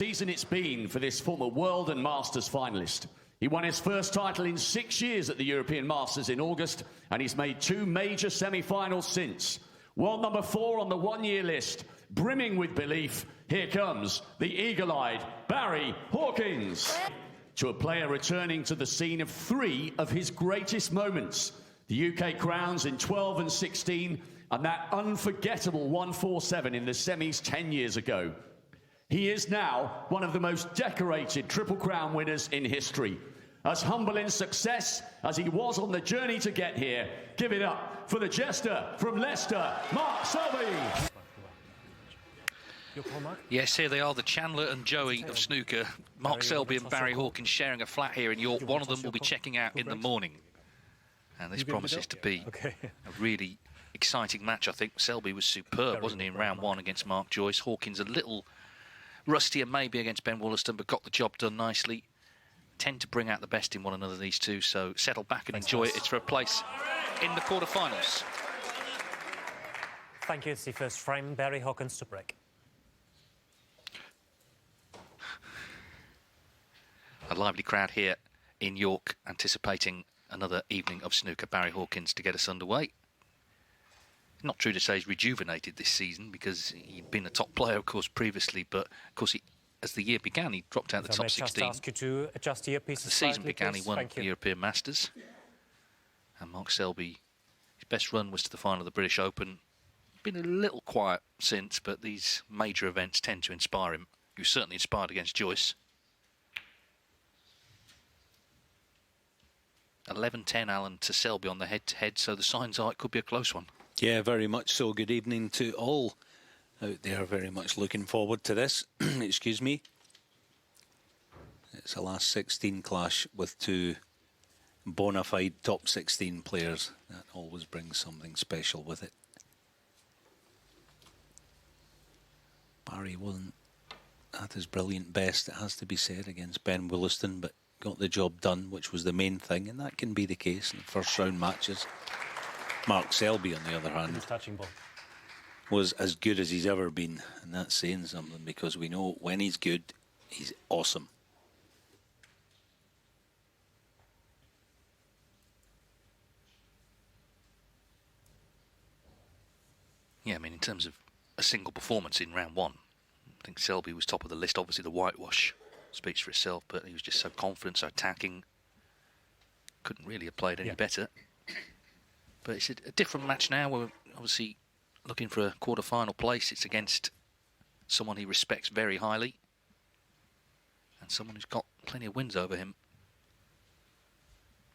Season it's been for this former World and Masters finalist. He won his first title in 6 years at the European Masters in August, and he's made 2 major semi-finals since. World number 4 on the one-year list, brimming with belief, here comes the eagle-eyed Barry Hawkins. To a player returning to the scene of 3 of his greatest moments. The UK crowns in 12 and 16, and that unforgettable 147 in the semis 10 years ago. He is now one of the most decorated Triple Crown winners in history. As humble in success as he was on the journey to get here, give it up for the jester from Leicester, Mark Selby. Yes, here they are, the Chandler and Joey of snooker. Mark Selby and Barry Hawkins sharing a flat here in York. One of them will be checking out in the morning. And this promises to be a really exciting match, I think. Selby was superb, wasn't he, in round 1 against Mark Joyce. Hawkins a little rustier maybe against Ben Wollaston, but got the job done nicely. Tend to bring out the best in one another, these two, so settle back and enjoy it. It's for a place in the quarterfinals. Thank you. It's the first frame. Barry Hawkins to break. A lively crowd here in York, anticipating another evening of snooker. Barry Hawkins to get us underway. Not true to say he's rejuvenated this season, because he'd been a top player, of course, previously, but of course, as the year began, he dropped out the top 16. Ask you to adjust the earpiece. As the season began, he won the European Masters. And Mark Selby, his best run was to the final of the British Open. Been a little quiet since, but these major events tend to inspire him. He was certainly inspired against Joyce. 11-10, Alan, to Selby on the head-to-head, so the signs are it could be a close one. Yeah, very much so. Good evening to all out there. Very much looking forward to this. Excuse me. It's a last 16 clash with 2 bona fide top 16 players. That always brings something special with it. Barry wasn't at his brilliant best, it has to be said, against Ben Wollaston, but got the job done, which was the main thing, and that can be the case in the first round matches. Mark Selby, on the other hand, was as good as he's ever been, and that's saying something, because we know when he's good, he's awesome. Yeah, I mean, in terms of a single performance in round 1, I think Selby was top of the list. Obviously, the whitewash speaks for itself, but he was just so confident, so attacking. Couldn't really have played any better. But it's a different match now. We're obviously looking for a quarter-final place. It's against someone he respects very highly, and someone who's got plenty of wins over him.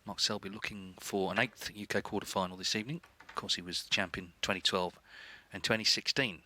Mark Selby looking for an 8th UK quarter-final this evening. Of course, he was champion 2012 and 2016.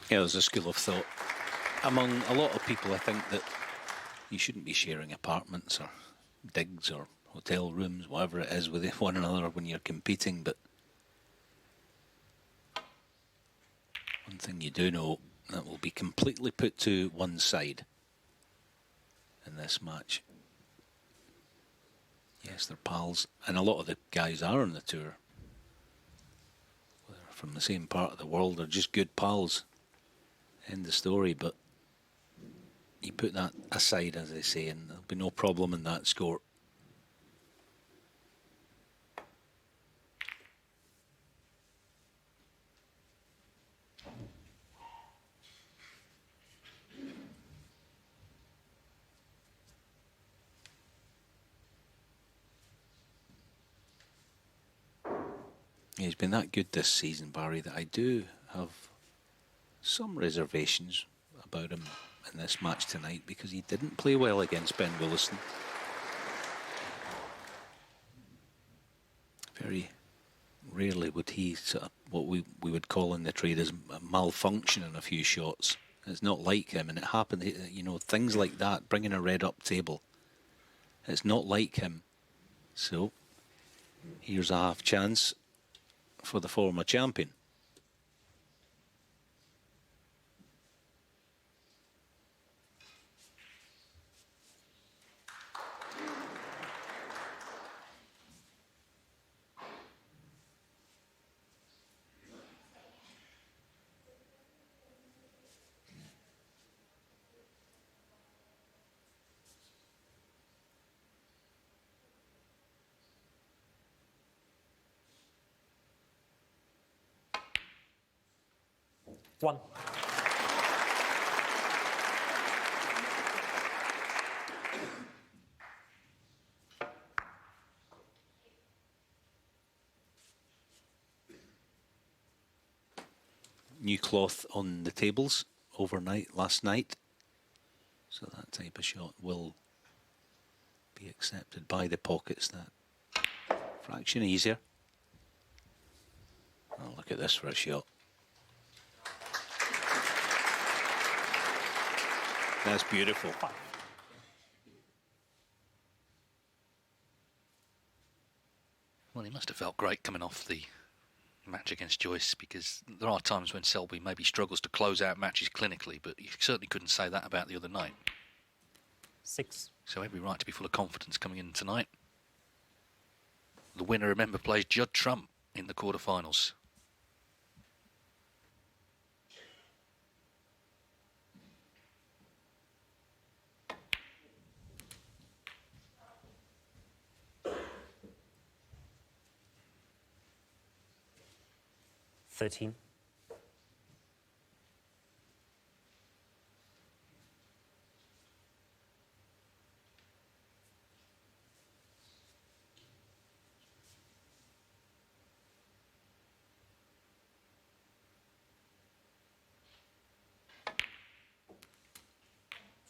Yeah, there's a school of thought among a lot of people, I think, that you shouldn't be sharing apartments or digs or hotel rooms, whatever it is, with one another when you're competing. But one thing you do know, that will be completely put to one side in this match. Yes, they're pals, and a lot of the guys are on the tour. from the same part of the world. They're just good pals. End of story. But you put that aside, as they say, and there'll be no problem in that score. He's been that good this season, Barry, that I do have some reservations about him in this match tonight, because he didn't play well against Ben Williston. Very rarely would he sort of, what we would call in the trade as malfunction in a few shots. It's not like him, and it happened, you know, things like that, bringing a red up table. It's not like him. So here's a half chance for the former champion. One. New cloth on the tables overnight, last night. So that type of shot will be accepted by the pockets. That fraction easier. Oh, look at this for a shot. That's beautiful. Well, he must have felt great coming off the match against Joyce, because there are times when Selby maybe struggles to close out matches clinically, but you certainly couldn't say that about the other night. 6. So every right to be full of confidence coming in tonight. The winner, remember, plays Judd Trump in the quarterfinals. $13.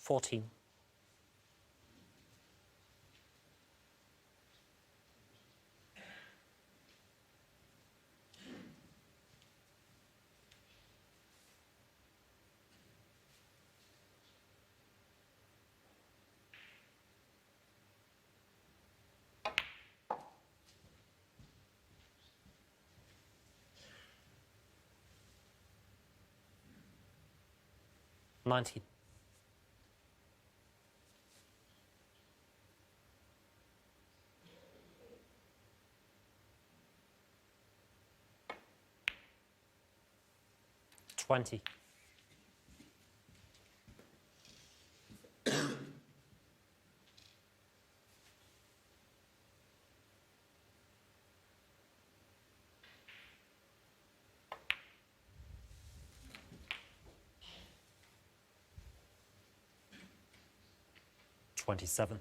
$14. $19. $20. $27.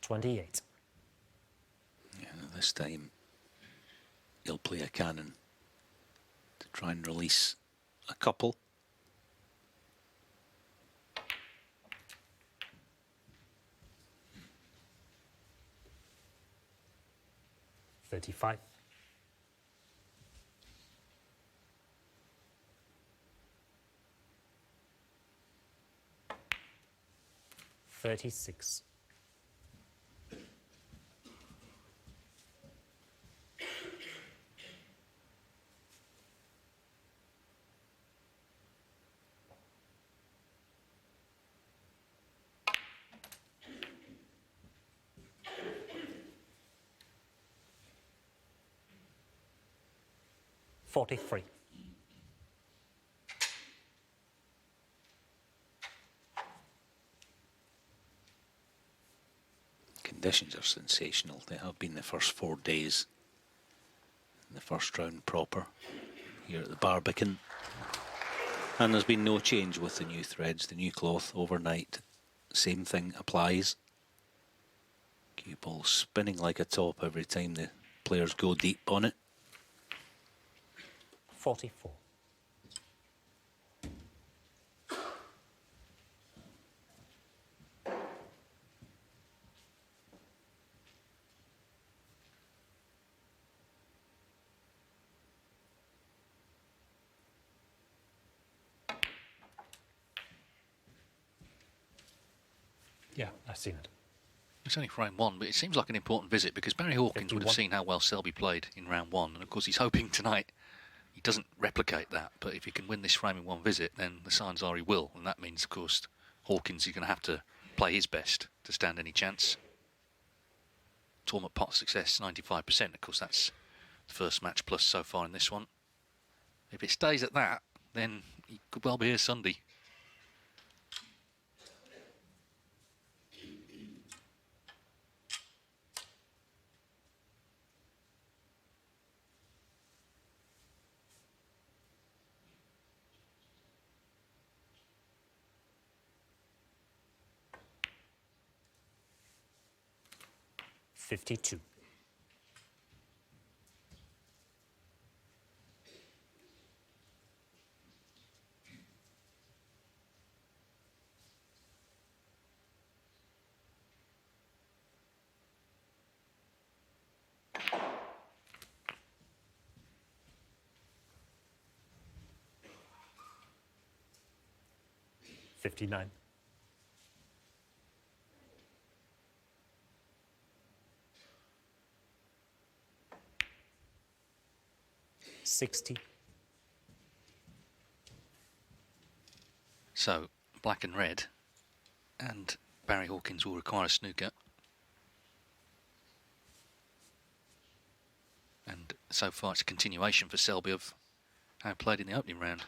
$28. Yeah, this time he'll play a cannon to try and release a couple. $35. $36. 43. Conditions are sensational. They have been the first 4 days. The first round proper here at the Barbican. And there's been no change with the new threads, the new cloth overnight. Same thing applies. Cue ball spinning like a top every time the players go deep on it. 44. Yeah, I've seen it. It's only for round one, but it seems like an important visit because Barry Hawkins would have 51. seen how well Selby played in round one, and of course he's hoping tonight he doesn't replicate that. But if he can win this frame in one visit, then the signs are he will, and that means, of course, Hawkins is going to have to play his best to stand any chance. Tournament pot success 95%. Of course, that's the first match plus so far in this one. If it stays at that, then he could well be here Sunday. $52. $59. 60. So, black and red, and Barry Hawkins will require a snooker. And so far it's a continuation for Selby of how he played in the opening round.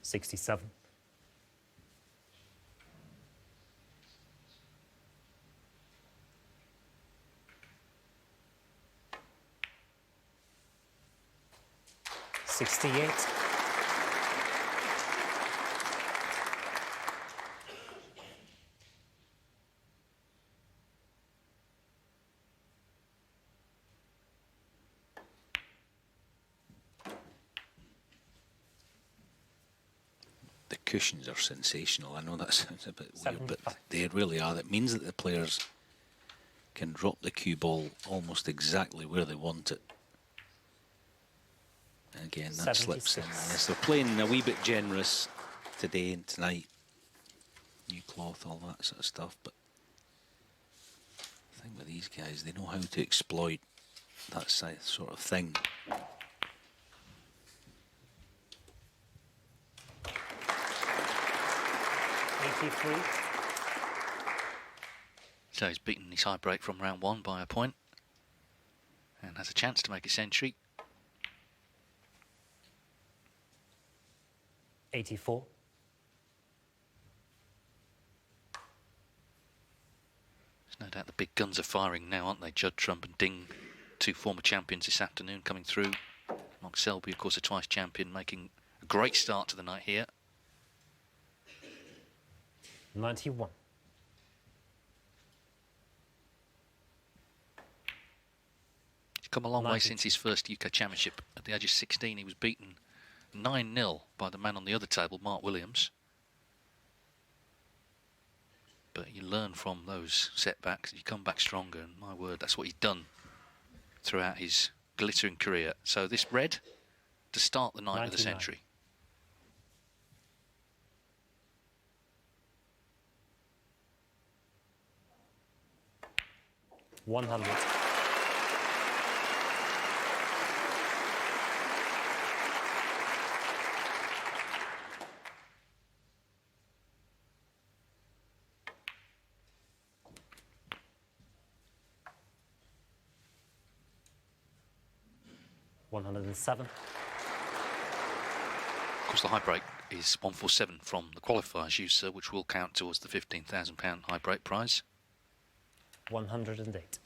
$67. $68. The cushions are sensational. I know that sounds a bit weird, but 75. they really are. That means that the players can drop the cue ball almost exactly where they want it. And again, that slips in. 76. Yes, they're playing a wee bit generous today and tonight. New cloth, all that sort of stuff. But the thing with these guys, they know how to exploit that sort of thing. So he's beaten his high break from round one by a point and has a chance to make a century. 84. There's no doubt the big guns are firing now, aren't they? Judd Trump and Ding, two former champions this afternoon coming through. Mark Selby, of course, a twice champion, making a great start to the night here. 91. He's come a long way 92. since his first UK Championship. At the age of 16, he was beaten 9-0 by the man on the other table, Mark Williams. But you learn from those setbacks, you come back stronger, and my word, that's what he's done throughout his glittering career. So this red to start the night of the 99. century. 100. $107. Of course, the high break is 147 from the qualifiers use, which will count towards the £15,000 high break prize. 108.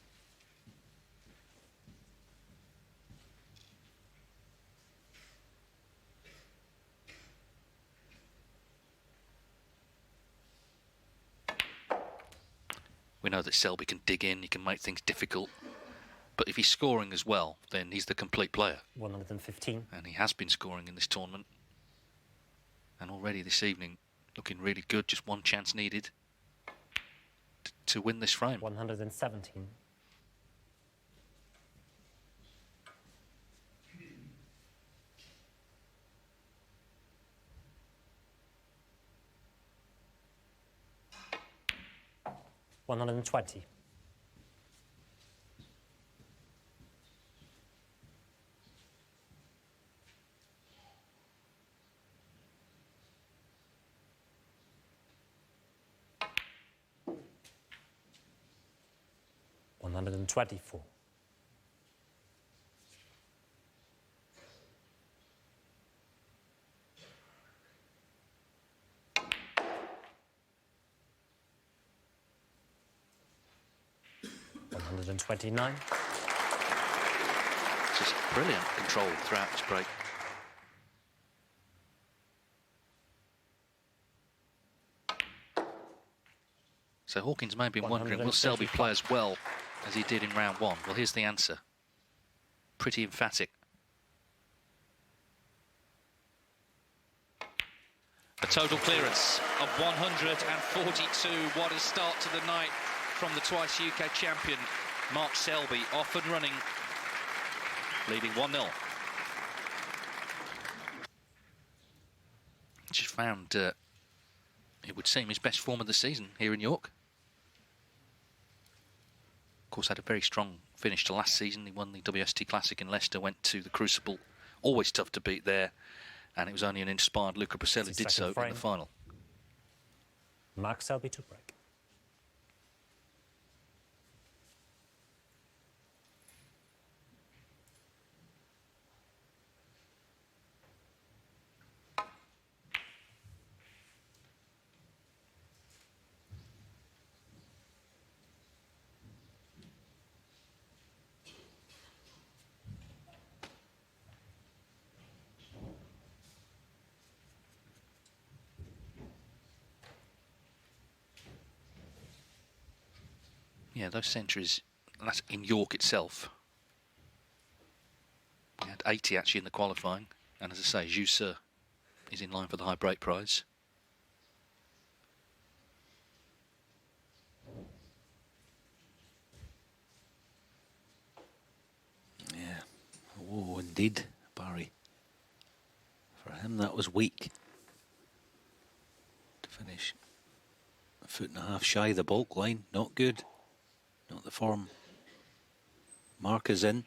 We know that Selby can dig in, he can make things difficult. But if he's scoring as well, then he's the complete player. 115. And he has been scoring in this tournament. And already this evening, looking really good. Just one chance needed to win this frame. 117. $120. $124. $129. Just brilliant control throughout this break. So Hawkins may be wondering, will Selby play as well as he did in round one? Well, here's the answer. Pretty emphatic. A total clearance of 142. What a start to the night from the twice UK champion, Mark Selby, off and running, leading 1-0. Just found, it would seem, his best form of the season here in York. Of course, had a very strong finish to last season. He won the WST Classic in Leicester, went to the Crucible. Always tough to beat there. And it was only an inspired Luca Brusselli who did so in the final. Mark Selby to break. Yeah, those centuries, that's in York itself. We had 80 actually in the qualifying. And as I say, Jusseur is in line for the high break prize. Yeah. Oh, indeed, Barry. For him, that was weak. To finish a foot and a half shy of the baulk line. Not good. Not the form Mark is in.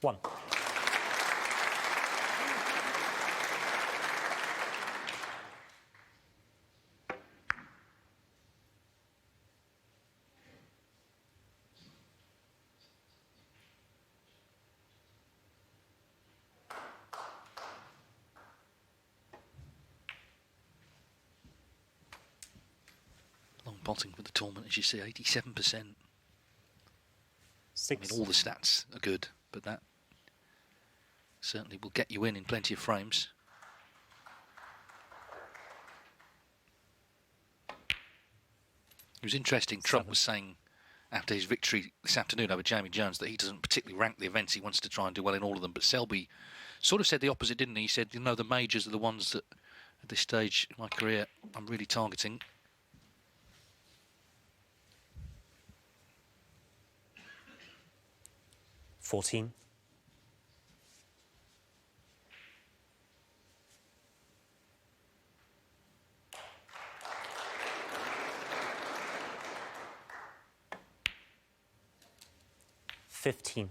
One. Long potting for the tournament, as you see, 87%. I Six. mean, all the stats are good, but that certainly will get you in plenty of frames. It was interesting, Trump was saying after his victory this afternoon over Jamie Jones that he doesn't particularly rank the events, he wants to try and do well in all of them. But Selby sort of said the opposite, didn't he? He said, you know, the majors are the ones that at this stage in my career I'm really targeting. 14. $15.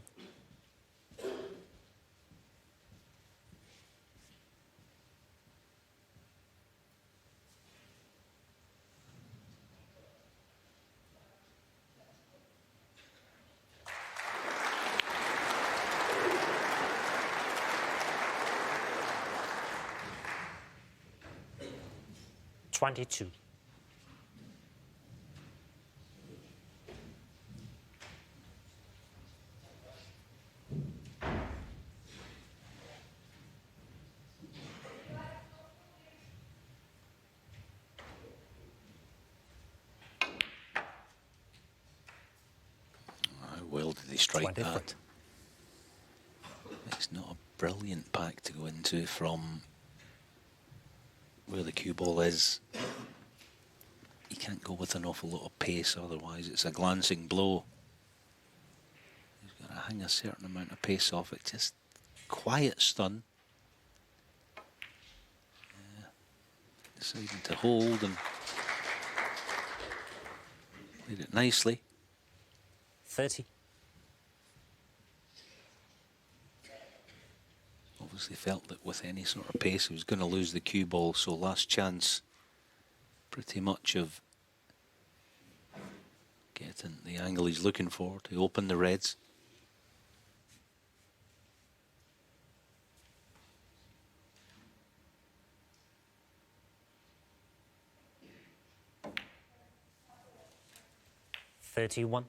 22. How well did he strike 23. that? It's not a brilliant pack to go into from where the cue ball is. You can't go with an awful lot of pace, otherwise it's a glancing blow. You've got to hang a certain amount of pace off it. Just quiet stun. Yeah. Deciding to hold and played it nicely. 30. Obviously felt that with any sort of pace he was going to lose the cue ball, so last chance pretty much of getting the angle he's looking for to open the reds. $31.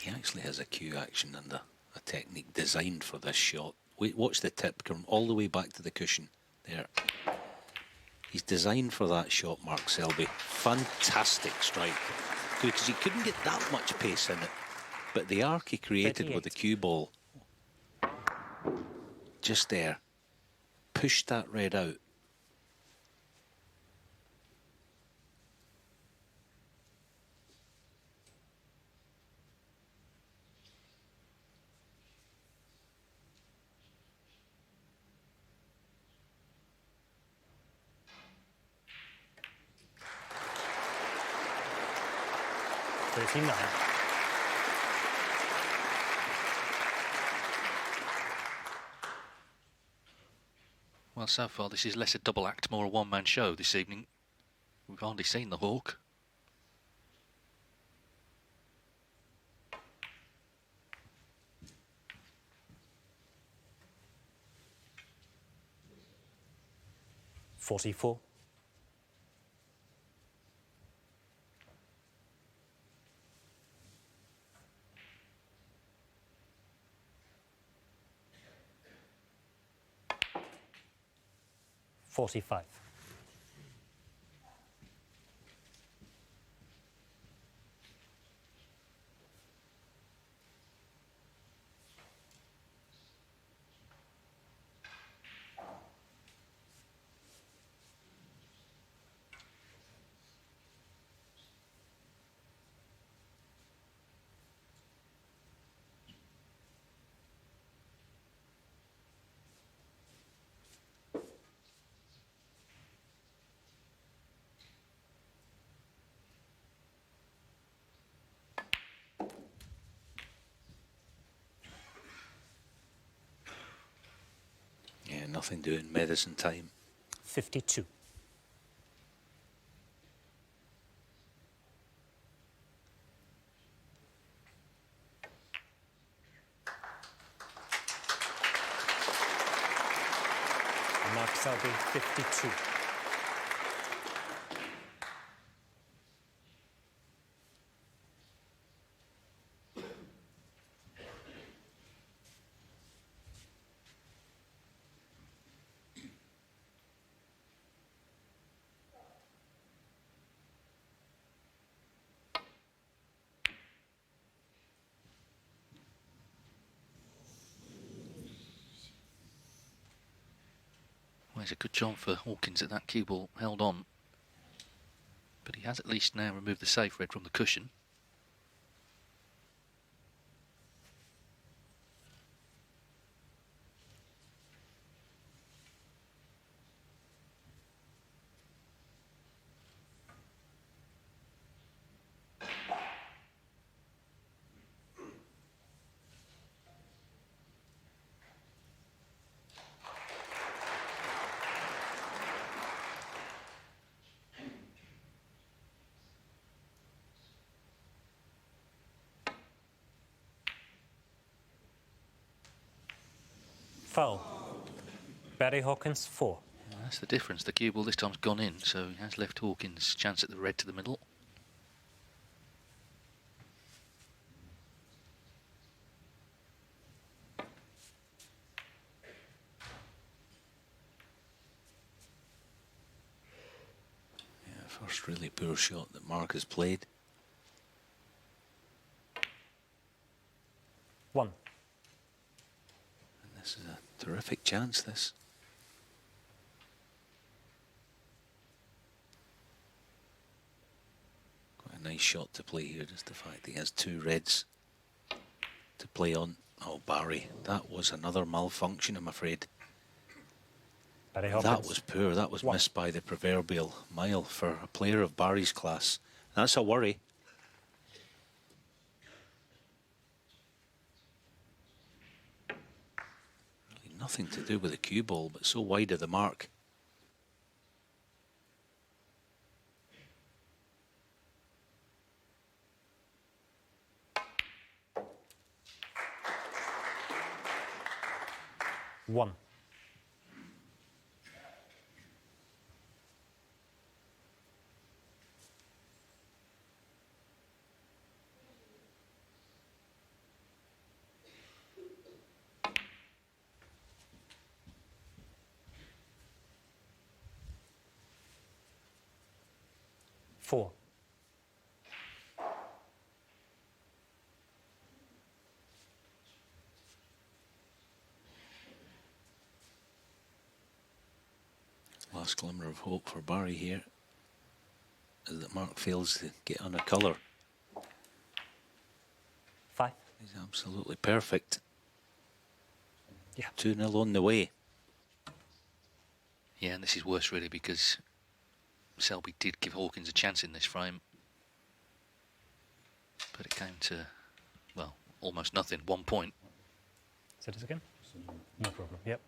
He actually has a cue action and a technique designed for this shot. Wait, watch the tip come all the way back to the cushion. There. He's designed for that shot, Mark Selby. Fantastic strike. Because he couldn't get that much pace in it. But the arc he created 38. with the cue ball, just there, pushed that red out. $39. Well, so far this is less a double act, more a one-man show this evening. We've hardly seen the Hawk. $44. $45. Yeah, nothing doing, medicine time. 52. Mark Selby, 52. Well, it's a good job for Hawkins that that cue ball held on. But he has at least now removed the safe red from the cushion. Foul. Barry Hawkins, 4. That's the difference. The cue ball this time's gone in, so he has left Hawkins' chance at the red to the middle. Yeah, first really poor shot that Mark has played. 1. And this is a terrific chance, this. Quite a nice shot to play here, just the fact that he has 2 reds to play on. Oh, Barry, that was another malfunction, I'm afraid. Barry Hawkins. That was poor. That was 1. missed by the proverbial mile for a player of Barry's class. That's a worry. Really nothing to do with the cue ball, but so wide of the mark. One. Four. Last glimmer of hope for Barry here is that Mark fails to get on a colour. 5. He's absolutely perfect. Yeah. 2-0 on the way. Yeah, and this is worse really because Selby did give Hawkins a chance in this frame. But it came to, well, almost nothing, 1 point. Say this again? No problem. Yep.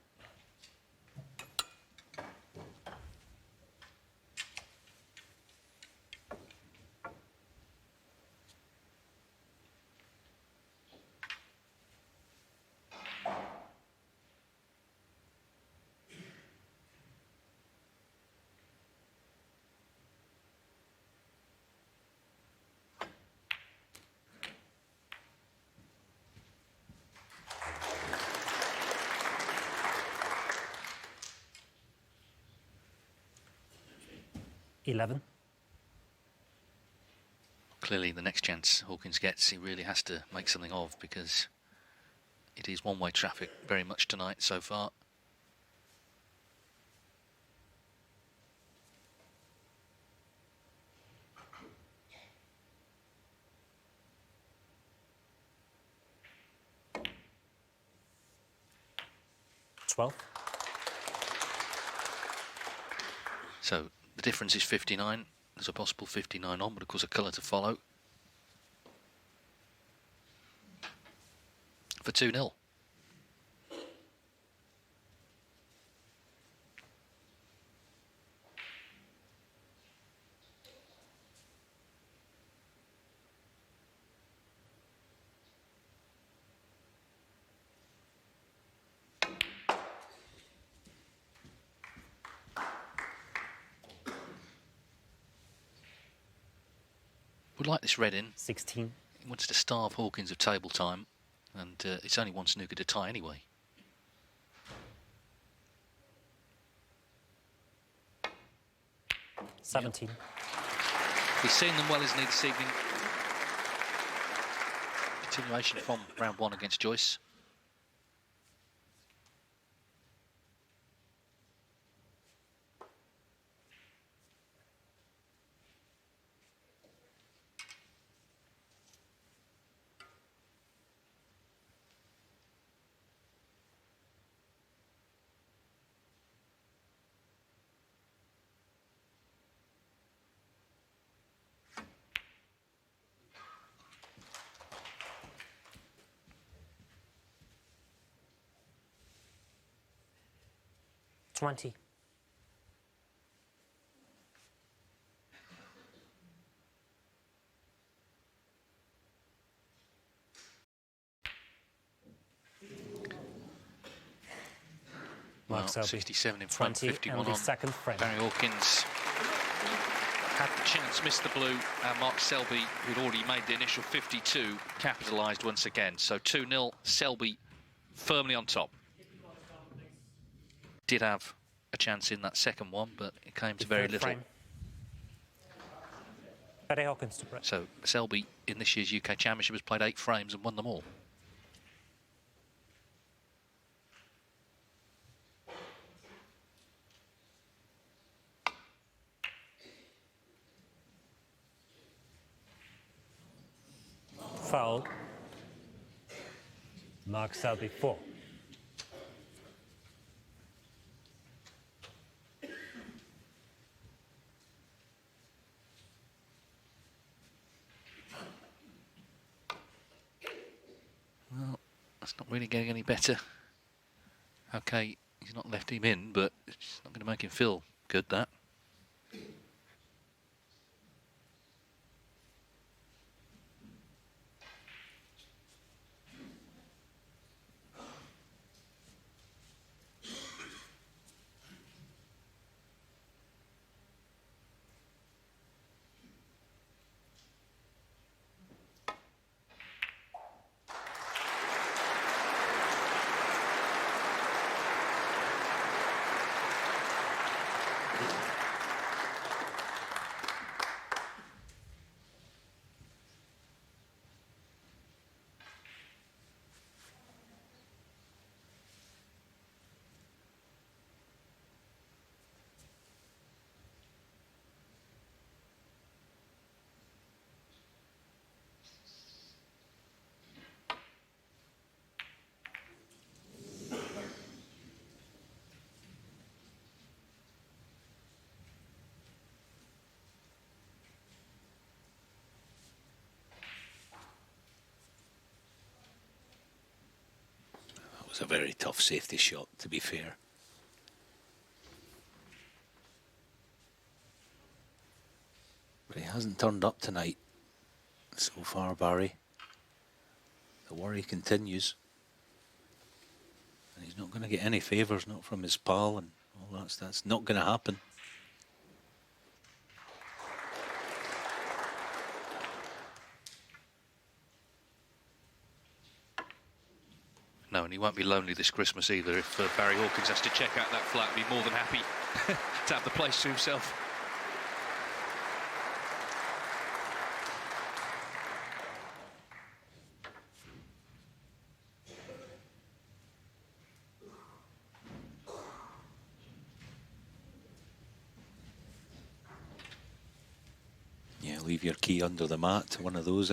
$11. Clearly the next chance Hawkins gets, he really has to make something of because it is one-way traffic very much tonight so far. $12. So the difference is 59. There's a possible 59 on, but of course a colour to follow. For 2-0. Would like this red in. 16. He wants to starve Hawkins of table time, and it's only one snooker to tie anyway. $17. He's seen them well, isn't he, this evening? Continuation from round 1 against Joyce. 20. Well, Selby, 67 in front, 20 51 and the on. second frame. Barry Hawkins had the chance, missed the blue, and Mark Selby, who'd already made the initial 52, capitalised once again. So 2-0, Selby firmly on top. Did have a chance in that second one, but it came to very Third little. frame. Barry Hawkins to break. So Selby in this year's UK Championship has played 8 frames and won them all. Foul. Mark Selby 4. Well, that's not really getting any better. Okay, he's not left him in, but it's not going to make him feel good, that. That was a very tough safety shot, to be fair. But he hasn't turned up tonight so far, Barry. The worry continues. And he's not going to get any favours, not from his pal and all that. That's not going to happen. No, and he won't be lonely this Christmas either. If Barry Hawkins has to check out that flat, he'll be more than happy to have the place to himself. Yeah, leave your key under the mat, one of those.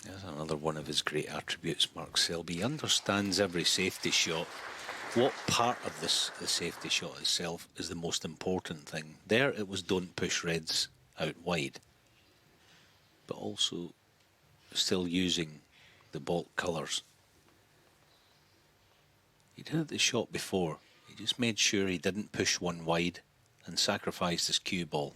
There's another one of his great attributes, Mark Selby. He understands every safety shot what part of this, the safety shot itself, is the most important thing? There it was don't push reds out wide, but also still using the baulk colours. He did it the shot before. He just made sure he didn't push one wide and sacrificed his cue ball.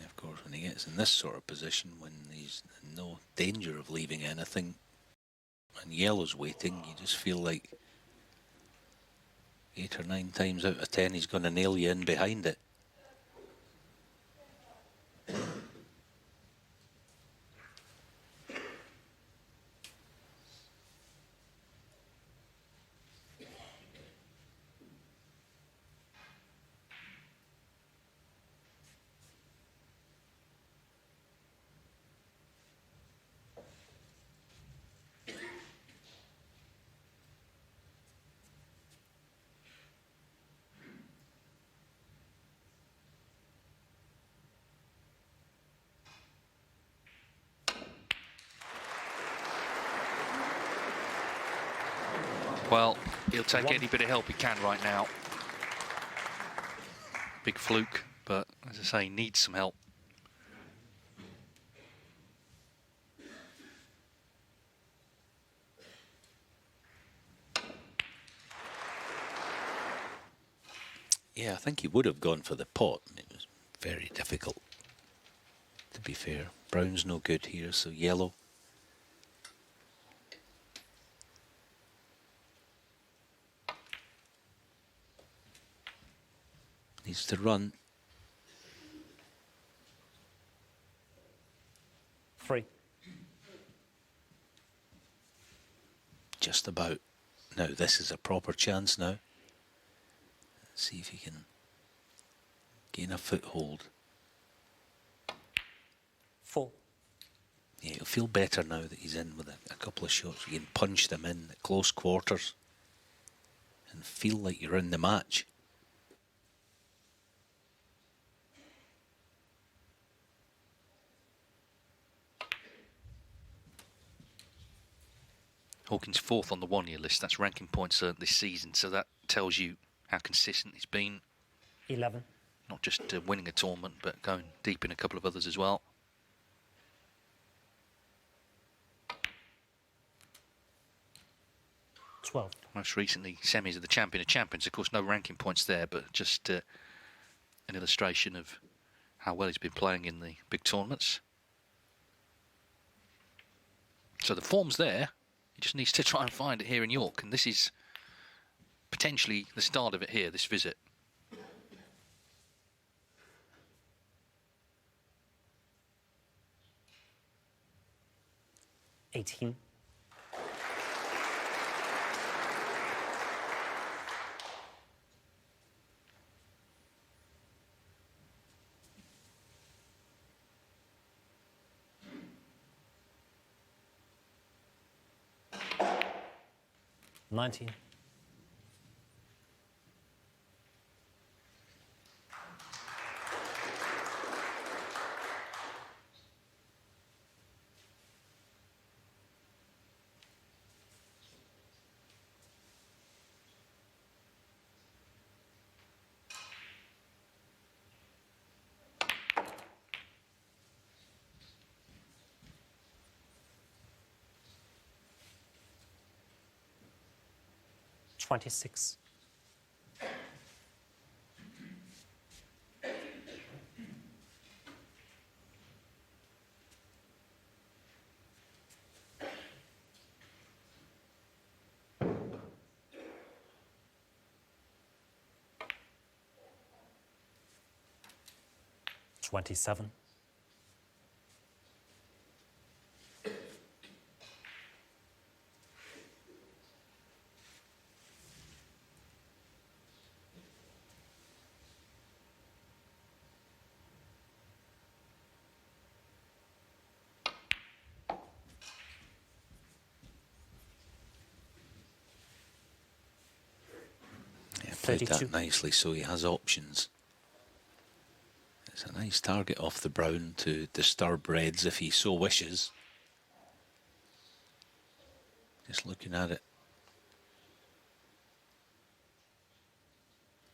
Of course, when he gets in this sort of position, when he's in no danger of leaving anything, and yellow's waiting, you just feel like 8 or 9 times out of 10 he's going to nail you in behind it. Well, he'll take any bit of help he can right now. Big fluke, but as I say, he needs some help. Yeah, I think he would have gone for the pot. It was very difficult, to be fair. Brown's no good here, so yellow. Needs to run. 3. Just about. Now, this is a proper chance now. Let's see if he can gain a foothold. 4. Yeah, he'll feel better now that he's in with a couple of shots. You can punch them in at close quarters and feel like you're in the match. Hawkins 4th on the one-year list. That's ranking points this season, so that tells you how consistent he's been. 11. Not just winning a tournament, but going deep in a couple of others as well. 12. Most recently, semis of the Champion of Champions. Of course, no ranking points there, but just an illustration of how well he's been playing in the big tournaments. So the form's there. He just needs to try and find it here in York, and this is potentially the start of it here, this visit. $18. $19. $26. $27. Played that 32. nicely, so he has options. It's a nice target off the brown to disturb reds if he so wishes. Just looking at it.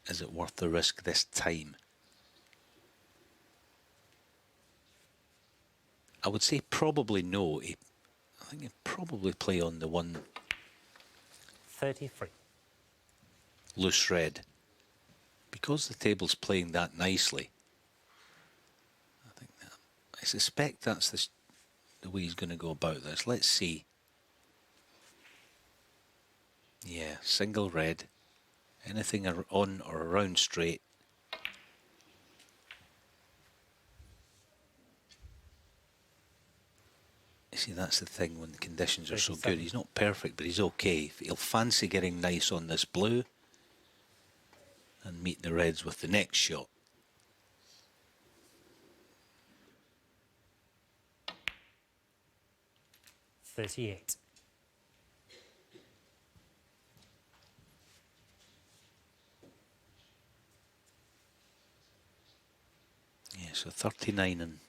Is it worth the risk this time? I would say probably no. I think he'd probably play on the one 33. loose red. Because the table's playing that nicely, I suspect that's the way he's going to go about this. Let's see. Yeah, single red. Anything on or around straight. You see, that's the thing when the conditions are so good. He's not perfect, but he's okay. He'll fancy getting nice on this blue and meet the reds with the next shot. $38. Yeah, so 39 and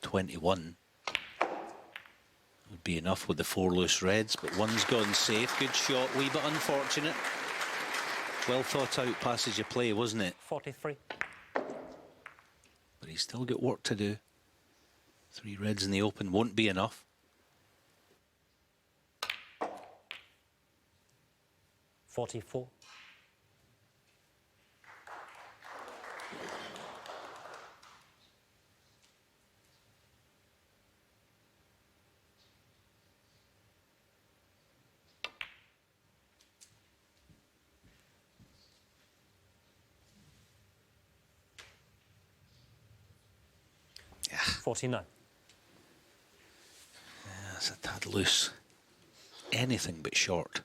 21 would be enough with the 4 loose reds, but one's gone safe. Good shot, wee bit unfortunate. Well thought out passage of play, wasn't it? 43. But he's still got work to do. 3 reds in the open won't be enough. 44. Yeah. 49. Yeah, that's a tad loose. Anything but short.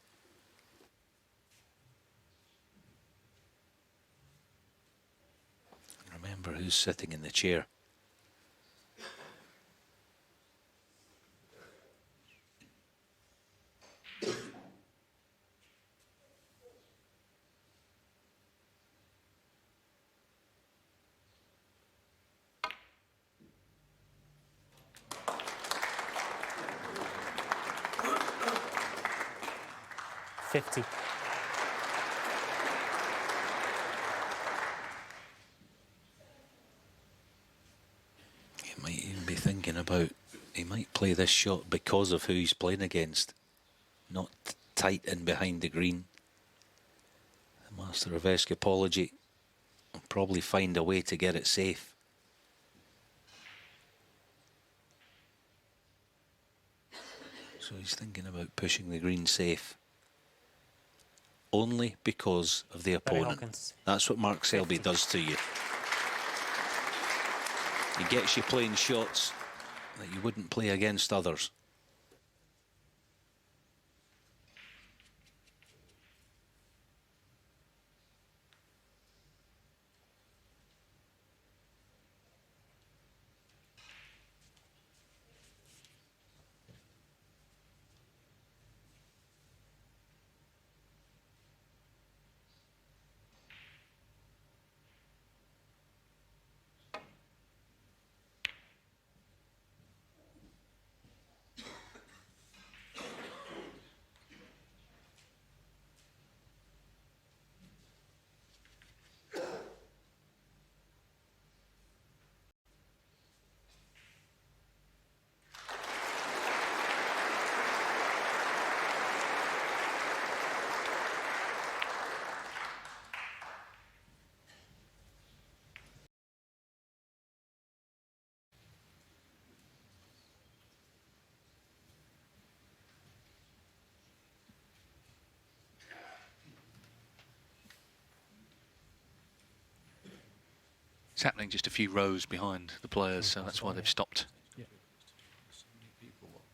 Remember who's sitting in the chair. $50. He might even be thinking about, he might play this shot because of who he's playing against. Not tight in behind the green. The master of escapology will probably find a way to get it safe. So he's thinking about pushing the green safe. Only because of the opponent. Hawkins. That's what Mark Selby does to you. He gets you playing shots that you wouldn't play against others. It's happening just a few rows behind the players, so that's why they've stopped. Yeah.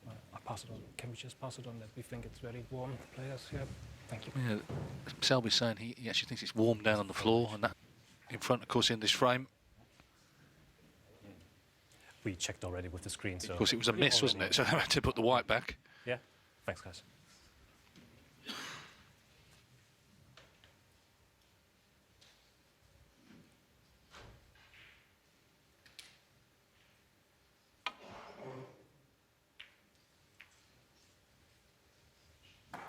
I pass it on. Can we just pass it on that we think it's very warm, the players? Yeah. Thank you. Yeah, Selby's saying he actually thinks it's warm down on the floor, and that in front, of course, in this frame. We checked already with the screen, so... Of course, it was a miss, wasn't it? So they had to put the white back. Yeah. Thanks, guys.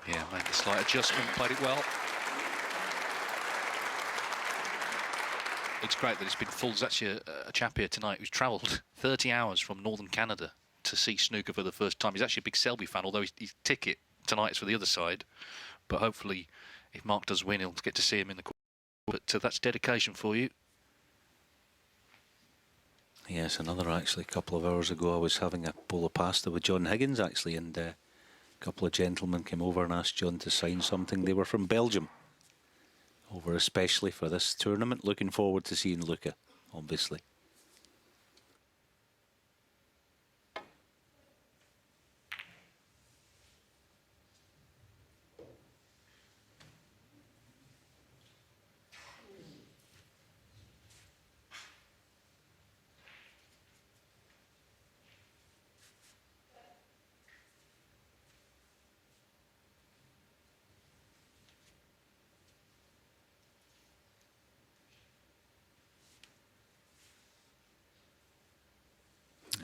Yeah, made a slight adjustment, played it well. It's great that it's been full. There's actually a chap here tonight who's travelled 30 hours from northern Canada to see snooker for the first time. He's actually a big Selby fan, although his ticket tonight is for the other side. But hopefully, if Mark does win, he'll get to see him in the quarter. But that's dedication for you. Yes, another actually. A couple of hours ago, I was having a bowl of pasta with John Higgins, actually, and a couple of gentlemen came over and asked John to sign something. They were from Belgium, over especially for this tournament. Looking forward to seeing Luca, obviously.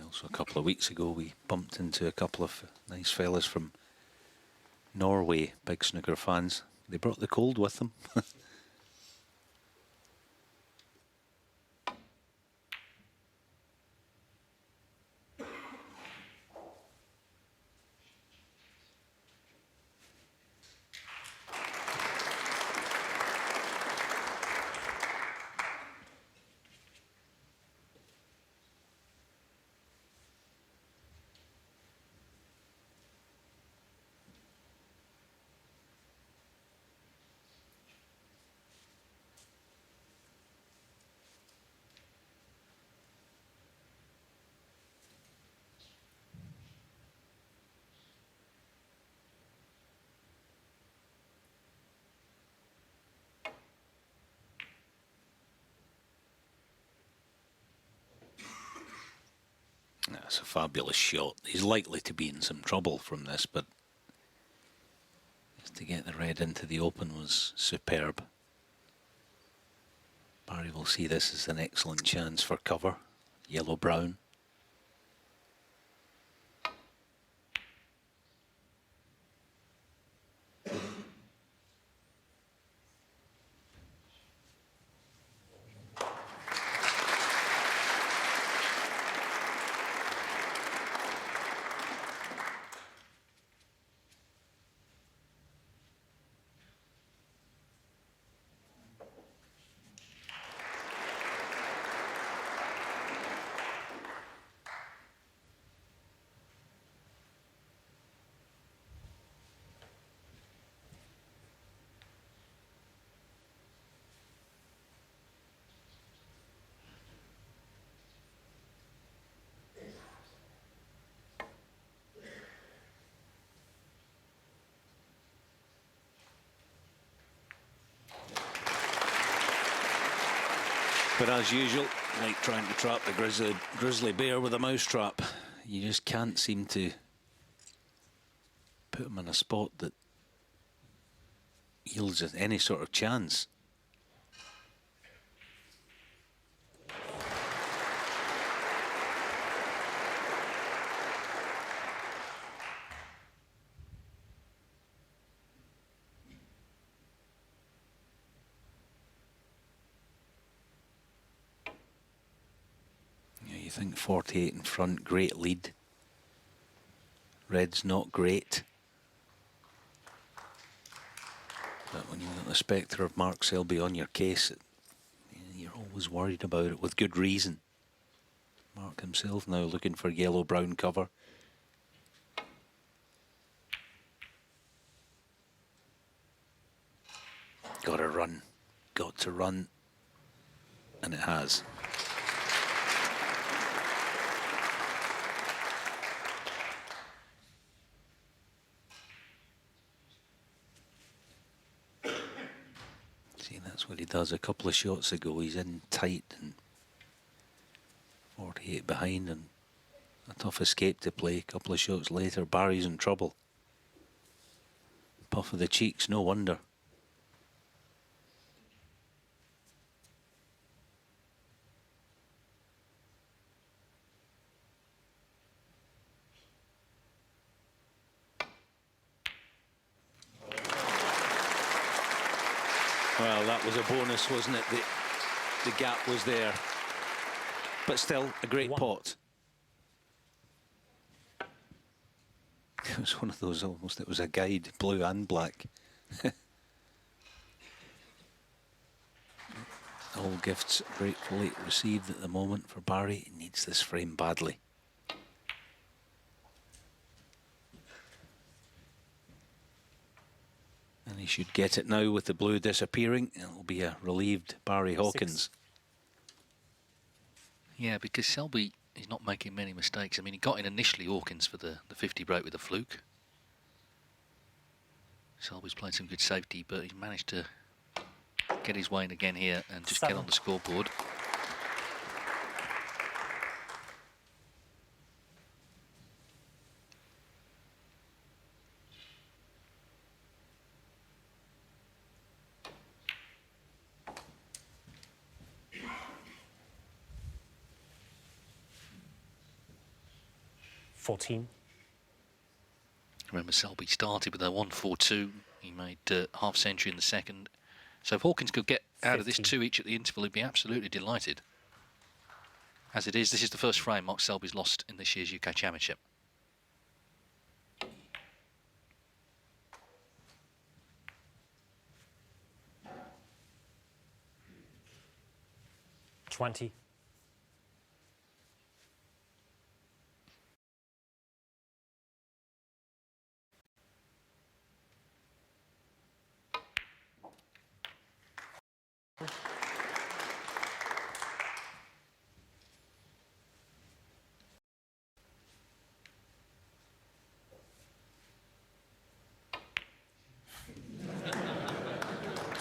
Also, a couple of weeks ago, we bumped into a couple of nice fellas from Norway, big snooker fans. They brought the cold with them. That's a fabulous shot. He's likely to be in some trouble from this, but just to get the red into the open was superb. Barry will see this as an excellent chance for cover. Yellow-brown. But as usual, like trying to trap the grizzly bear with a mousetrap, you just can't seem to put him in a spot that yields any sort of chance. You think 48 in front, great lead. Red's not great. But when you've got the spectre of Mark Selby on your case, you're always worried about it with good reason. Mark himself now looking for yellow-brown cover. Got to run. Got to run. And it has. See, that's what he does. A couple of shots ago, he's in tight and 48 behind and a tough escape to play. A couple of shots later, Barry's in trouble. Puff of the cheeks, no wonder. Well, that was a bonus, wasn't it? The gap was there. But still, a great pot. It was one of those almost, it was a guide, blue and black. All gifts gratefully received at the moment for Barry. He needs this frame badly. And he should get it now with the blue disappearing. It'll be a relieved Barry Hawkins. Yeah, because Selby is not making many mistakes. I mean, he got in initially Hawkins for the 50 break with a fluke. Selby's played some good safety, but he's managed to get his way in again here and just get on the scoreboard. Remember, Selby started with a 1-4-2. He made half century in the second. So if Hawkins could get out of this 2 each at the interval, he'd be absolutely delighted. As it is, this is the first frame Mark Selby's lost in this year's UK Championship. $20.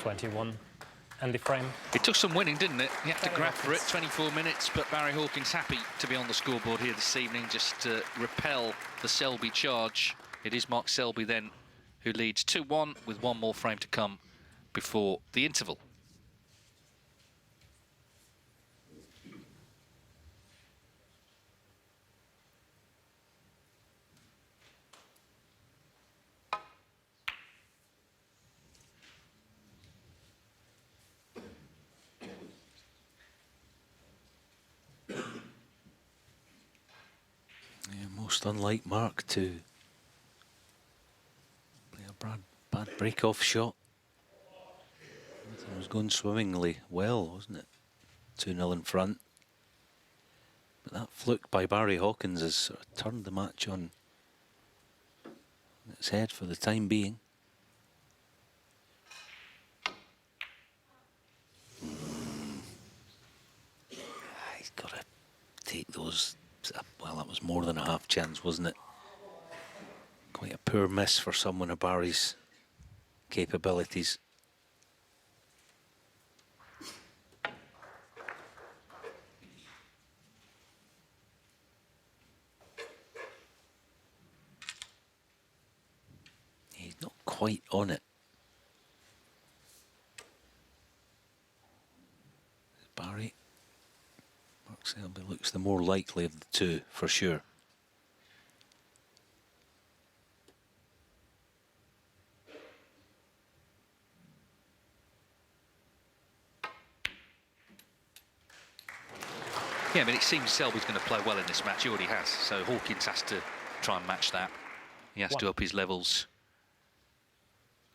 $21. And the frame. It took some winning, didn't it? You had to grab for it, 24 minutes, but Barry Hawkins happy to be on the scoreboard here this evening, just to repel the Selby charge. It is Mark Selby then who leads 2-1 with one more frame to come before the interval. Most unlike Mark to play a bad break-off shot. Everything was going swimmingly well, wasn't it? 2-0 in front. But that fluke by Barry Hawkins has sort of turned the match on its head for the time being. He's got to take those. Well, that was more than a half chance, wasn't it? Quite a poor miss for someone of Barry's capabilities. He's not quite on it. Barry. Mark Selby looks the more likely of the two, for sure. Yeah, I mean, it seems Selby's going to play well in this match. He already has, so Hawkins has to try and match that. He has to up his levels.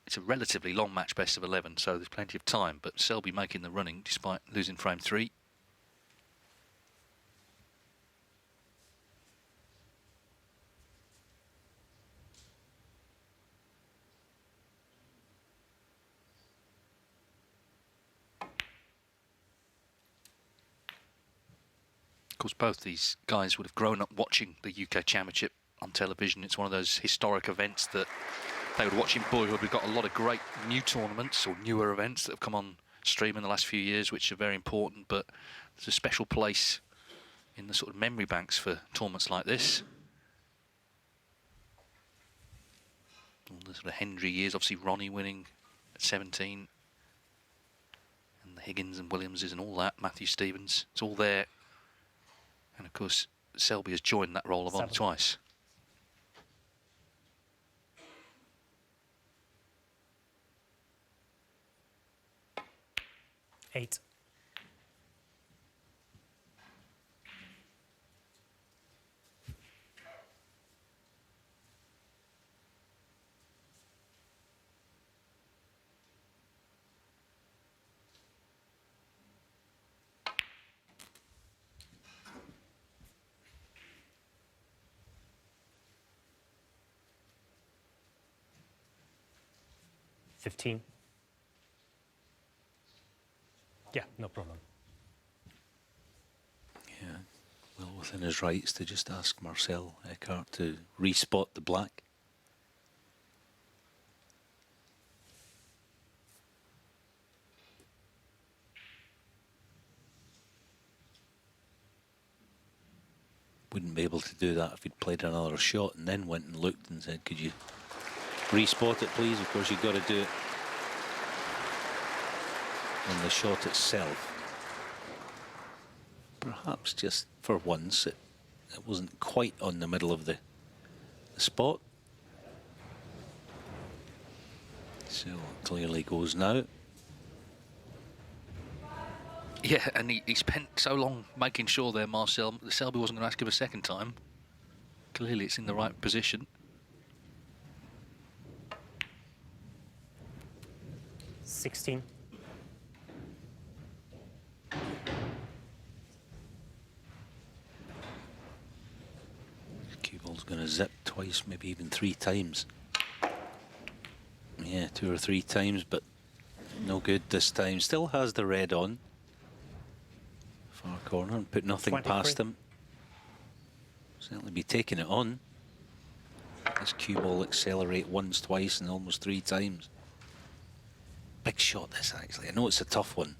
It's a relatively long match, best of 11, so there's plenty of time, but Selby making the running despite losing frame 3. Of course, both these guys would have grown up watching the UK Championship on television. It's one of those historic events that they would watch in boyhood. We've got a lot of great new tournaments or newer events that have come on stream in the last few years, which are very important, but there's a special place in the sort of memory banks for tournaments like this. All the sort of Hendry years, obviously Ronnie winning at 17, and the Higgins and Williamses and all that, Matthew Stevens, it's all there. And of course, Selby has joined that role of honour twice. 8. $15. Yeah, no problem. Yeah, well within his rights to just ask Marcel Eckhart to respot the black. Wouldn't be able to do that if he'd played another shot and then went and looked and said, could you respot it please? Of course you've got to do it on the shot itself. Perhaps just for once it wasn't quite on the middle of the spot. So it clearly goes now. Yeah, and he spent so long making sure there, Marcel, that Selby wasn't going to ask him a second time. Clearly it's in the right position. 16. Cue ball's going to zip twice, maybe even 3 times. Yeah, 2 or 3 times, but no good this time. Still has the red on. Far corner and put nothing 23. past him. Certainly be taking it on. This cue ball accelerate once, twice, and almost 3 times. Big shot this actually. I know it's a tough one,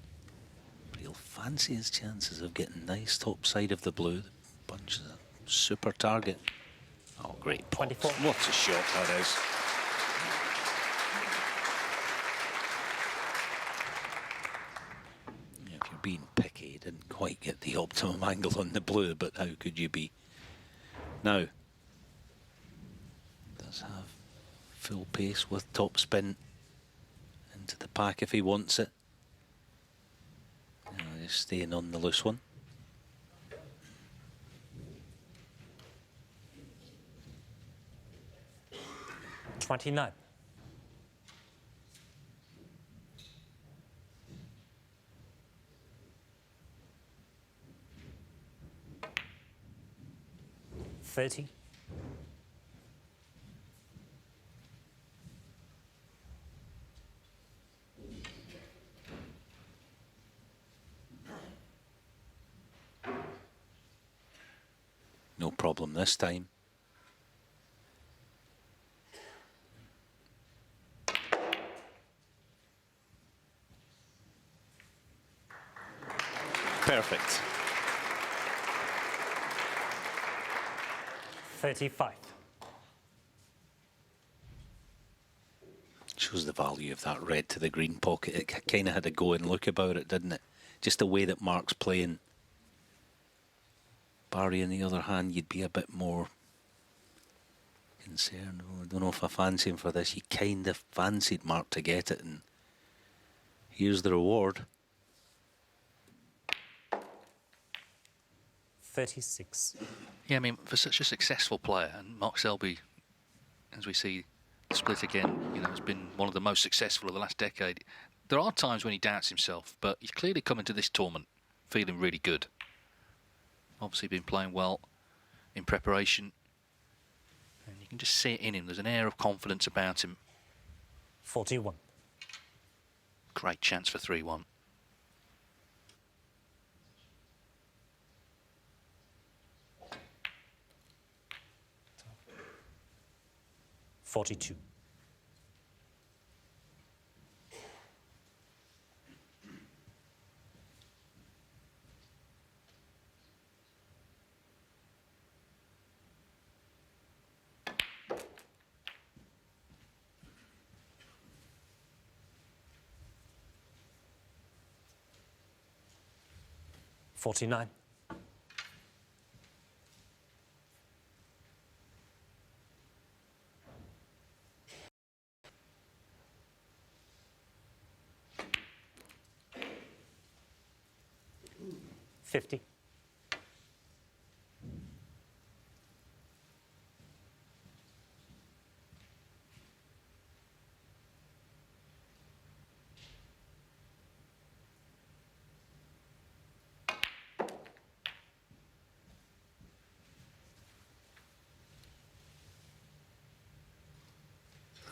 but he'll fancy his chances of getting nice top side of the blue. The bunch is a super target. Oh, great pop. 24. What a shot that is. Yeah, if you're being picky, you didn't quite get the optimum angle on the blue, but how could you be? Now, does have full pace with top spin into the pack if he wants it. Just staying on the loose one. $29. $30. No problem this time. Perfect. 35. Shows the value of that red to the green pocket. It kind of had a go and look about it, didn't it? Just the way that Mark's playing. Barry, on the other hand, you'd be a bit more concerned. Oh, I don't know if I fancy him for this. You kind of fancied Mark to get it, and here's the reward. 36. Yeah, I mean, for such a successful player, and Mark Selby, as we see the split again, you know, has been one of the most successful of the last decade. There are times when he doubts himself, but he's clearly come into this tournament feeling really good. Obviously been playing well in preparation, and you can just see it in him. There's an air of confidence about him. 41. Great chance for 3-1. $42. $49. 50.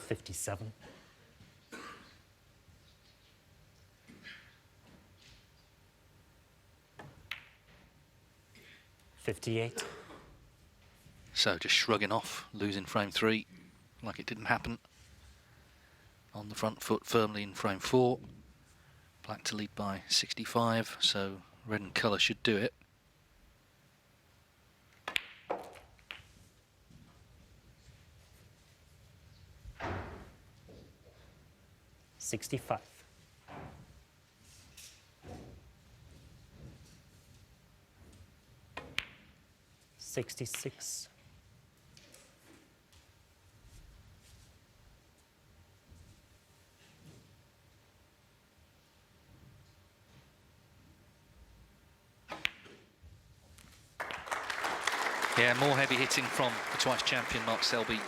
57. 58. So just shrugging off, losing frame 3 like it didn't happen. On the front foot firmly in frame 4. Black to lead by 65, so red and colour should do it. 65. 66. 'Yeah, more heavy hitting from the twice champion Mark Selby.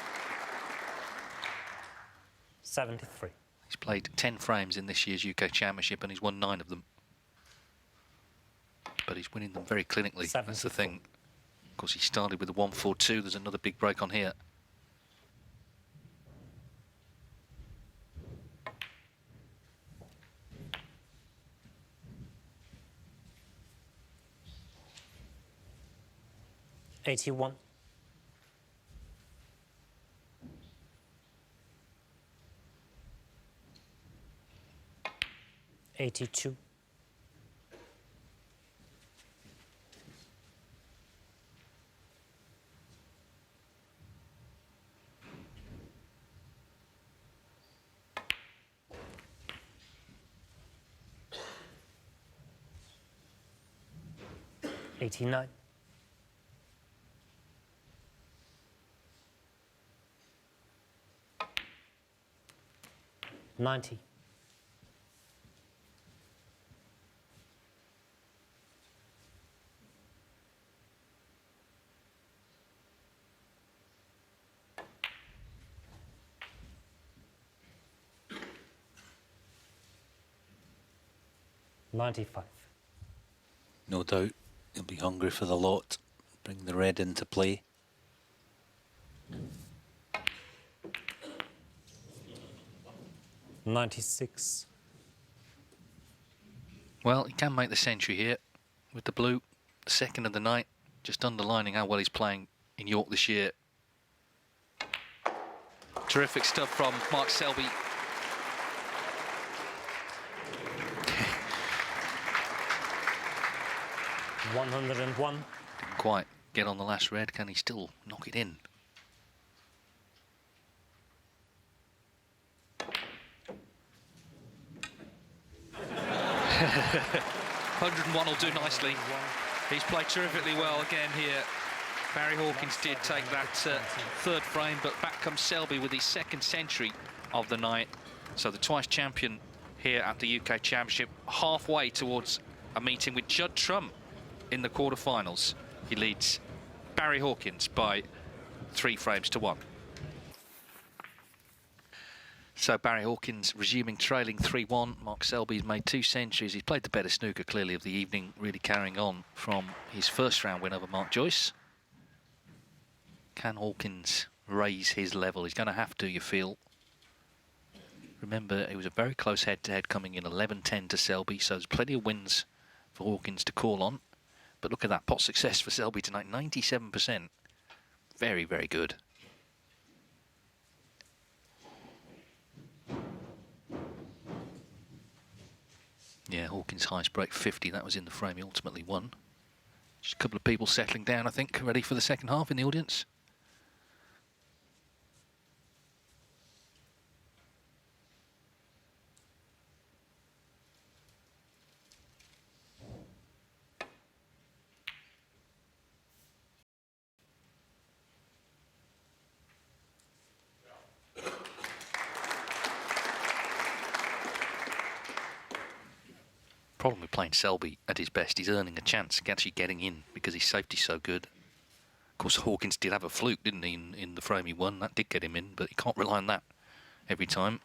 73. He's played 10 frames in this year's UK Championship and he's won 9 of them. But he's winning them very clinically, that's the thing. Of course, he started with a 1-4-2. There's another big break on here. '81. 82. 89. 90. 95. No doubt he'll be hungry for the lot. Bring the red into play. 96. Well, he can make the century here with the blue, the second of the night, just underlining how well he's playing in York this year. Terrific stuff from Mark Selby. $101. Didn't quite get on the last red. Can he still knock it in? $101 will do nicely. He's played terrifically well again here. Barry Hawkins did take that third frame, but back comes Selby with his second century of the night. So the twice champion here at the UK Championship, halfway towards a meeting with Judd Trump in the quarterfinals. He leads Barry Hawkins by 3 frames to 1. So Barry Hawkins resuming trailing 3-1. Mark Selby's made 2 centuries. He's played the better snooker clearly of the evening, really carrying on from his first round win over Mark Joyce. Can Hawkins raise his level? He's going to have to, you feel. Remember, it was a very close head-to-head coming in 11-10 to Selby, so there's plenty of wins for Hawkins to call on. But look at that pot success for Selby tonight, 97%. Very, very good. Yeah, Hawkins' highest break 50, that was in the frame he ultimately won. Just a couple of people settling down, I think, ready for the second half in the audience. Problem with playing Selby at his best, he's earning a chance of actually getting in because his safety's so good. Of course, Hawkins did have a fluke, didn't he, in the frame he won. That did get him in, but he can't rely on that every time.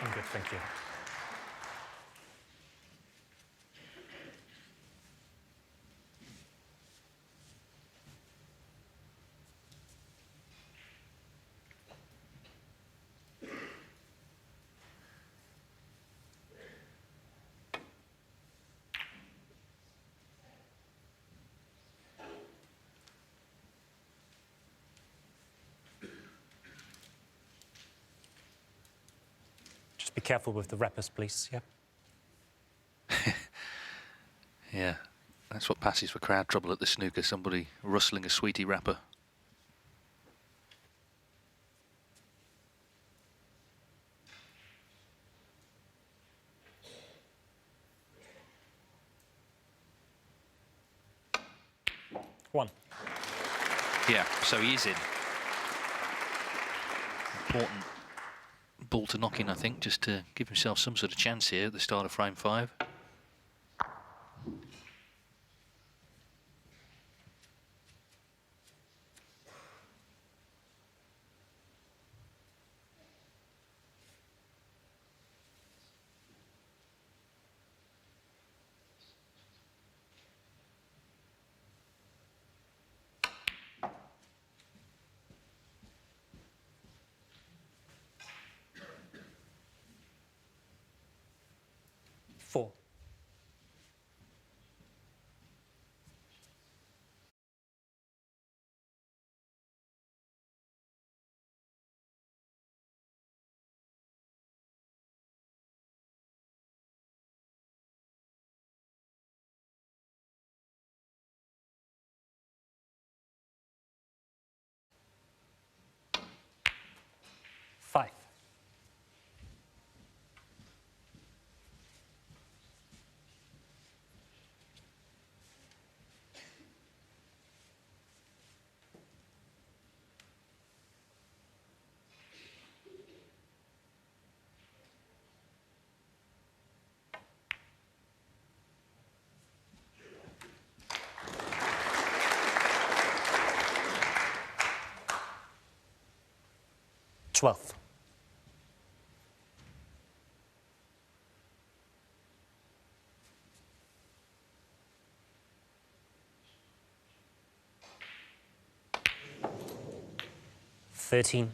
I'm good, thank you. Just be careful with the wrappers, please, yeah? Yeah, that's what passes for crowd trouble at the snooker, somebody rustling a sweetie wrapper. One. Yeah, so he is in. Important ball to knock in, I think, just to give himself some sort of chance here at the start of frame 5. Four. Five. Twelve. Thirteen.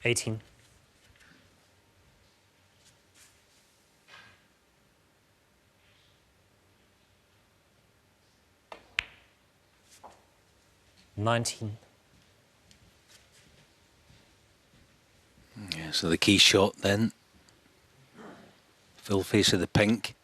Eighteen. 19. Yeah, so the key shot then. Full face of the pink.32.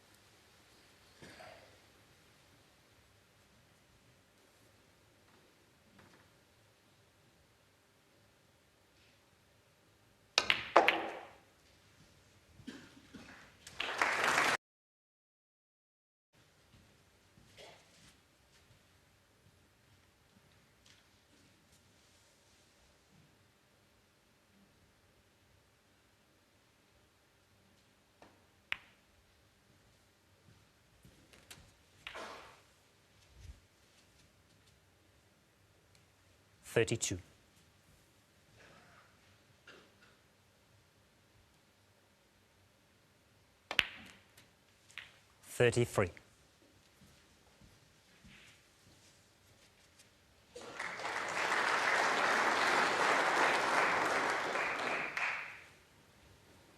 33.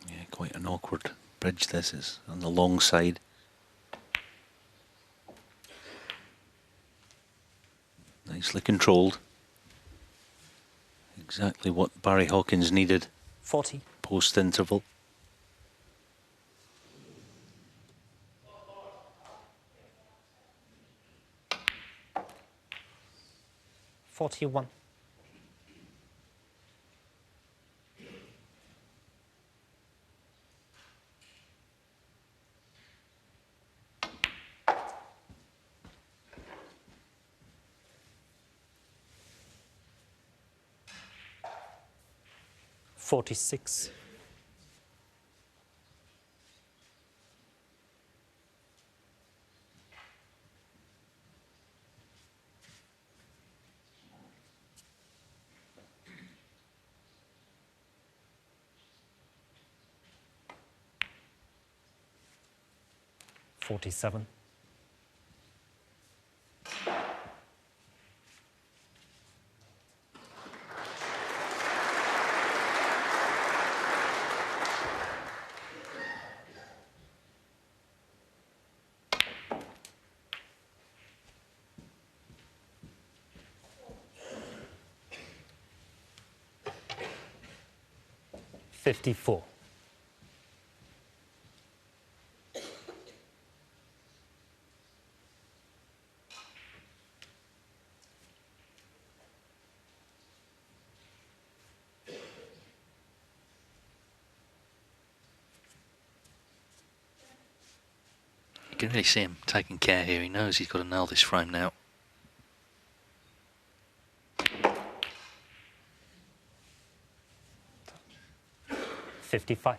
Yeah, quite an awkward bridge this is on the long side. Nicely controlled. Exactly what Barry Hawkins needed. 40. Post-interval. 41. 46. 47. 54. You can really see him taking care here. He knows he's got to nail this frame now. 55.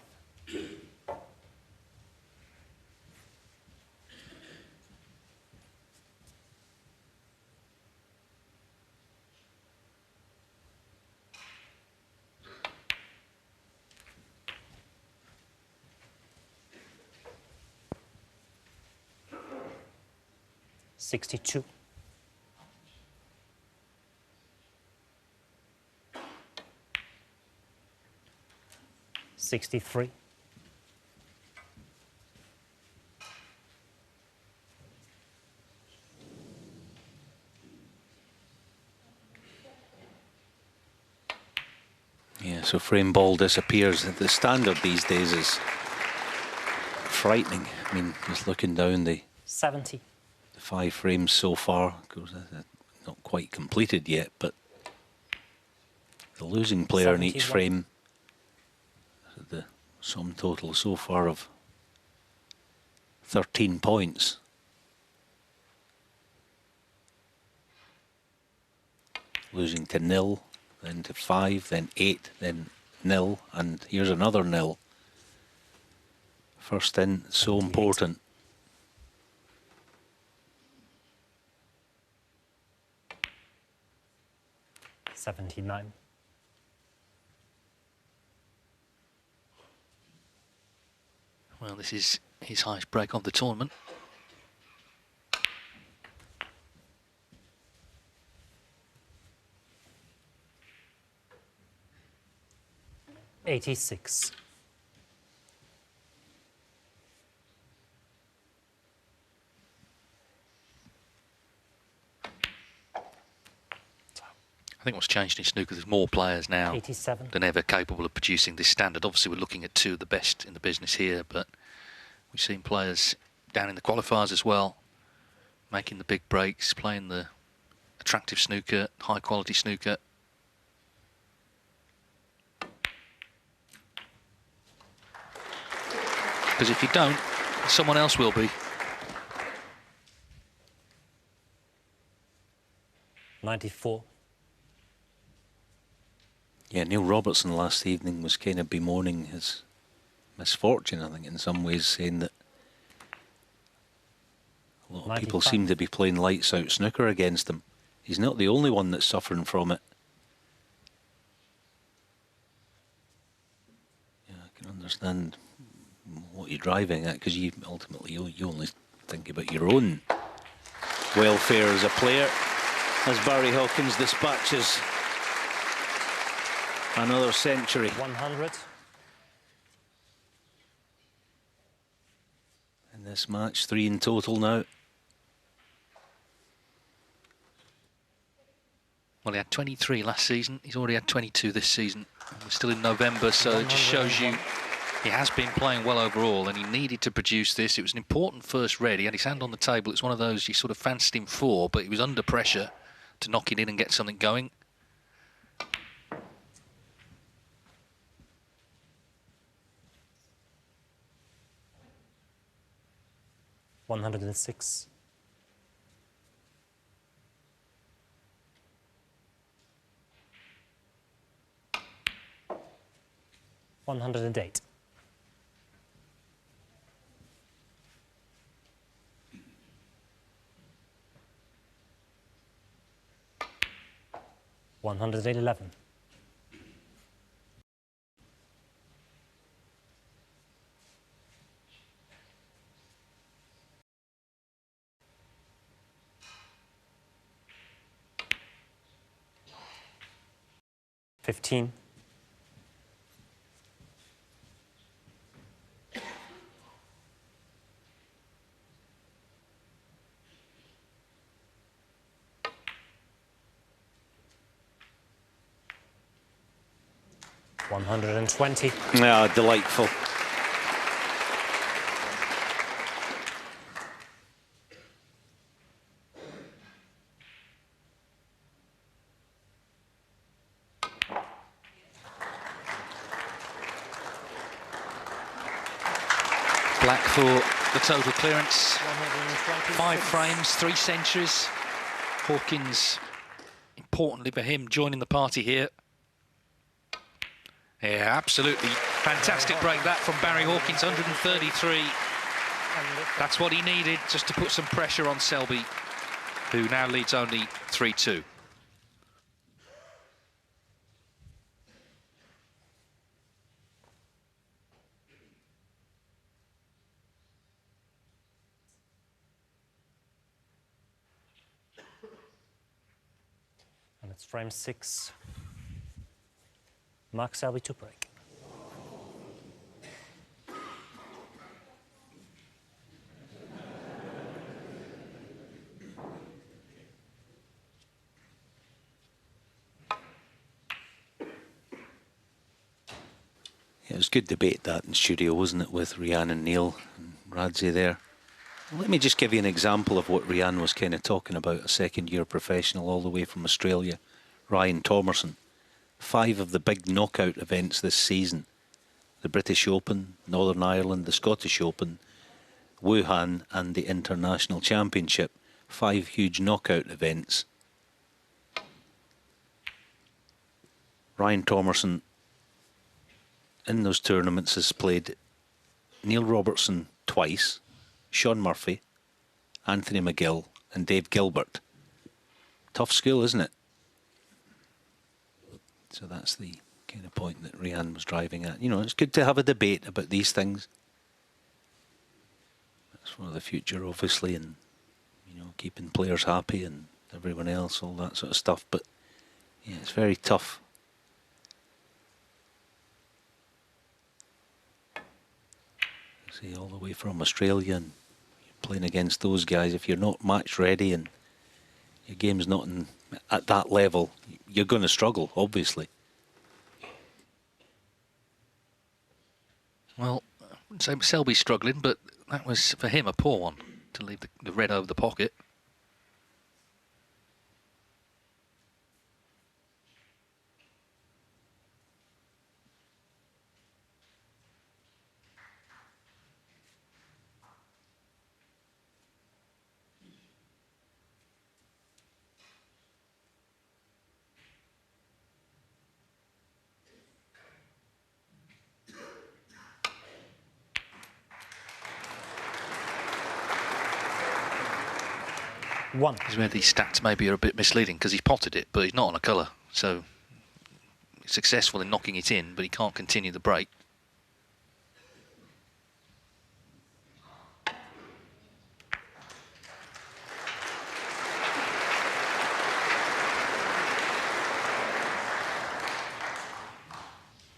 62. 63. 'So frame ball disappears. The standard these days is frightening. I mean, just looking down the 70. 5 frames so far, of course, not quite completed yet, but the losing player in each 71. frame, the sum total so far of 13 points. Losing to 0, then to 5, then 8, then 0, and here's another 0. First in, so 78. important. $79. Well, this is his highest break of the tournament. $86. I think what's changed in snooker, there's more players now 87. than ever capable of producing this standard. Obviously, we're looking at two of the best in the business here, but we've seen players down in the qualifiers as well, making the big breaks, playing the attractive snooker, high quality snooker. Because if you don't, someone else will be. 94. Yeah, Neil Robertson last evening was kind of bemoaning his misfortune, I think, in some ways, saying that a lot of people 95. seem to be playing lights out snooker against him. He's not the only one that's suffering from it. Yeah, I can understand what you're driving at, because you ultimately you only think about your own welfare as a player, as Barry Hawkins dispatches another century. 100. In this match, 3 in total now. Well, he had 23 last season. He's already had 22 this season. We're still in November, so it just shows you he has been playing well overall, and he needed to produce this. It was an important first red. He had his hand on the table. It's one of those you sort of fancied him for, but he was under pressure to knock it in and get something going. $106. $108. $111. $15. $120. Yeah, delightful. Black for the total clearance. 5 frames, 3 centuries. Hawkins, importantly for him, joining the party here. Yeah, absolutely fantastic break that from Barry Hawkins, 133. That's what he needed just to put some pressure on Selby, who now leads only 3-2. And it's frame 6. Mark Selby to break. It was good debate that in studio, wasn't it, with Rianne and Neil and Radzi there. Let me just give you an example of what Rianne was kind of talking about, a second-year professional all the way from Australia, Ryan Thomerson. 5 of the big knockout events this season: the British Open, Northern Ireland, the Scottish Open, Wuhan and the International Championship. 5 huge knockout events. Ryan Thomerson in those tournaments has played Neil Robertson twice, Sean Murphy, Anthony McGill and Dave Gilbert. Tough school, isn't it? So that's the kind of point that Rianne was driving at. You know, it's good to have a debate about these things. That's for the future, obviously, and, you know, keeping players happy and everyone else, all that sort of stuff. But, yeah, it's very tough. See, all the way from Australia, and you're playing against those guys. If you're not match ready and your game's not at that level, you're going to struggle, obviously. Well, I wouldn't say Selby's struggling, but that was, for him, a poor one to leave the red over the pocket. One. This is where these stats maybe are a bit misleading, because he's potted it, but he's not on a colour. So he's successful in knocking it in, but he can't continue the break.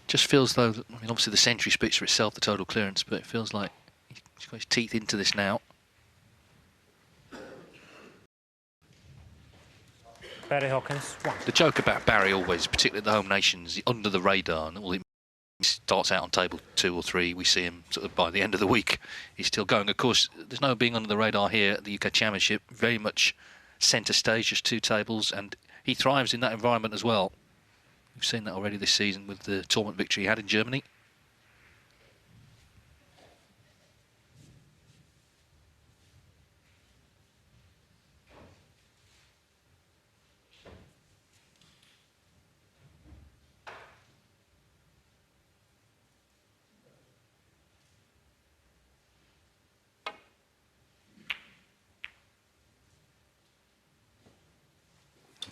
Just feels though, I mean, obviously the century speaks for itself, the total clearance, but it feels like he's got his teeth into this now. Barry Hawkins, 1. The joke about Barry always, particularly at the home nations, under the radar, and all it starts out on table 2 or 3. We see him sort of by the end of the week. He's still going. Of course, there's no being under the radar here at the UK Championship. Very much centre stage, just 2 tables, and he thrives in that environment as well. We've seen that already this season with the tournament victory he had in Germany.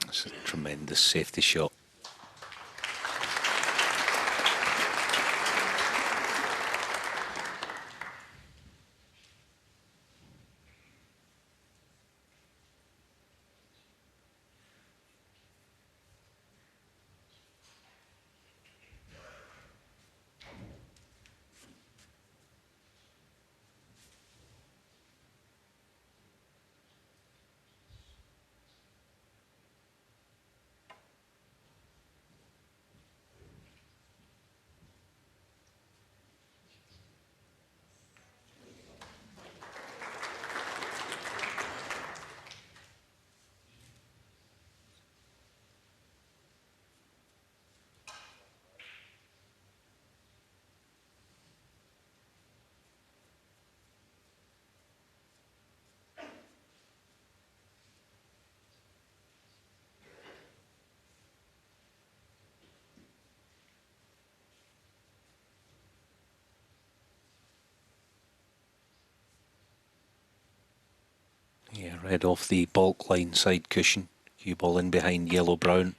It's a tremendous safety shot. Yeah, red off the baulk line side cushion. Cue ball in behind yellow-brown.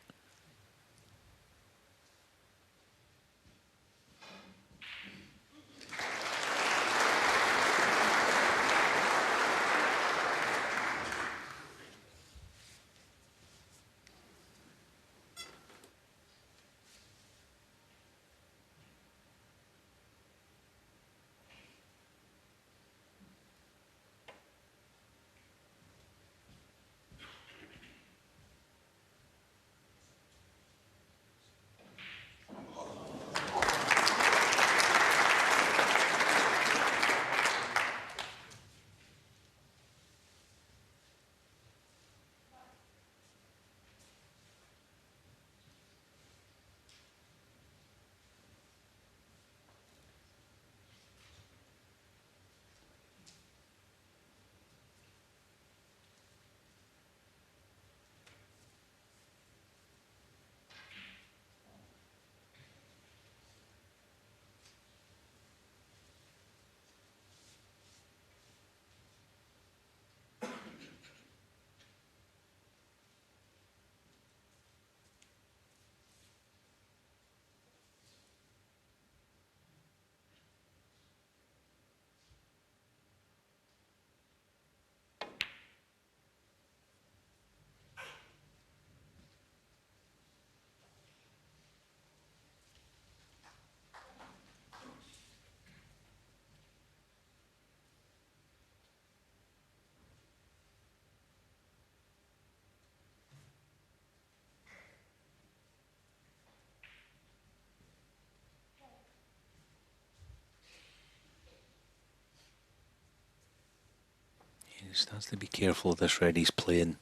He just has to be careful of this red he's playing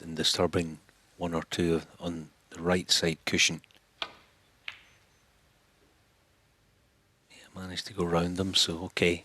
and disturbing 1 or 2 on the right side cushion. Yeah, managed to go round them, so okay.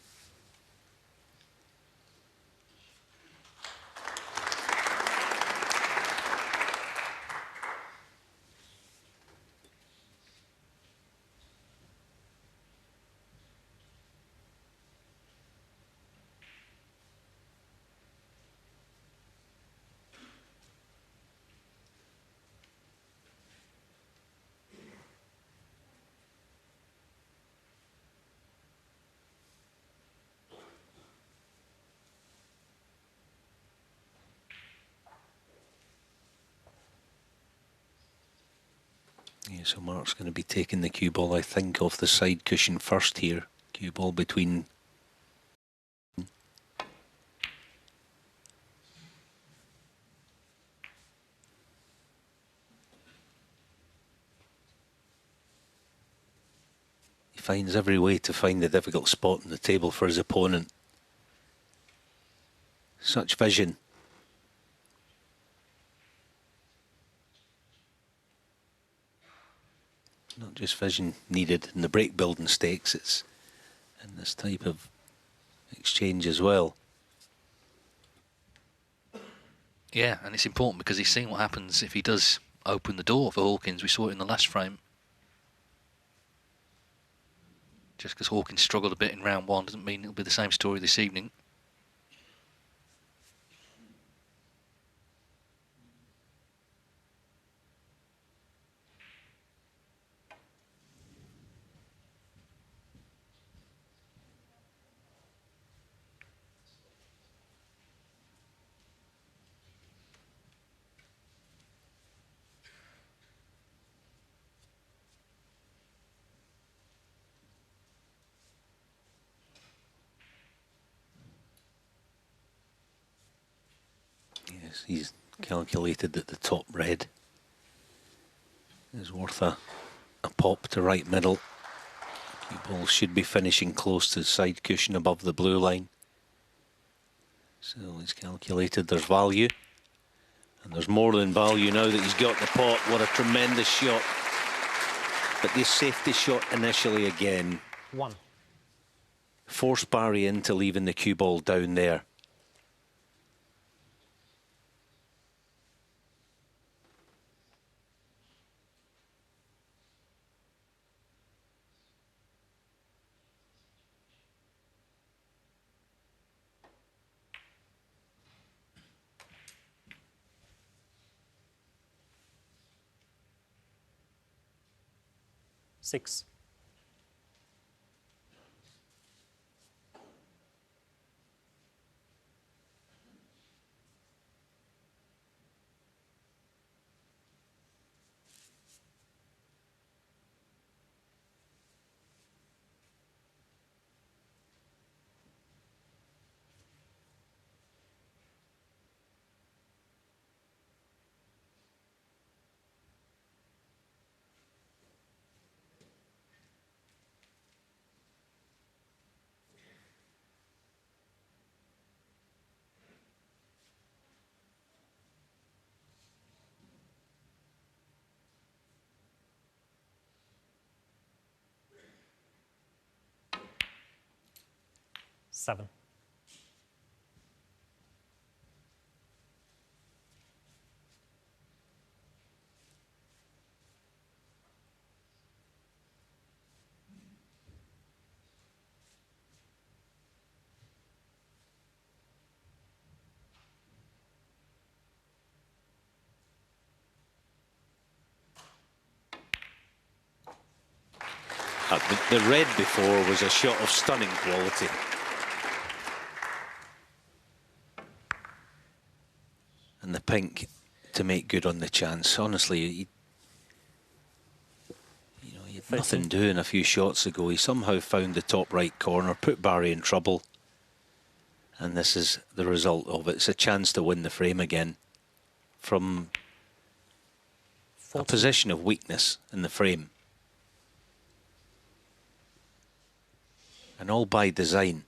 Yeah, so Mark's going to be taking the cue ball, I think, off the side cushion first here. Cue ball between. finds every way to find the difficult spot on the table for his opponent. Such vision. Not just vision needed in the break building stakes, it's in this type of exchange as well. Yeah, and it's important because he's seen what happens if he does open the door for Hawkins. We saw it in the last frame. Just because Hawkins struggled a bit in round one doesn't mean it'll be the same story this evening. Yes, he's calculated that the top red is worth a pop to right middle. Cue ball should be finishing close to the side cushion above the blue line. So he's calculated there's value. And there's more than value now that he's got the pot. What a tremendous shot. But this safety shot initially again. 1. Forced Barry into leaving the cue ball down there. Six. Seven. The red before was a shot of stunning quality. And the pink to make good on the chance. Honestly, he had nothing doing a few shots ago. He somehow found the top right corner, put Barry in trouble. And this is the result of it. It's a chance to win the frame again from 14. a position of weakness in the frame. And all by design.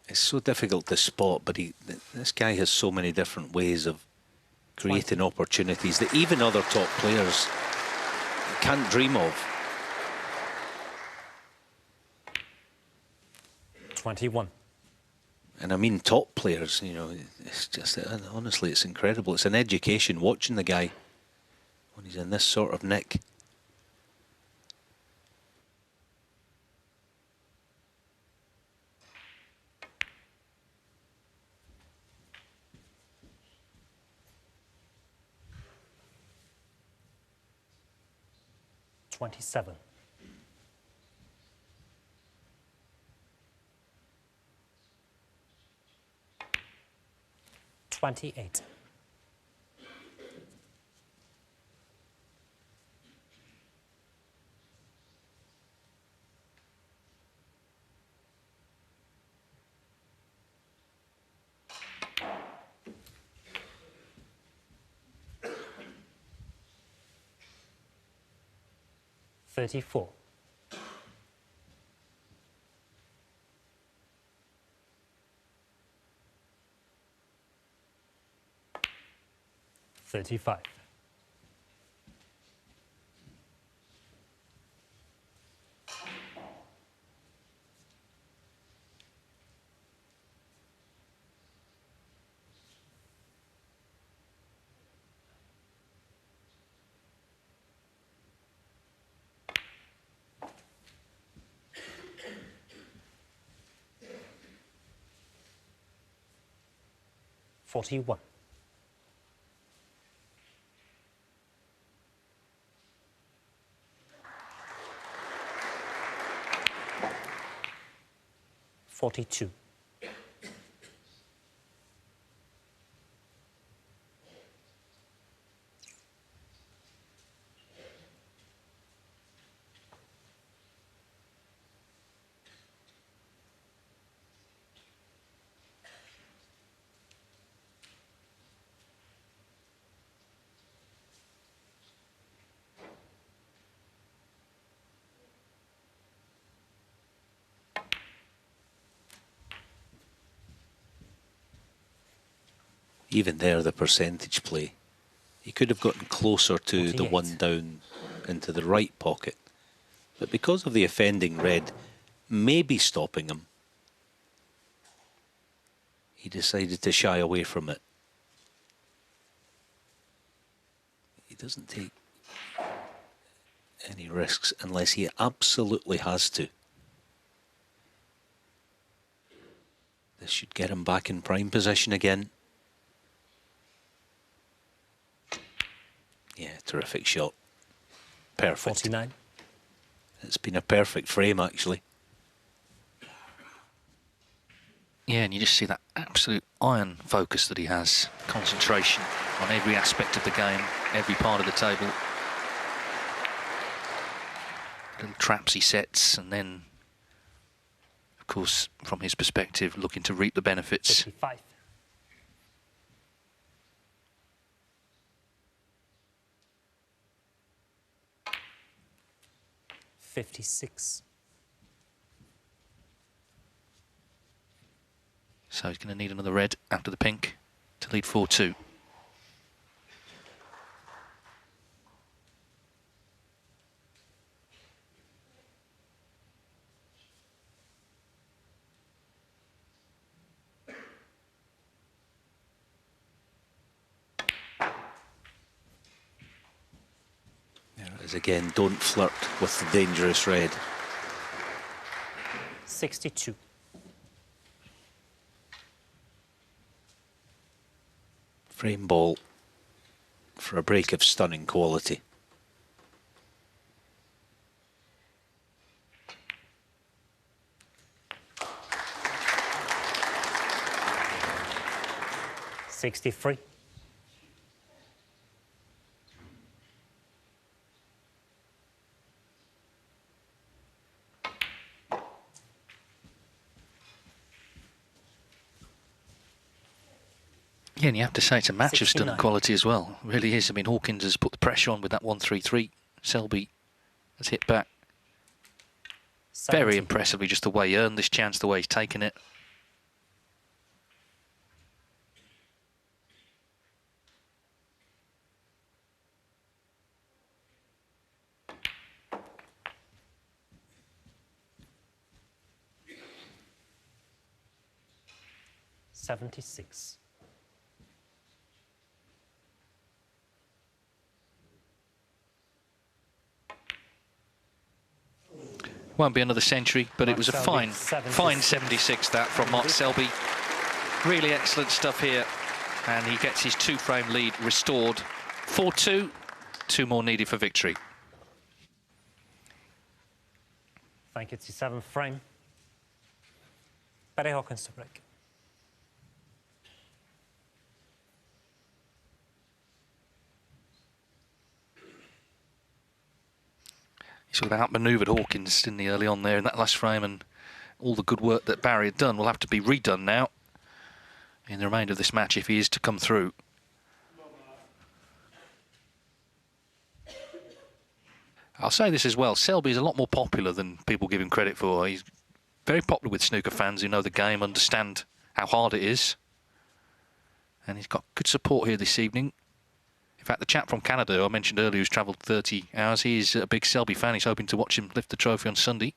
It's so difficult to spot, but this guy has so many different ways of creating opportunities that even other top players can't dream of. 21. And I mean top players, it's just, honestly, it's incredible. It's an education watching the guy when he's in this sort of nick. $27. 28. 34. 35. 41. 42. 'Even there, the percentage play. He could have gotten closer to the 48. one down into the right pocket. But because of the offending red maybe stopping him, he decided to shy away from it. He doesn't take any risks unless he absolutely has to. This should get him back in prime position again. Yeah, terrific shot. Perfect. 49. It's been a perfect frame, actually. Yeah, and you just see that absolute iron focus that he has. Concentration on every aspect of the game, every part of the table. Little traps he sets, and then, of course, from his perspective, looking to reap the benefits. 55. 56. So he's going to need another red after the pink to lead 4-2. There it is again, don't flirt with the dangerous red. 62. Frame ball for a break of stunning quality. $63. Yeah, and you have to say it's a match of 69. stunning quality as well. It really is. I mean, Hawkins has put the pressure on with that 1-3-3. Selby has hit back 70. very impressively, just the way he earned this chance, the way he's taken it. $76. Won't be another century, but it Mark was a Selby, fine 76 that from Mark Selby. Really excellent stuff here, and he gets his two-frame lead restored. 4-2, 2 more needed for victory. Thank you. It's the 7th frame. Barry Hawkins to break. He sort of outmanoeuvred Hawkins, didn't he, early on there in that last frame, and all the good work that Barry had done will have to be redone now in the remainder of this match if he is to come through. I'll say this as well. Selby is a lot more popular than people give him credit for. He's very popular with snooker fans who know the game, understand how hard it is. And he's got good support here this evening. In fact, the chap from Canada who I mentioned earlier who's travelled 30 hours, he's a big Selby fan. He's hoping to watch him lift the trophy on Sunday.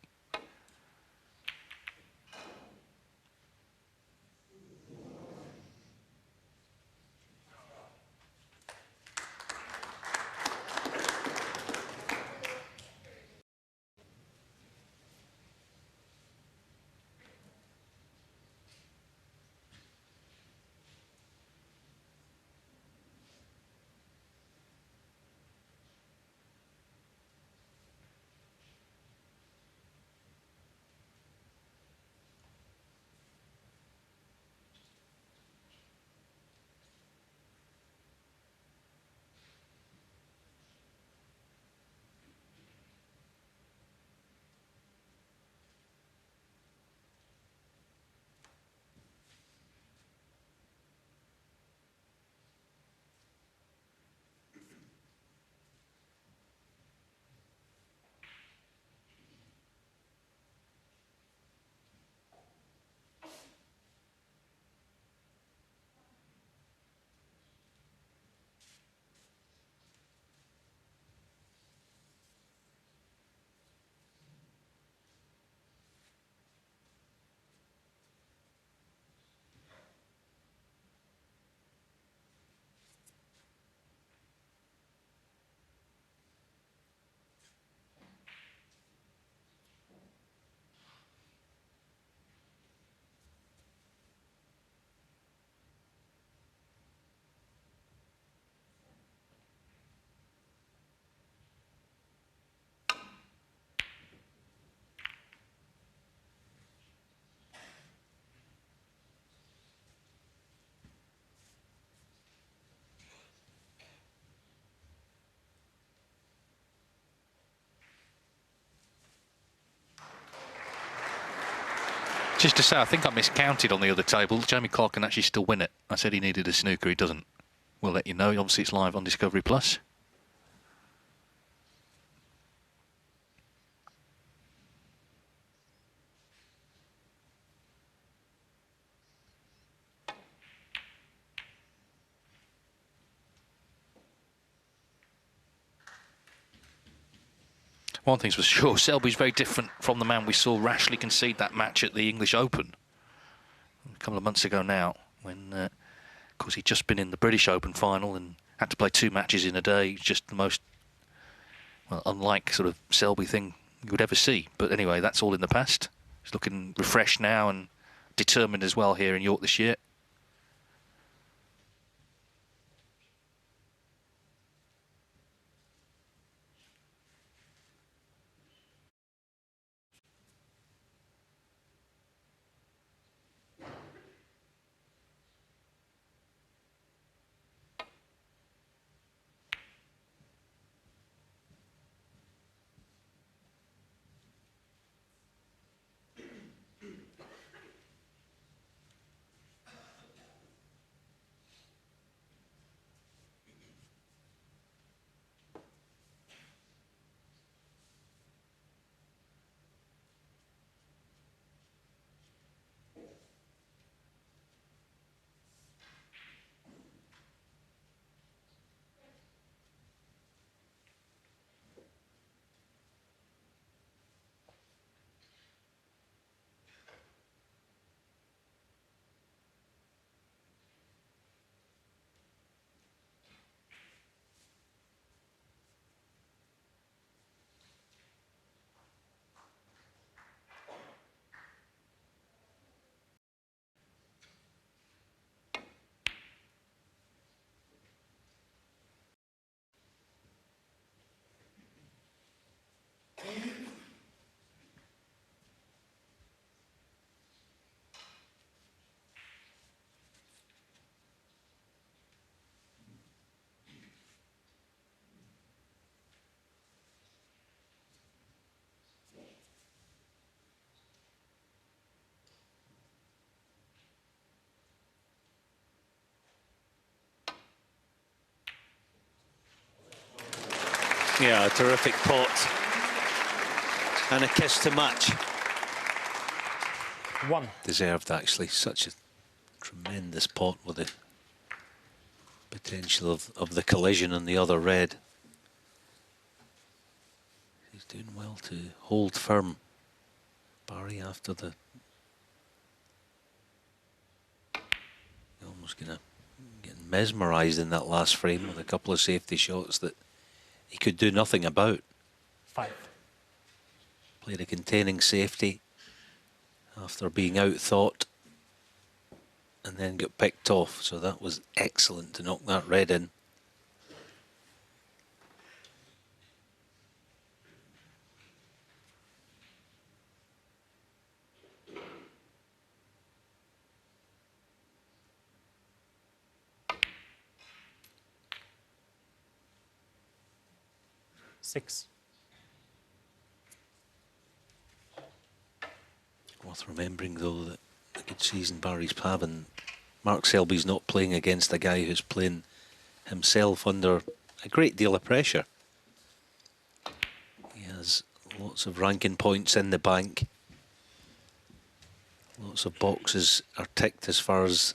Just to say, I think I miscounted on the other table. Jamie Clark can actually still win it. I said he needed a snooker, he doesn't. We'll let you know. Obviously, it's live on Discovery Plus. One thing's for sure, Selby's very different from the man we saw rashly concede that match at the English Open a couple of months ago now, when, of course, he'd just been in the British Open final and had to play 2 matches in a day. Just the most, well, unlike sort of Selby thing you would ever see. But anyway, that's all in the past. He's looking refreshed now and determined as well here in York this year. Yeah, a terrific pot. And a kiss to match. 1. Deserved, actually. Such a tremendous pot with the potential of the collision on the other red. He's doing well to hold firm, Barry, after the... Almost getting mesmerised in that last frame with a couple of safety shots that he could do nothing about. 5. Played a containing safety after being out-thought and then got picked off, so that was excellent to knock that red in. Six. Worth remembering, though, that the good season Barry's having, Mark Selby's not playing against a guy who's playing himself under a great deal of pressure. He has lots of ranking points in the bank. Lots of boxes are ticked as far as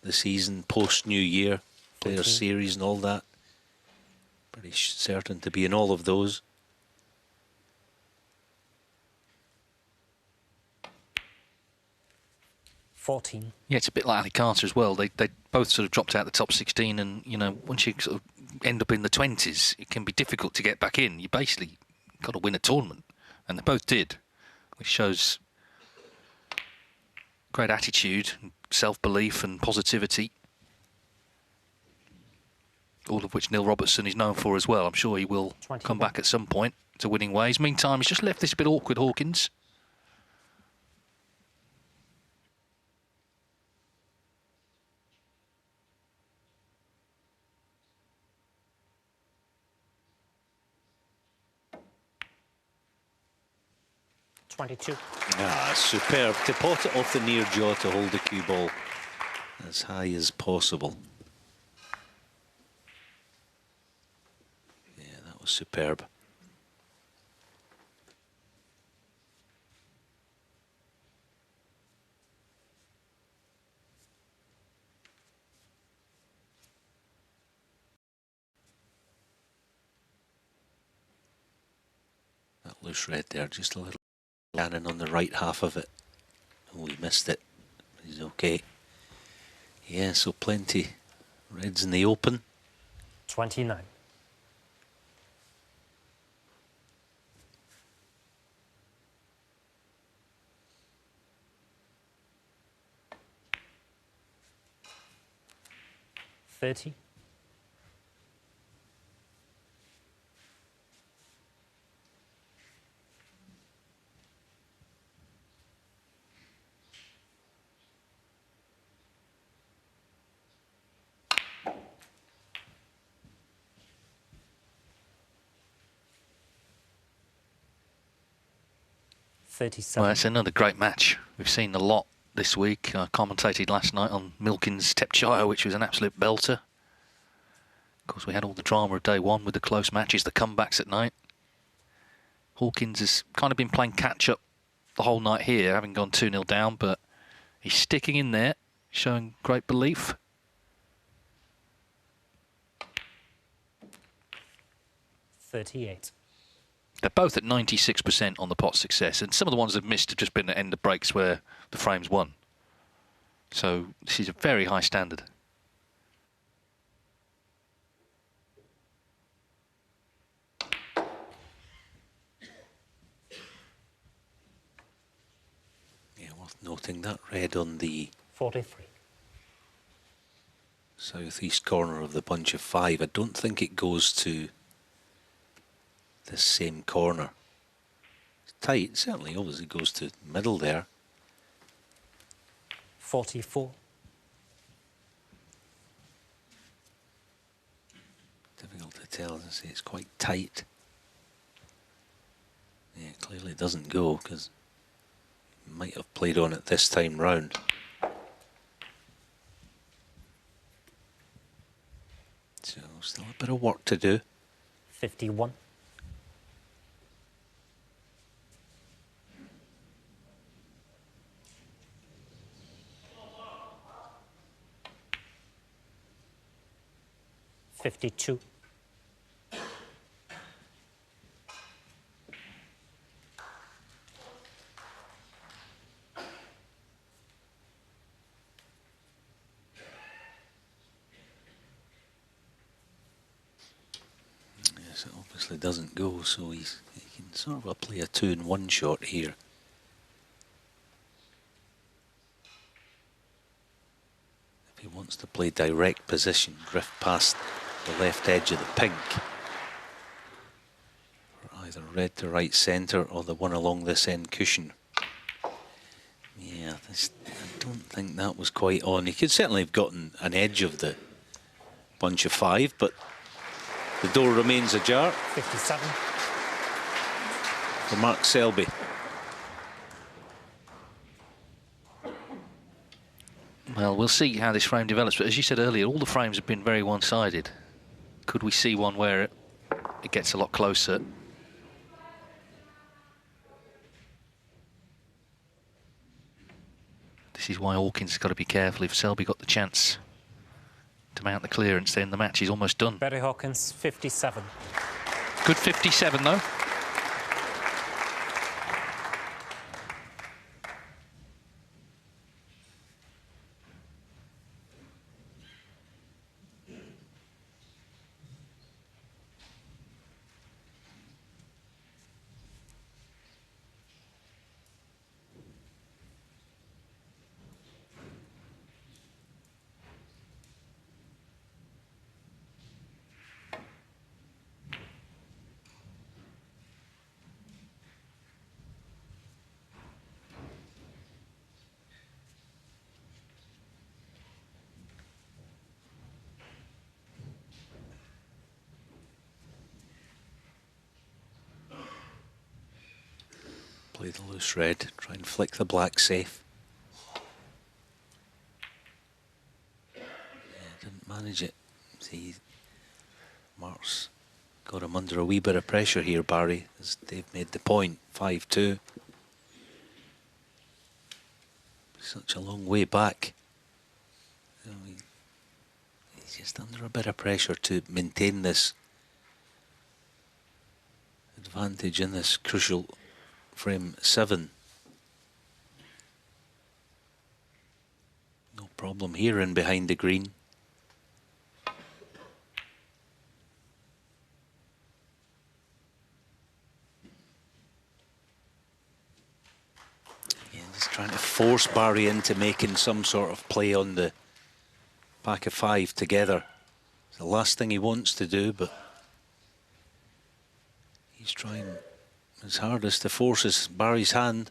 the season, post-New Year, Player Series and all that. Pretty certain to be in all of those. 14. Yeah, it's a bit like Ali Carter as well. They both sort of dropped out the top 16, and you know, once you sort of end up in the 20s, it can be difficult to get back in. You basically got to win a tournament, and they both did, which shows great attitude, self-belief, and positivity. All of which Neil Robertson is known for as well. I'm sure he will come back at some point to winning ways. Meantime, he's just left this a bit awkward, Hawkins. Ah, superb. To pot it off the near jaw to hold the cue ball as high as possible. Yeah, that was superb. That loose red there, just a little cannon on the right half of it. Oh, he missed it. He's okay. Yeah, so plenty. Reds in the open. 29. $30. 37. Well, it's another great match. We've seen a lot this week. I commentated last night on Milkins Tepchire, which was an absolute belter. Of course, we had all the drama of day one with the close matches, the comebacks at night. Hawkins has kind of been playing catch-up the whole night here, having gone 2-0 down, but he's sticking in there, showing great belief. $38. They're both at 96% on the pot success, and some of the ones they've missed have just been at end of breaks where the frame's won. So this is a very high standard. Yeah, worth noting that red on the 43. southeast corner of the bunch of five. I don't think it goes to this same corner. It's tight, certainly obviously goes to middle there. 44. Difficult to tell, as I say, it's quite tight. Yeah, clearly it doesn't go because he might have played on it this time round. So still a bit of work to do. 51. 52. Yes, it obviously doesn't go, so he can sort of play a 2-in-1 shot here. If he wants to play direct position, drift past the left edge of the pink, or either red to right centre or the one along this end cushion. Yeah, I don't think that was quite on. He could certainly have gotten an edge of the bunch of 5, but the door remains ajar 57. for Mark Selby. Well, we'll see how this frame develops, but as you said earlier, all the frames have been very one-sided. Could we see one where it gets a lot closer? This is why Hawkins has got to be careful. If Selby got the chance to mount the clearance, then the match is almost done. Barry Hawkins, 57. Good 57, though. Play the loose red, try and flick the black safe. Yeah, didn't manage it. See, Mark's got him under a wee bit of pressure here, Barry, as they've made the point, 5-2. Such a long way back. You know, he's just under a bit of pressure to maintain this advantage in this crucial frame 7. No problem here in behind the green. Yeah, just trying to force Barry into making some sort of play on the pack of 5 together. It's the last thing he wants to do, but he's trying his hardest to force Barry's hand.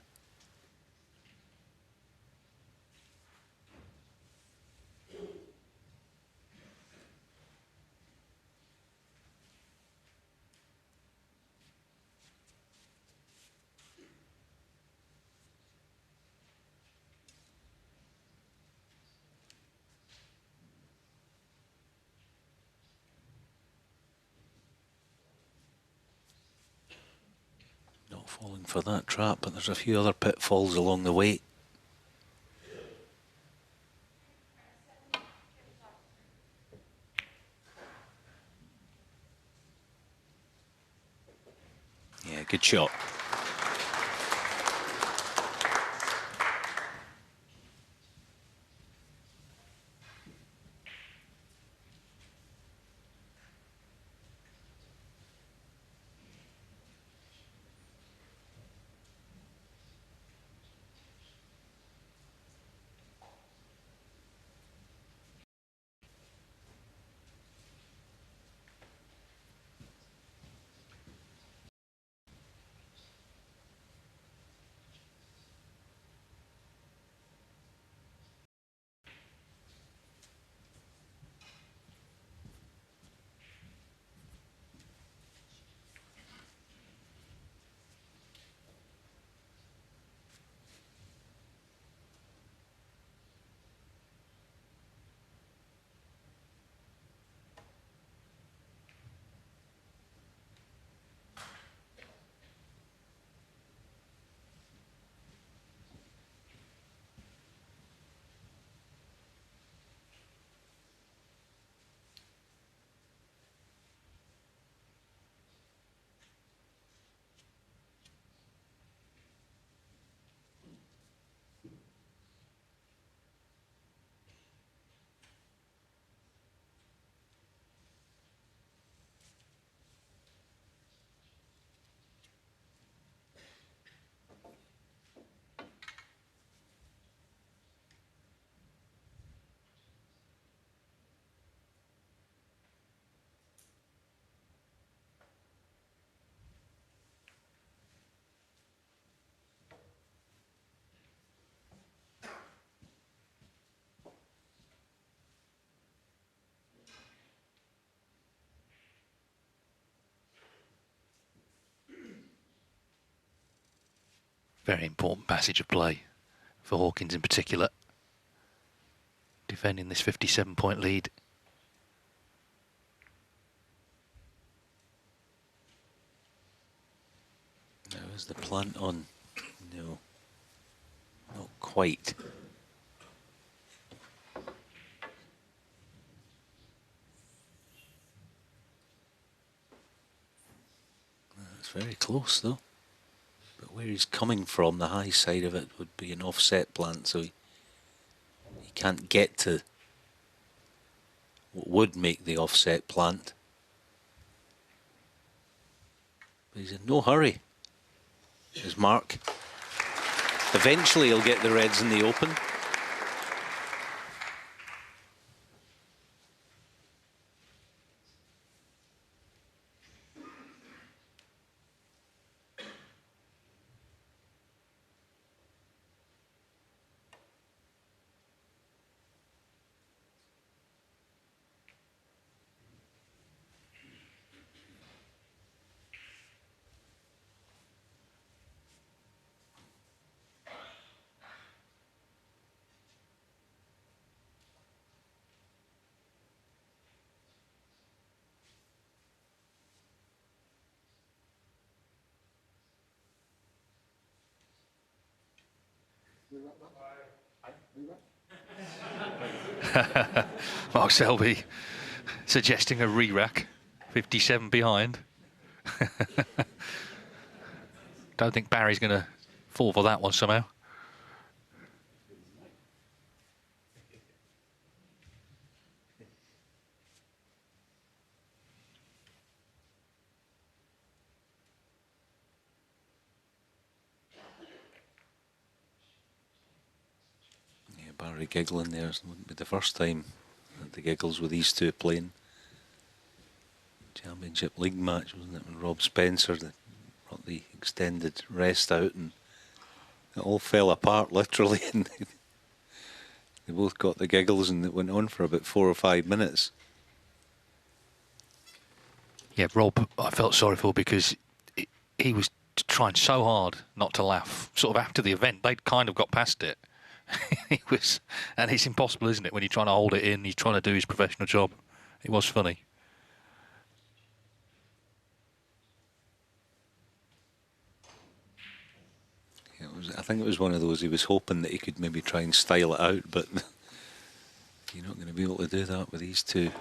Not falling for that trap, but there's a few other pitfalls along the way. Yeah, good shot. Very important passage of play for Hawkins in particular. Defending this 57-point lead. Now is the plant on? No, not quite. That's very close though. But where he's coming from, the high side of it would be an offset plant, so he can't get to what would make the offset plant. But he's in no hurry. There's Mark. Eventually he'll get the reds in the open. Mark Selby suggesting a re-rack, 57 behind. Don't think Barry's going to fall for that one somehow. Yeah, Barry giggling there. It wouldn't be the first time that the giggles with these two playing. Championship League match, wasn't it, when Rob Spencer brought the extended rest out and it all fell apart literally and they both got the giggles and it went on for about 4 or 5 minutes. Yeah, Rob, I felt sorry for because he was trying so hard not to laugh. Sort of after the event, they'd kind of got past it. He was, and it's impossible, isn't it, when you're trying to hold it in, he's trying to do his professional job. It was funny. I think it was one of those, he was hoping that he could maybe try and style it out, but you're not going to be able to do that with these two.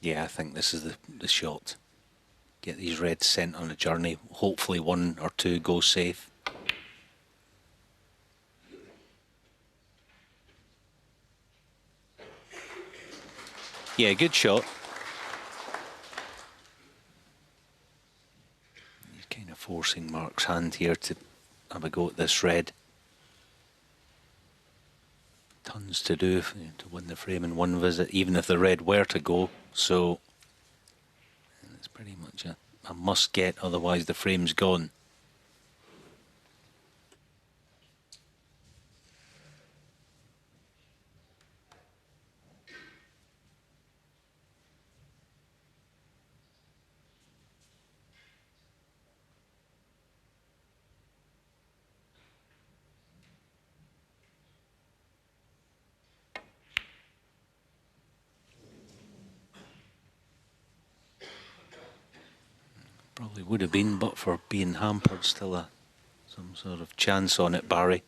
Yeah, I think this is the shot. Get these reds sent on a journey. Hopefully 1 or 2 go safe. Yeah, good shot. He's kind of forcing Mark's hand here to have a go at this red. Tons to do to win the frame in one visit, even if the red were to go. So it's pretty much a must get, otherwise the frame's gone. Probably would have been, but for being hampered, still some sort of chance on it, Barry.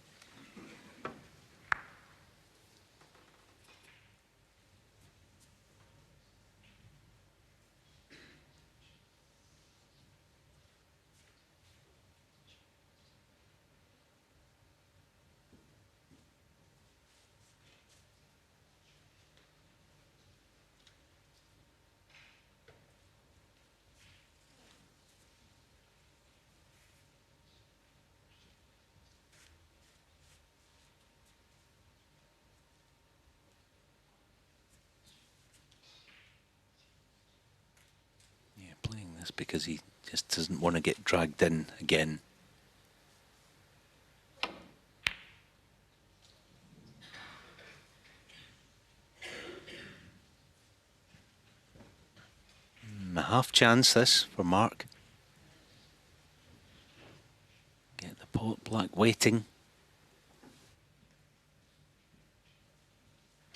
Playing this because he just doesn't want to get dragged in again. A half chance this for Mark. Get the pot black waiting.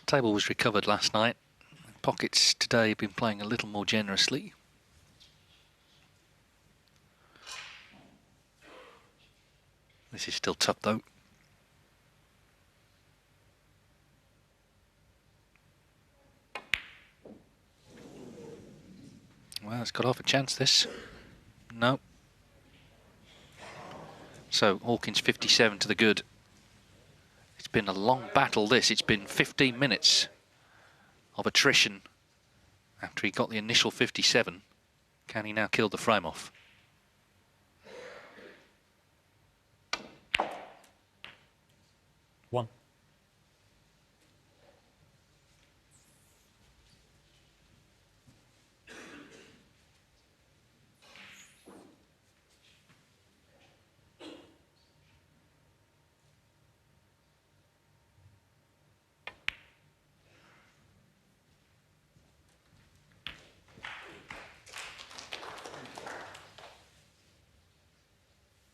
Table was recovered last night. Pockets today have been playing a little more generously. This is still tough though. Well, it's got half a chance, this. No. So, Hawkins 57 to the good. It's been a long battle, this. It's been 15 minutes of attrition after he got the initial 57. Can he now kill the frame off? One.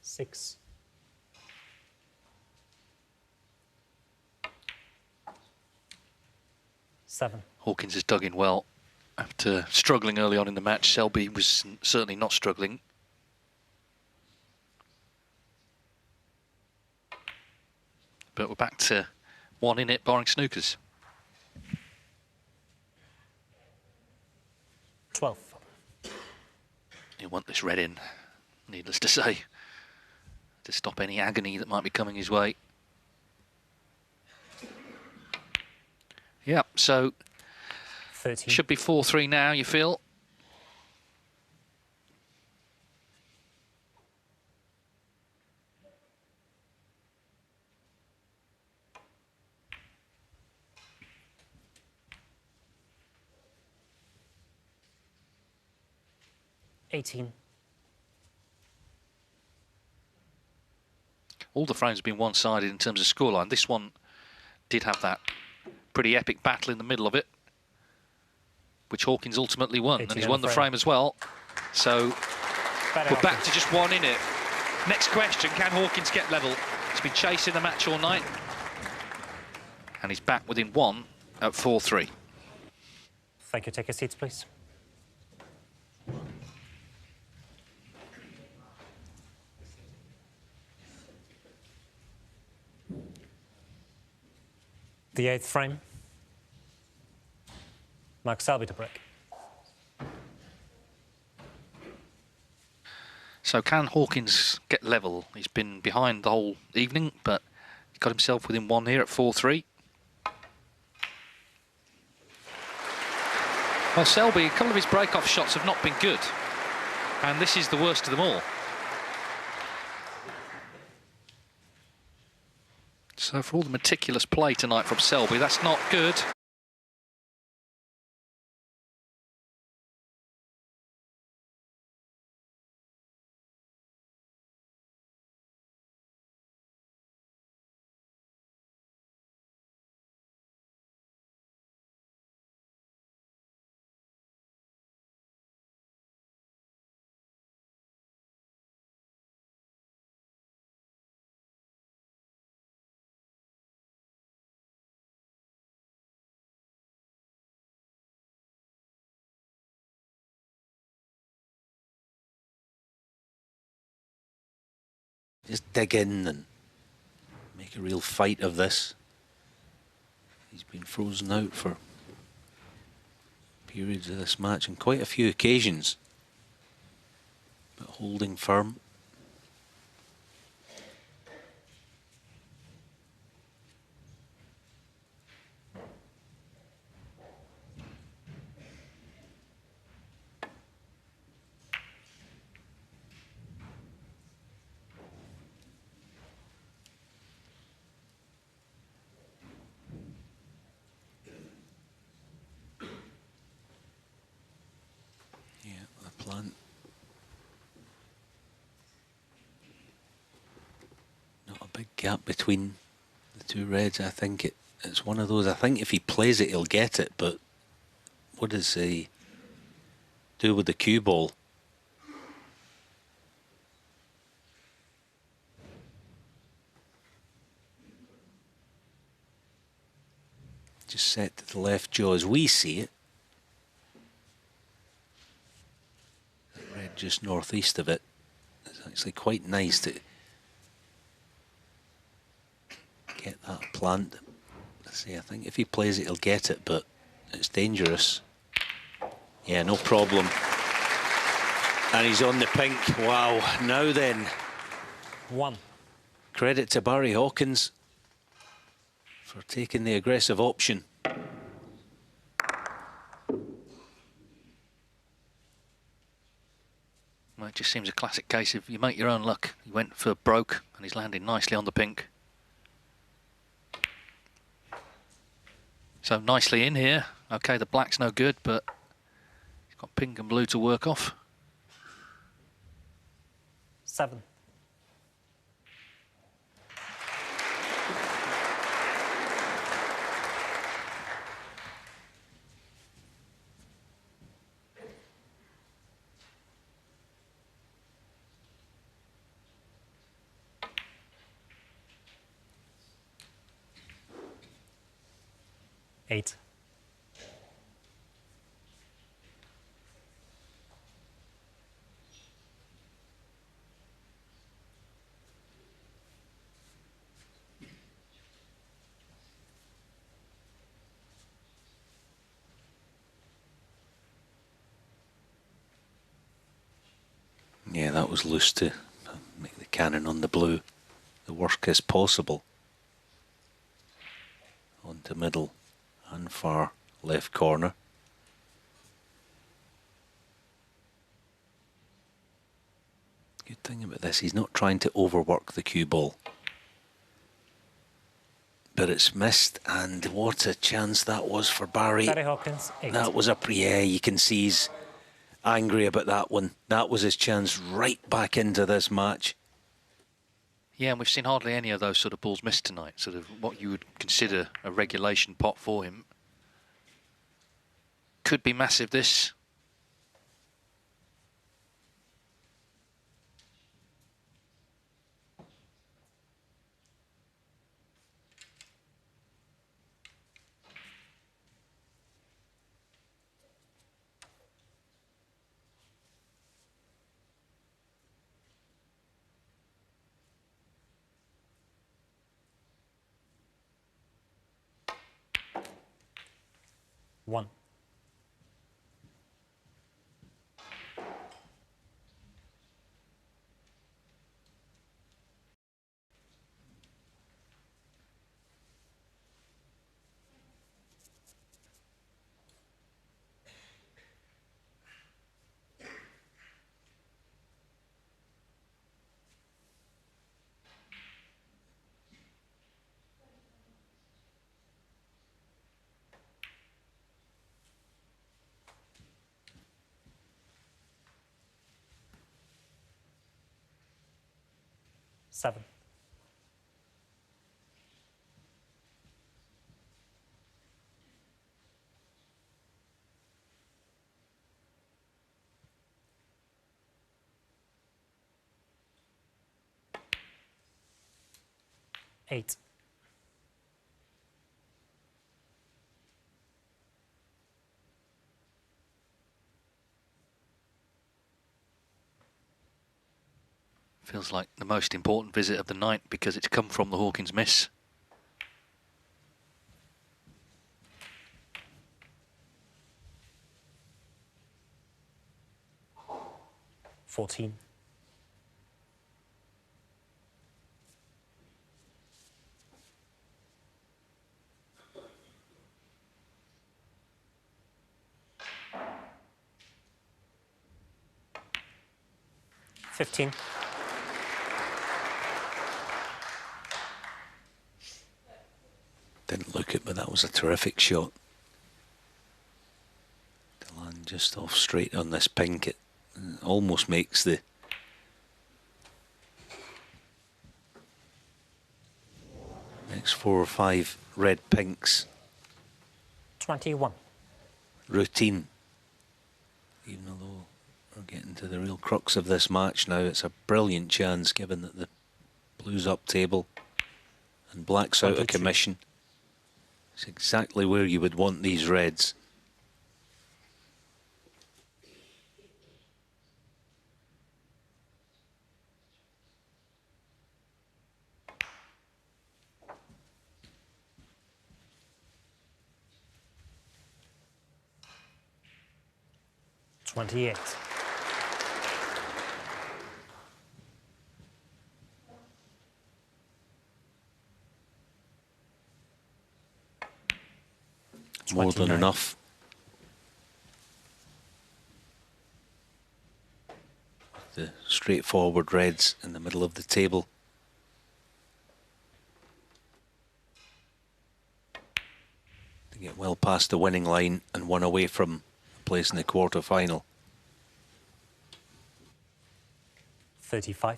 Six. Seven. Hawkins has dug in well after struggling early on in the match. Selby was certainly not struggling. But we're back to 1 in it, barring snookers. 12. He'll want this red in, needless to say, to stop any agony that might be coming his way. Yeah, so 13. should be 4-3 now, you feel? All the frames have been one-sided in terms of scoreline. This one did have that pretty epic battle in the middle of it, which Hawkins ultimately won, and he's won the frame as well. So we're back to just 1 in it. Next question, can Hawkins get level? He's been chasing the match all night, and he's back within 1 at 4-3. Thank you. Take your seats, please. The 8th frame. Mark Selby to break. So can Hawkins get level? He's been behind the whole evening, but he's got himself within one here at 4-3. Well, Selby, a couple of his break-off shots have not been good, and this is the worst of them all. So for all the meticulous play tonight from Selby, that's not good. Just dig in and make a real fight of this. He's been frozen out for periods of this match on quite a few occasions, but holding firm. Plant. Not a big gap between the two reds. I think it's one of those. I think if he plays it, he'll get it. But what does he do with the cue ball? Just set to the left jaw as we see it. Red just northeast of it. It's actually quite nice to get that plant. See, I think if he plays it, he'll get it, but it's dangerous. Yeah, no problem. And he's on the pink. Wow. Now then. 1. Credit to Barry Hawkins for taking the aggressive option. Well, it just seems a classic case of you make your own luck. He went for broke and he's landing nicely on the pink. So nicely in here. Okay, the black's no good, but he's got pink and blue to work off. 7. Eight. Yeah, that was loose to make the cannon on the blue the worst case possible. Onto middle and far left corner. Good thing about this, he's not trying to overwork the cue ball. But it's missed, and what a chance that was for Barry. Barry Hawkins, 8. That was yeah, you can see he's angry about that one. That was his chance right back into this match. Yeah, and we've seen hardly any of those sort of balls missed tonight. Sort of what you would consider a regulation pot for him. Could be massive, this. One. 7. Eight. Feels like the most important visit of the night because it's come from the Hawkins miss. $14. 15. Didn't look it, but that was a terrific shot. To land just off straight on this pink, it almost makes the next 4 or 5 red pinks 21. routine. Even though we're getting to the real crux of this match now, it's a brilliant chance given that the blue's up table and black's out of 22. commission. It's exactly where you would want these reds. $28. More than 29. enough. The straightforward reds in the middle of the table. To get well past the winning line and one away from a place in the quarter-final. 35.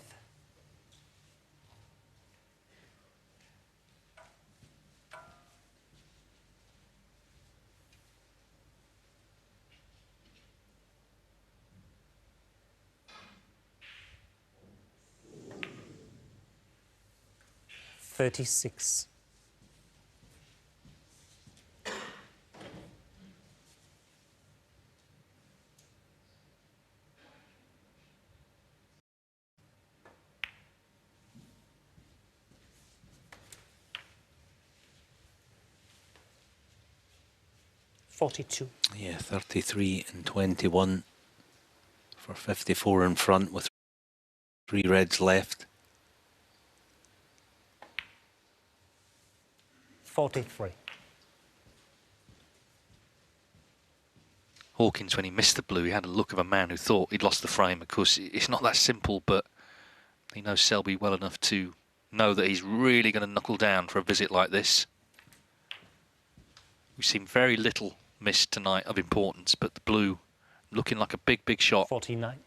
$36. $42. Yeah, 33 and 21 for 54 in front with 3 reds left. 43. Hawkins, when he missed the blue, he had a look of a man who thought he'd lost the frame. Of course, it's not that simple, but he knows Selby well enough to know that he's really going to knuckle down for a visit like this. We've seen very little missed tonight of importance, but the blue looking like a big, big shot. 49.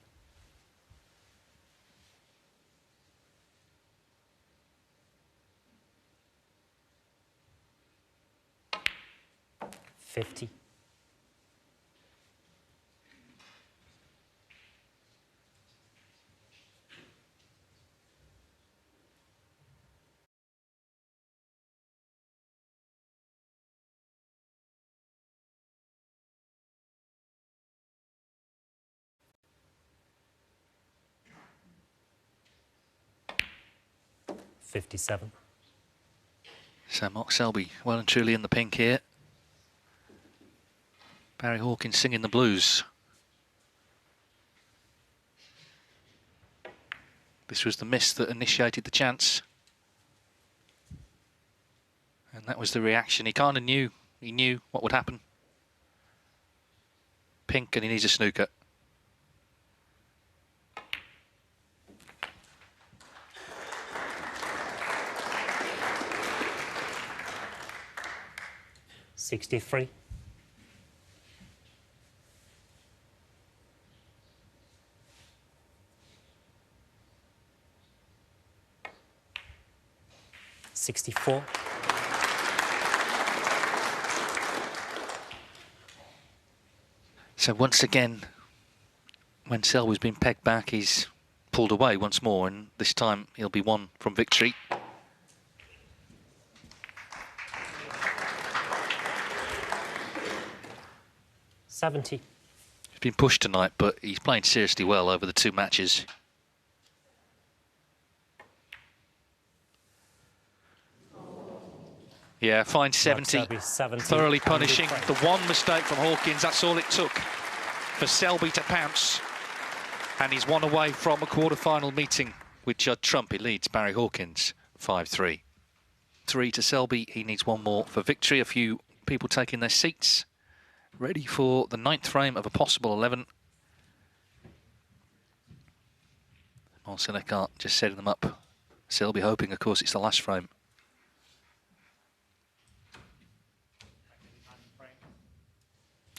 $50. $57. So Mark Selby well and truly in the pink here. Barry Hawkins singing the blues. This was the miss that initiated the chance. And that was the reaction. He kind of knew. He knew what would happen. Pink, and he needs a snooker. $63. 64. So once again, when Selby's been pegged back, he's pulled away once more, and this time he'll be one from victory. He's been pushed tonight, but he's playing seriously well over the two matches. Yeah, fine 70. 70. Thoroughly punishing the one mistake from Hawkins. That's all it took for Selby to pounce. And he's one away from a quarter-final meeting with Judd Trump. He leads Barry Hawkins 5-3. 3 to Selby. He needs one more for victory. A few people taking their seats, ready for the 9th frame of a possible 11. Marcel Eckhart just setting them up. Selby hoping, of course, it's the last frame.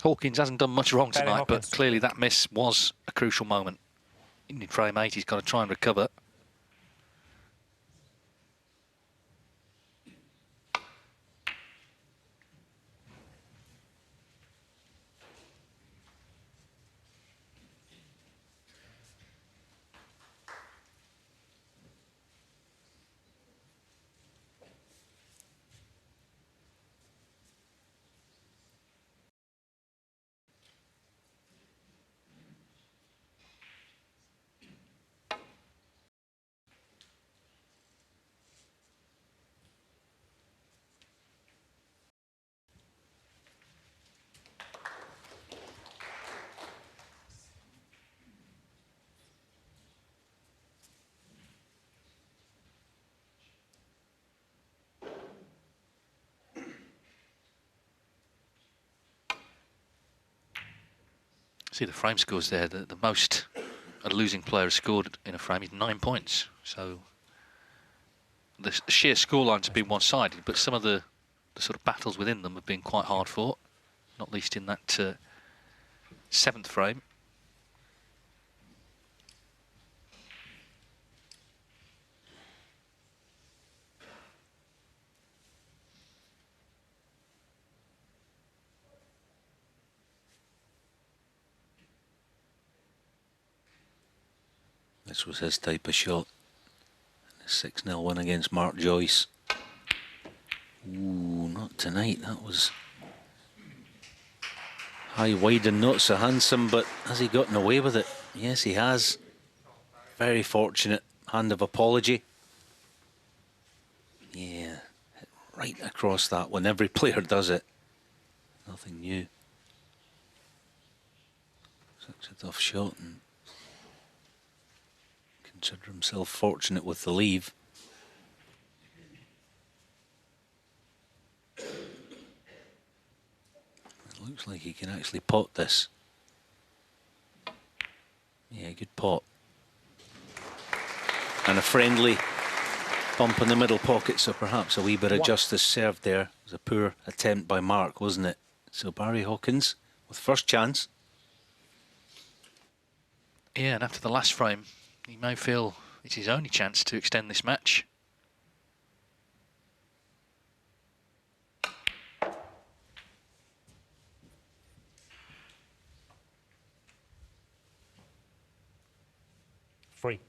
Hawkins hasn't done much wrong tonight, but clearly that miss was a crucial moment. In frame 8, he's got to try and recover. See the frame scores there. The most a losing player has scored in a frame is 9 points. So the sheer scorelines have been one-sided, but some of the sort of battles within them have been quite hard fought, not least in that 7th frame. This was his type of shot. A 6-0 win against Mark Joyce. Ooh, not tonight. That was high, wide and not so handsome, but has he gotten away with it? Yes, he has. Very fortunate. Hand of apology. Yeah, hit right across that one. Every player does it. Nothing new. Such a tough shot, and consider himself fortunate with the leave. It looks like he can actually pot this. Yeah, good pot. And a friendly bump in the middle pocket, so perhaps a wee bit of justice served there. It was a poor attempt by Mark, wasn't it? So Barry Hawkins with first chance. Yeah, and after the last frame, he may feel it's his only chance to extend this match. Free.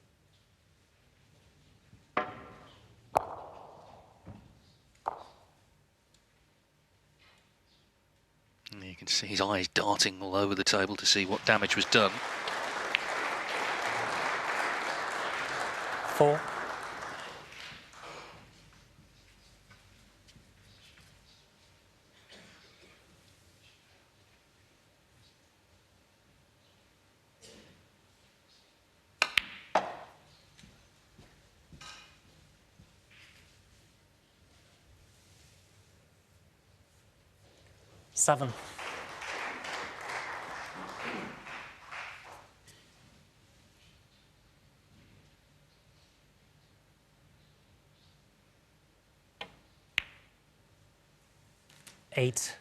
And you can see his eyes darting all over the table to see what damage was done. 4. Seven. Eight.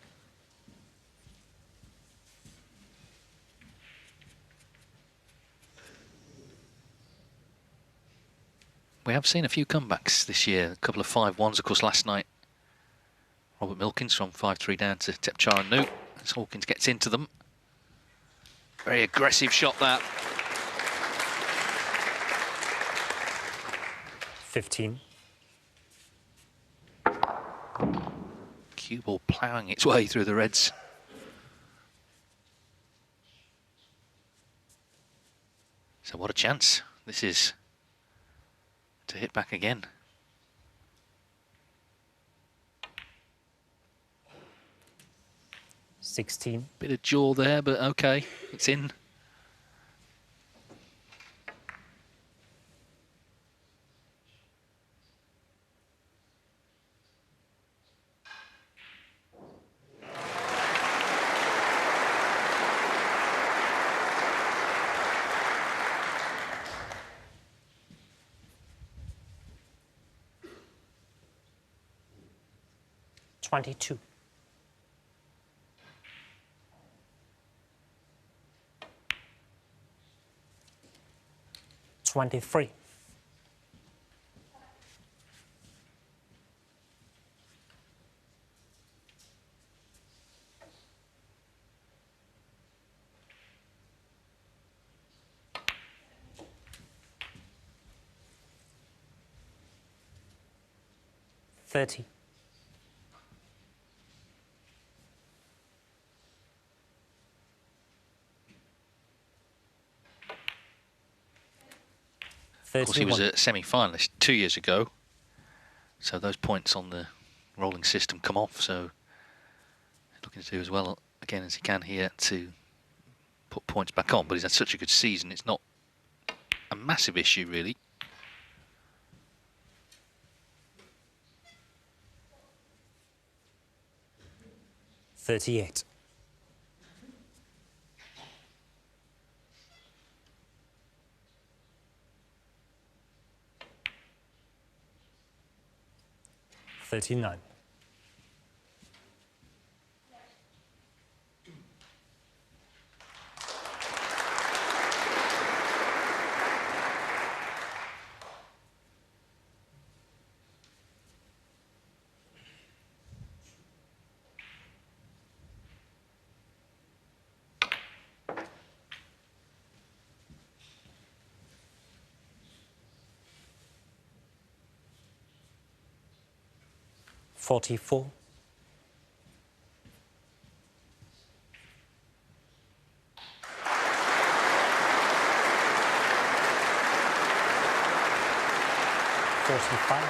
We have seen a few comebacks this year, a couple of 5-1s, of course, last night. Robert Milkins from 5-3 down to Tepchara Nu as Hawkins gets into them. Very aggressive shot that. 15. Cue ball ploughing its way through the reds. So what a chance this is to hit back again. 16. Bit of jaw there, but okay, it's in. $22. 23. 30. 31. Of course, he was a semi-finalist 2 years ago, so those points on the rolling system come off, so looking to do as well again as he can here to put points back on, but he's had such a good season, it's not a massive issue really. $38. 39. 44. 45.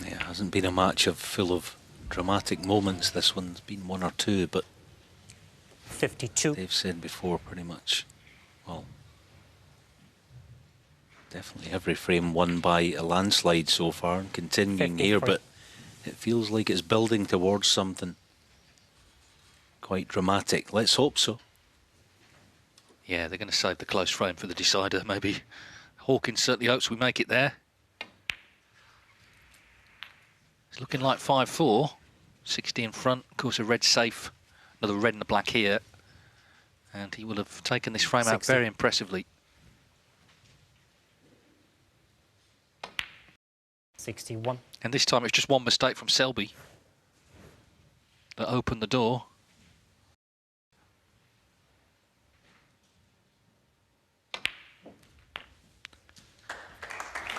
Yeah, it hasn't been a match full of dramatic moments. This one's been one or two, but 52. they've said before pretty much, well, definitely every frame won by a landslide so far and continuing 53. here, but it feels like it's building towards something quite dramatic. Let's hope so. Yeah, they're going to save the close frame for the decider, maybe. Hawkins certainly hopes we make it there. It's looking like 5-4. 60 in front, of course a red safe. Another red and a black here. And he will have taken this frame 60. out very impressively. 61. And this time it's just one mistake from Selby that opened the door.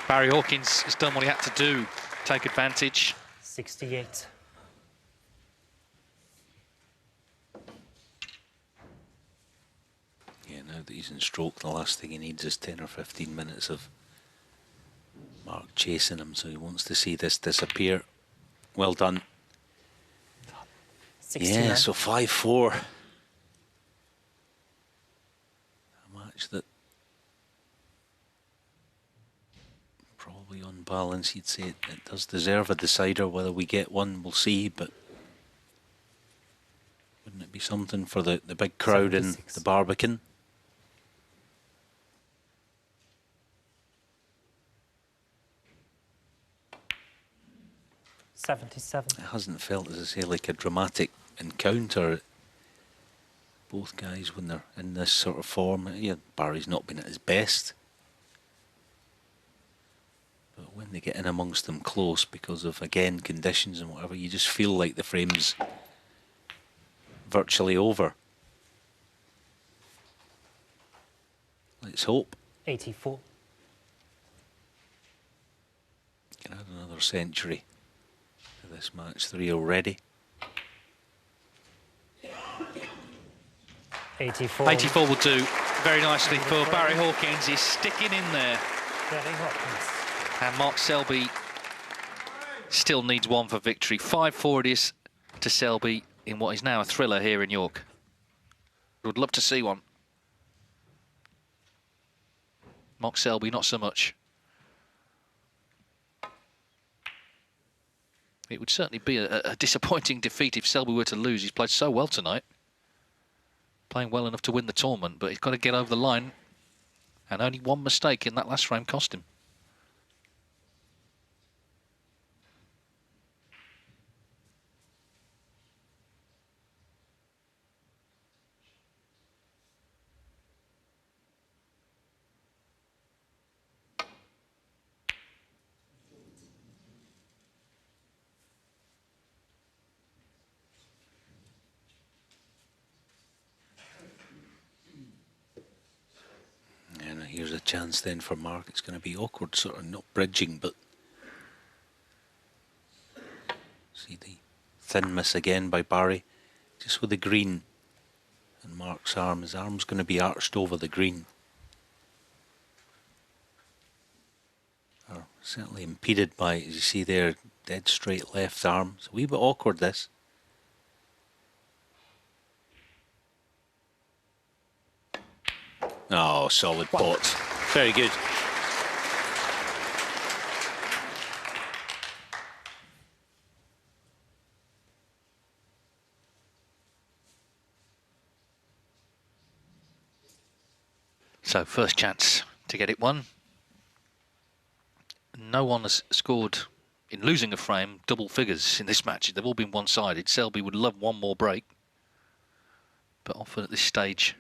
Barry Hawkins has done what he had to do, take advantage. 68. Yeah, now that he's in stroke, the last thing he needs is 10 or 15 minutes of Mark chasing him, so he wants to see this disappear. Well done. 69. Yeah, so 5-4. A match that probably on balance you'd say it does deserve a decider. Whether we get one, we'll see, but wouldn't it be something for the big crowd 76. in the Barbican? 77. It hasn't felt, as I say, like a dramatic encounter. Both guys, when they're in this sort of form, yeah, Barry's not been at his best. But when they get in amongst them close, because of, again, conditions and whatever, you just feel like the frame's virtually over. Let's hope. 84. Can add another century to this match 3 already. 84. 84 will do very nicely for Barry Hawkins. He's sticking in there. Barry Hawkins. And Mark Selby still needs one for victory. 5-4 it is to Selby in what is now a thriller here in York. Would love to see one. Mark Selby, not so much. It would certainly be a disappointing defeat if Selby were to lose. He's played so well tonight. Playing well enough to win the tournament, but he's got to get over the line. And only one mistake in that last frame cost him. Here's a chance then for Mark. It's going to be awkward, sort of not bridging, but see the thin miss again by Barry, just with the green and Mark's arm. His arm's going to be arched over the green, or certainly impeded by, as you see there, dead straight left arm. It's a wee bit awkward, this. Oh, solid pot. Very good. So, first chance to get it won. No one has scored in losing a frame double figures in this match. They've all been one-sided. Selby would love one more break, but often at this stage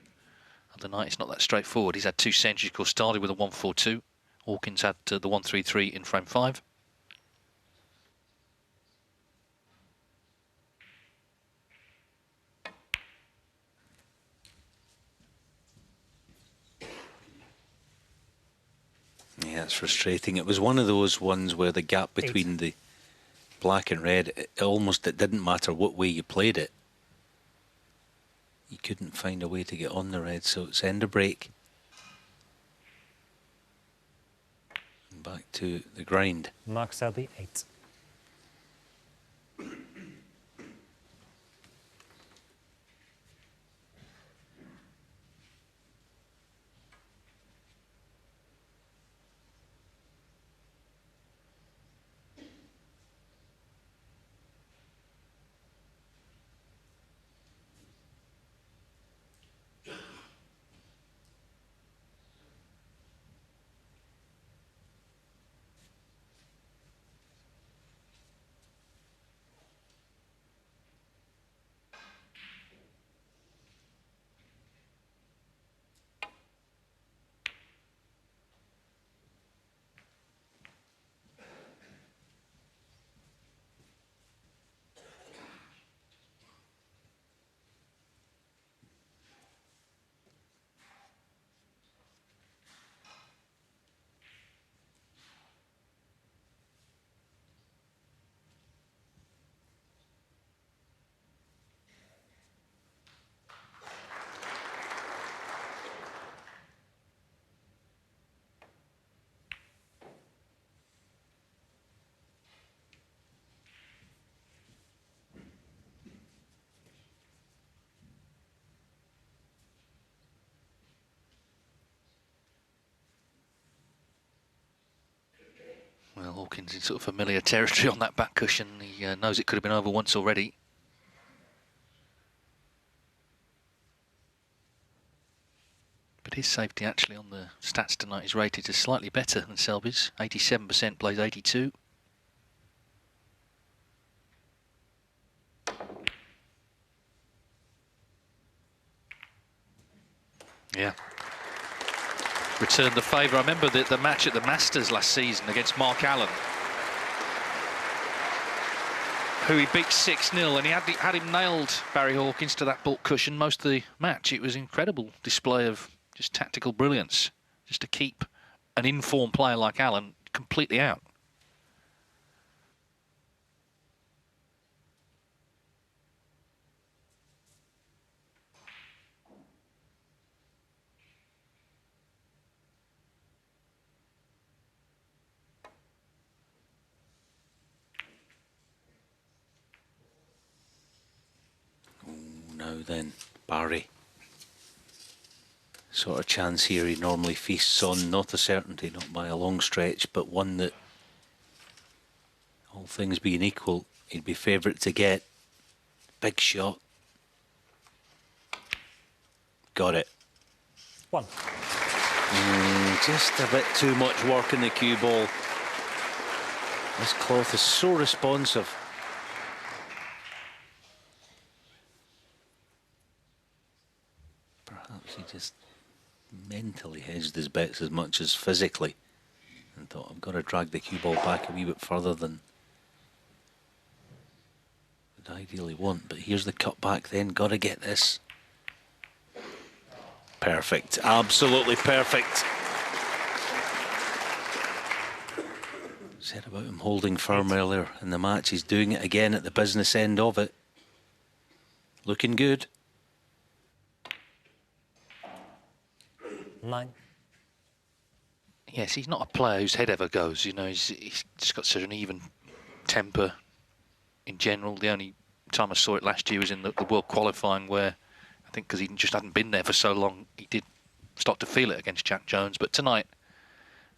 of the night, it's not that straightforward. He's had 2 centuries, of course, started with a 1-4-2. Hawkins had the 1-3-3 in frame 5. Yeah, it's frustrating. It was one of those ones where the gap between the black and red, it didn't matter what way you played it. You couldn't find a way to get on the red, so it's end of break. And back to the grind. Mark Selby, 8. Well, Hawkins in sort of familiar territory on that back cushion. He knows it could have been over once already. But his safety actually on the stats tonight is rated as slightly better than Selby's. 87% plays 82. Yeah. Returned the favour. I remember the match at the Masters last season against Mark Allen, who he beat 6-0, and he had him nailed, Barry Hawkins, to that baulk cushion most of the match. It was an incredible display of just tactical brilliance, just to keep an informed player like Allen completely out. Now then, Barry. Sort of chance here he normally feasts on, not a certainty, not by a long stretch, but one that, all things being equal, he'd be favourite to get. Big shot. Got it. One. Just a bit too much work in the cue ball. This cloth is so responsive. Perhaps he just mentally hedged his bets as much as physically and thought, I've got to drag the cue ball back a wee bit further than would ideally want. But here's the cut back then. Got to get this. Perfect. Absolutely perfect. Said about him holding firm earlier in the match. He's doing it again at the business end of it. Looking good. 9. Yes, he's not a player whose head ever goes. You know, he's just got such an even temper in general. The only time I saw it last year was in the World Qualifying, where I think because he just hadn't been there for so long, he did start to feel it against Jack Jones. But tonight,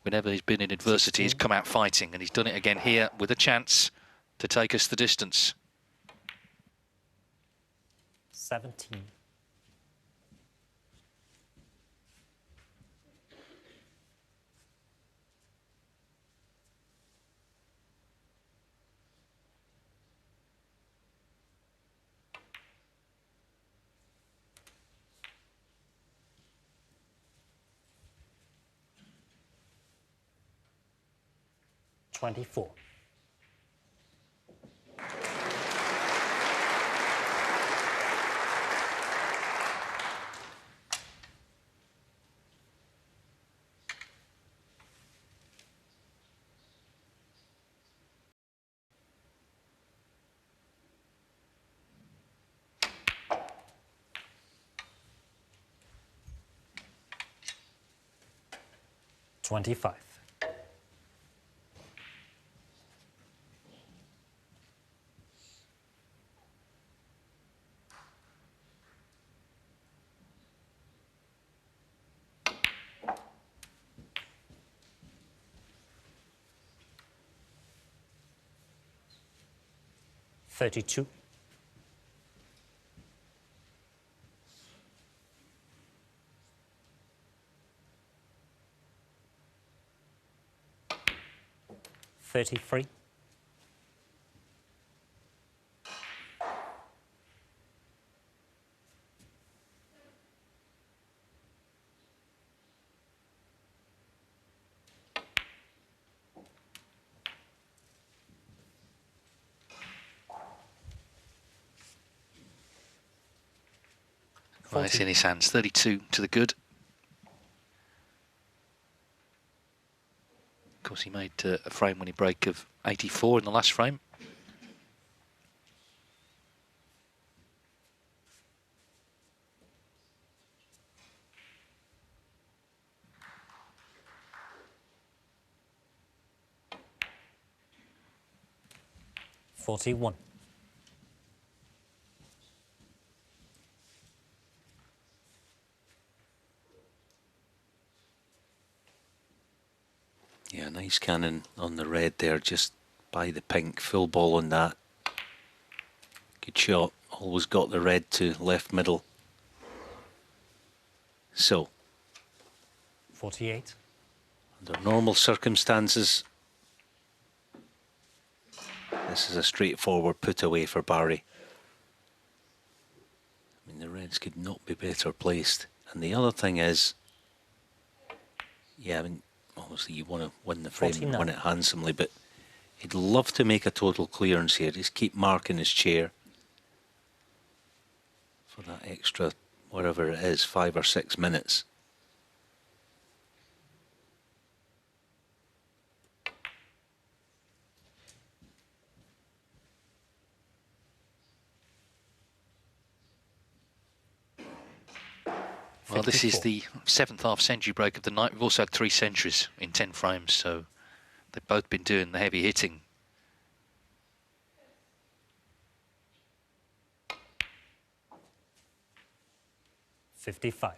whenever he's been in adversity, he's come out fighting, and he's done it again here with a chance to take us the distance. 17. $24. $25. $32. $33. Well, it's in his hands. 32 to the good. Of course, he made a frame winning break of 84 in the last frame. $41. Yeah, nice cannon on the red there, just by the pink, full ball on that. Good shot, always got the red to left middle. So, 48. under normal circumstances, this is a straightforward put away for Barry. I mean, the reds could not be better placed. And the other thing is, yeah, I mean, obviously you want to win the frame and win it handsomely, but he'd love to make a total clearance here. Just keep marking his chair for that extra, whatever it is, 5 or 6 minutes. Well, this is the 7th half-century break of the night. We've also had 3 centuries in 10 frames, so they've both been doing the heavy hitting. $55.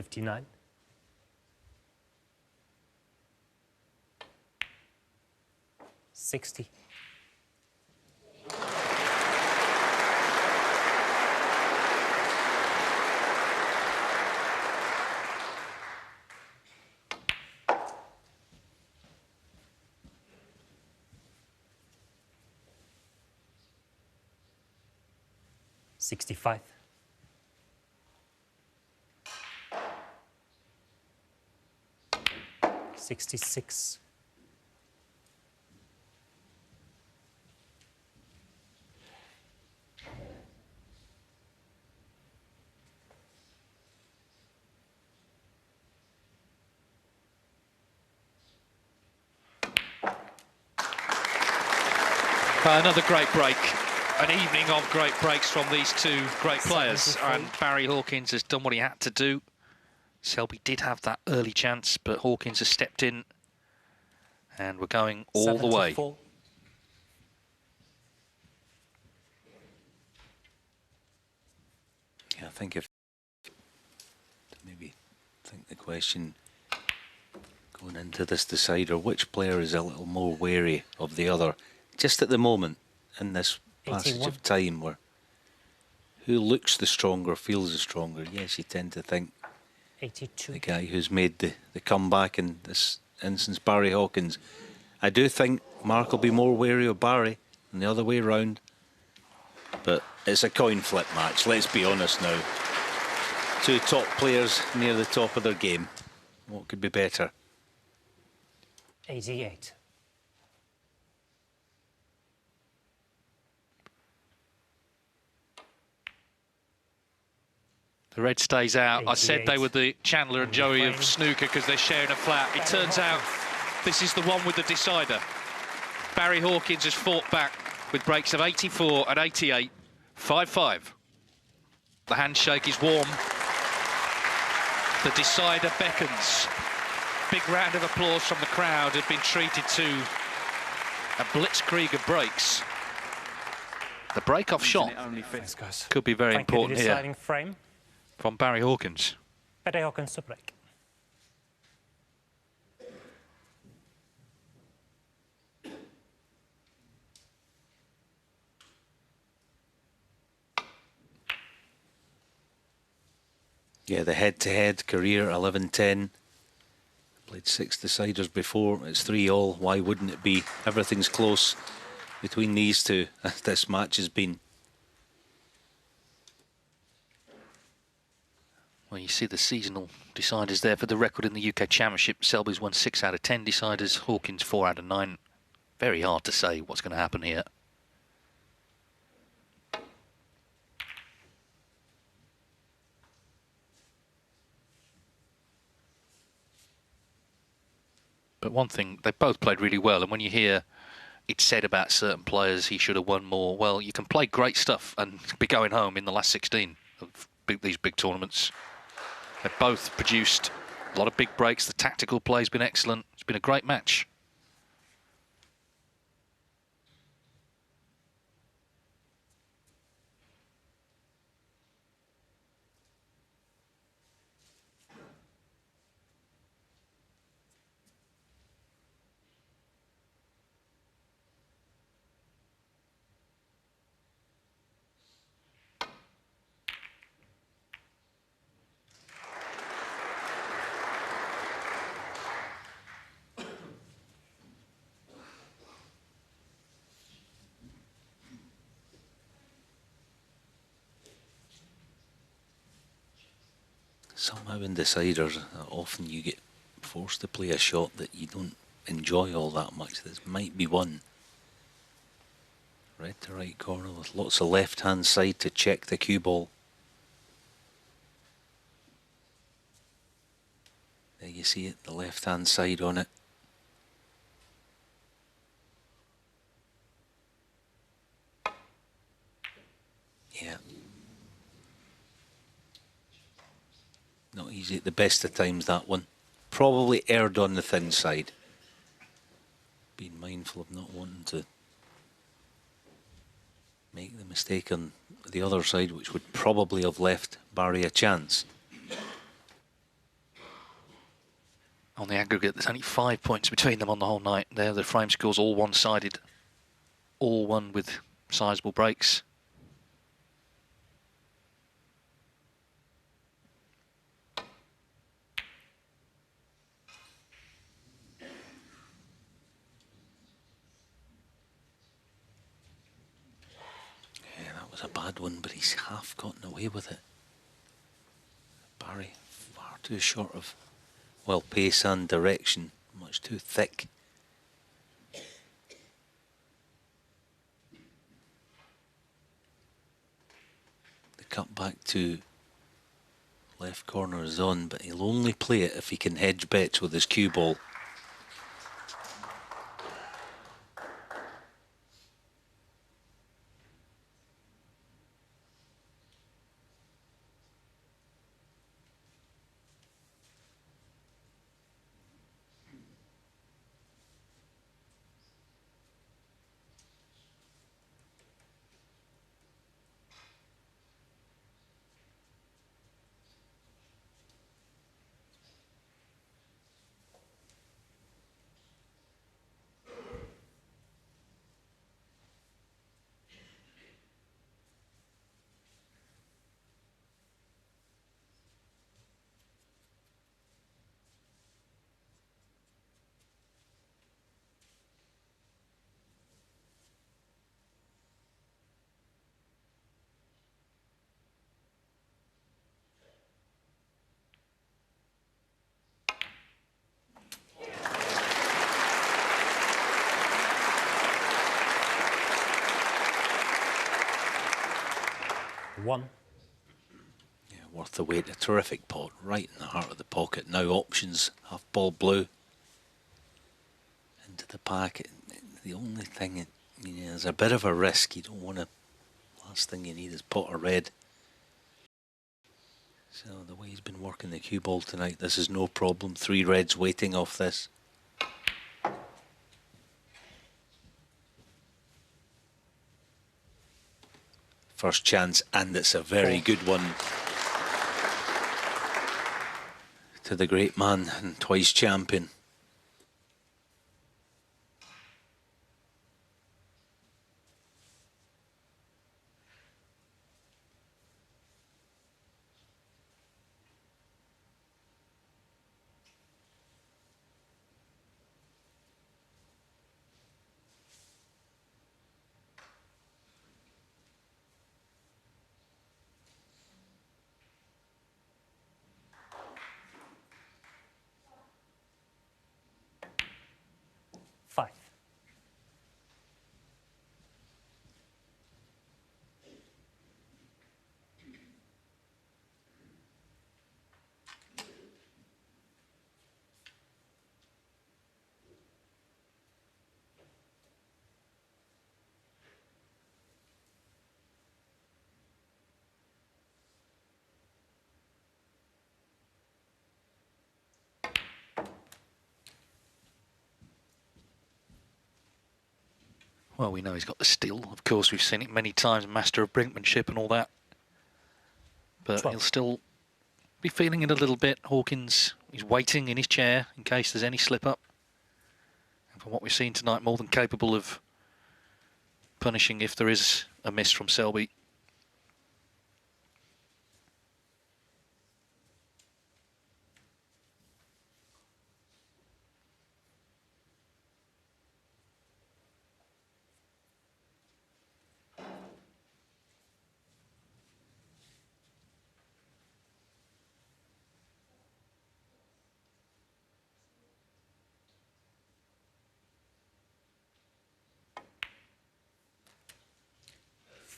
$59. 60. $65. 66. Another great break. An evening of great breaks from these two great players. And Barry Hawkins has done what he had to do. Selby did have that early chance, but Hawkins has stepped in. And we're going all the way. Yeah, I think maybe think the question going into this decider, which player is a little more wary of the other just at the moment in this passage 81. of time, where who looks the stronger, feels the stronger? Yes, you tend to think 82. the guy who's made the comeback in this instance, Barry Hawkins. I do think Mark will be more wary of Barry than the other way round, but it's a coin flip match, let's be honest now. Two top players near the top of their game. What could be better? 88. The red stays out. I said they 88. were the Chandler and Joey of snooker because they're sharing a flat. It turns out this is the one with the decider. Barry Hawkins has fought back with breaks of 84 and 88, 5-5. The handshake is warm. The decider beckons. Big round of applause from the crowd. Have been treated to a blitzkrieg of breaks. The break-off shot could be very important the here deciding frame. from Barry Hawkins. Barry Hawkins to break. Yeah, the head-to-head career, 11-10. Played 6 deciders before. It's 3-all. Why wouldn't it be? Everything's close between these two, as this match has been. Well, you see the seasonal deciders there for the record in the UK Championship. Selby's won 6 out of 10 deciders, Hawkins 4 out of 9. Very hard to say what's going to happen here. But one thing, they both played really well, and when you hear it said about certain players he should have won more, well, you can play great stuff and be going home in the last 16 of these big tournaments. They've both produced a lot of big breaks. The tactical play's been excellent. It's been a great match. Somehow in deciders, often you get forced to play a shot that you don't enjoy all that much. This might be one. Red to right corner with lots of left-hand side to check the cue ball. There you see it, the left-hand side on it. Yeah. Not easy at the best of times, that one. Probably erred on the thin side. Being mindful of not wanting to make the mistake on the other side, which would probably have left Barry a chance. On the aggregate, there's only 5 points between them on the whole night. There, the frame scores all one-sided, all won with sizable breaks. Yeah, that was a bad one, but he's half gotten away with it. Barry, far too short of, well, pace and direction, much too thick. The cut back to left corner is on, but he'll only play it if he can hedge bets with his cue ball. One. Yeah, worth the wait. A terrific pot right in the heart of the pocket. Now options, half ball blue. Into the packet. The only thing, there's a bit of a risk. You don't want to, last thing you need is pot of red. So the way he's been working the cue ball tonight, this is no problem. 3 reds waiting off this. First chance, and it's a very good one to the great man and twice champion. Five. Well, we know he's got the still. Of course, we've seen it many times, master of brinkmanship and all that. But 12. he'll still be feeling it a little bit. Hawkins, he's waiting in his chair in case there's any slip-up. And from what we've seen tonight, more than capable of punishing if there is a miss from Selby.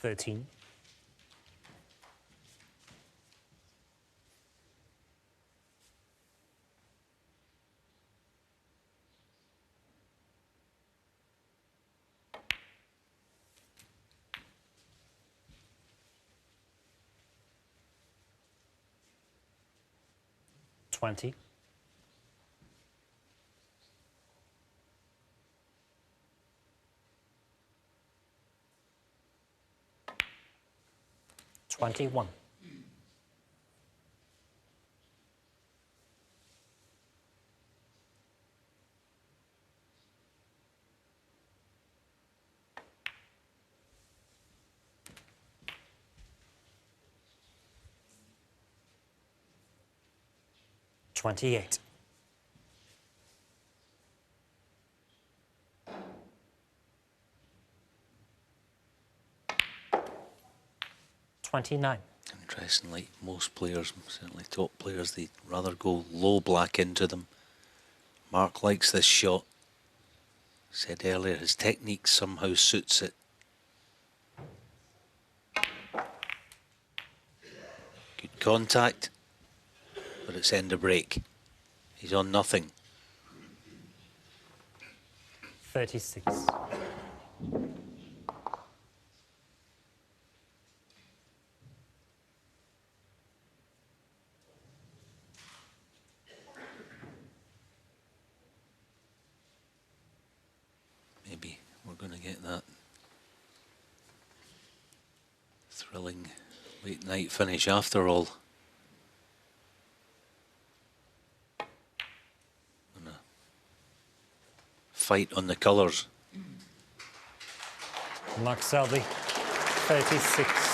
13. $20. 21. $28. 29. Interestingly, most players, certainly top players, they'd rather go low black into them. Mark likes this shot. Said earlier, his technique somehow suits it. Good contact, but it's end of break. He's on nothing. 36. Maybe we're going to get that thrilling late night finish after all. Gonna fight on the colours. Mark Selby, 36.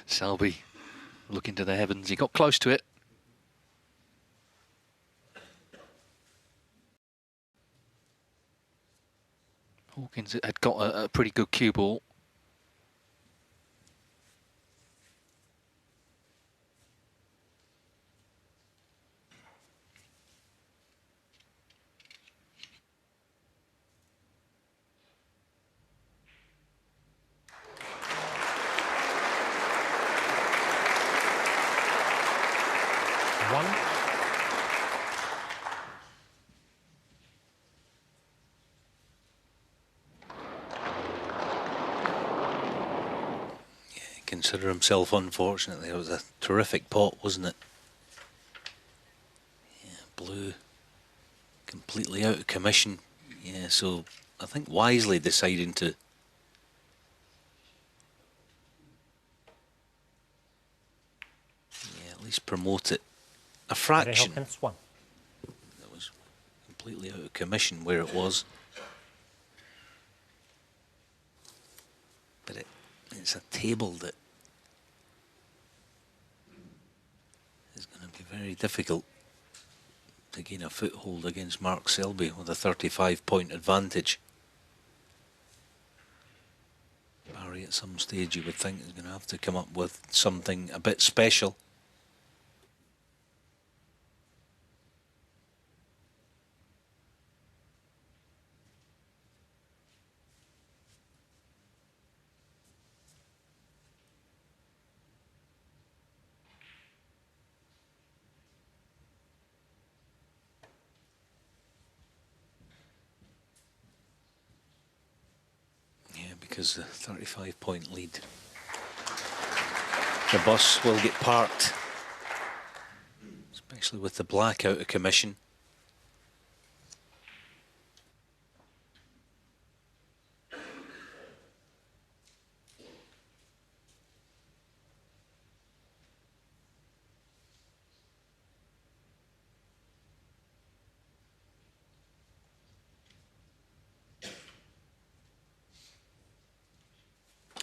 Selby looking to the heavens. He got close to it. Hawkins had got a pretty good cue ball. One. consider himself unfortunate. It was a terrific pot, wasn't it? Yeah, blue completely out of commission. Yeah, so I think wisely deciding to at least promote it a fraction. Hawkins, 1. That was completely out of commission where it was. But it's a table that is going to be very difficult to gain a foothold against Mark Selby with a 35-point advantage. Barry at some stage you would think is going to have to come up with something a bit special. Because the 35-point lead, the bus will get parked, especially with the black out of commission.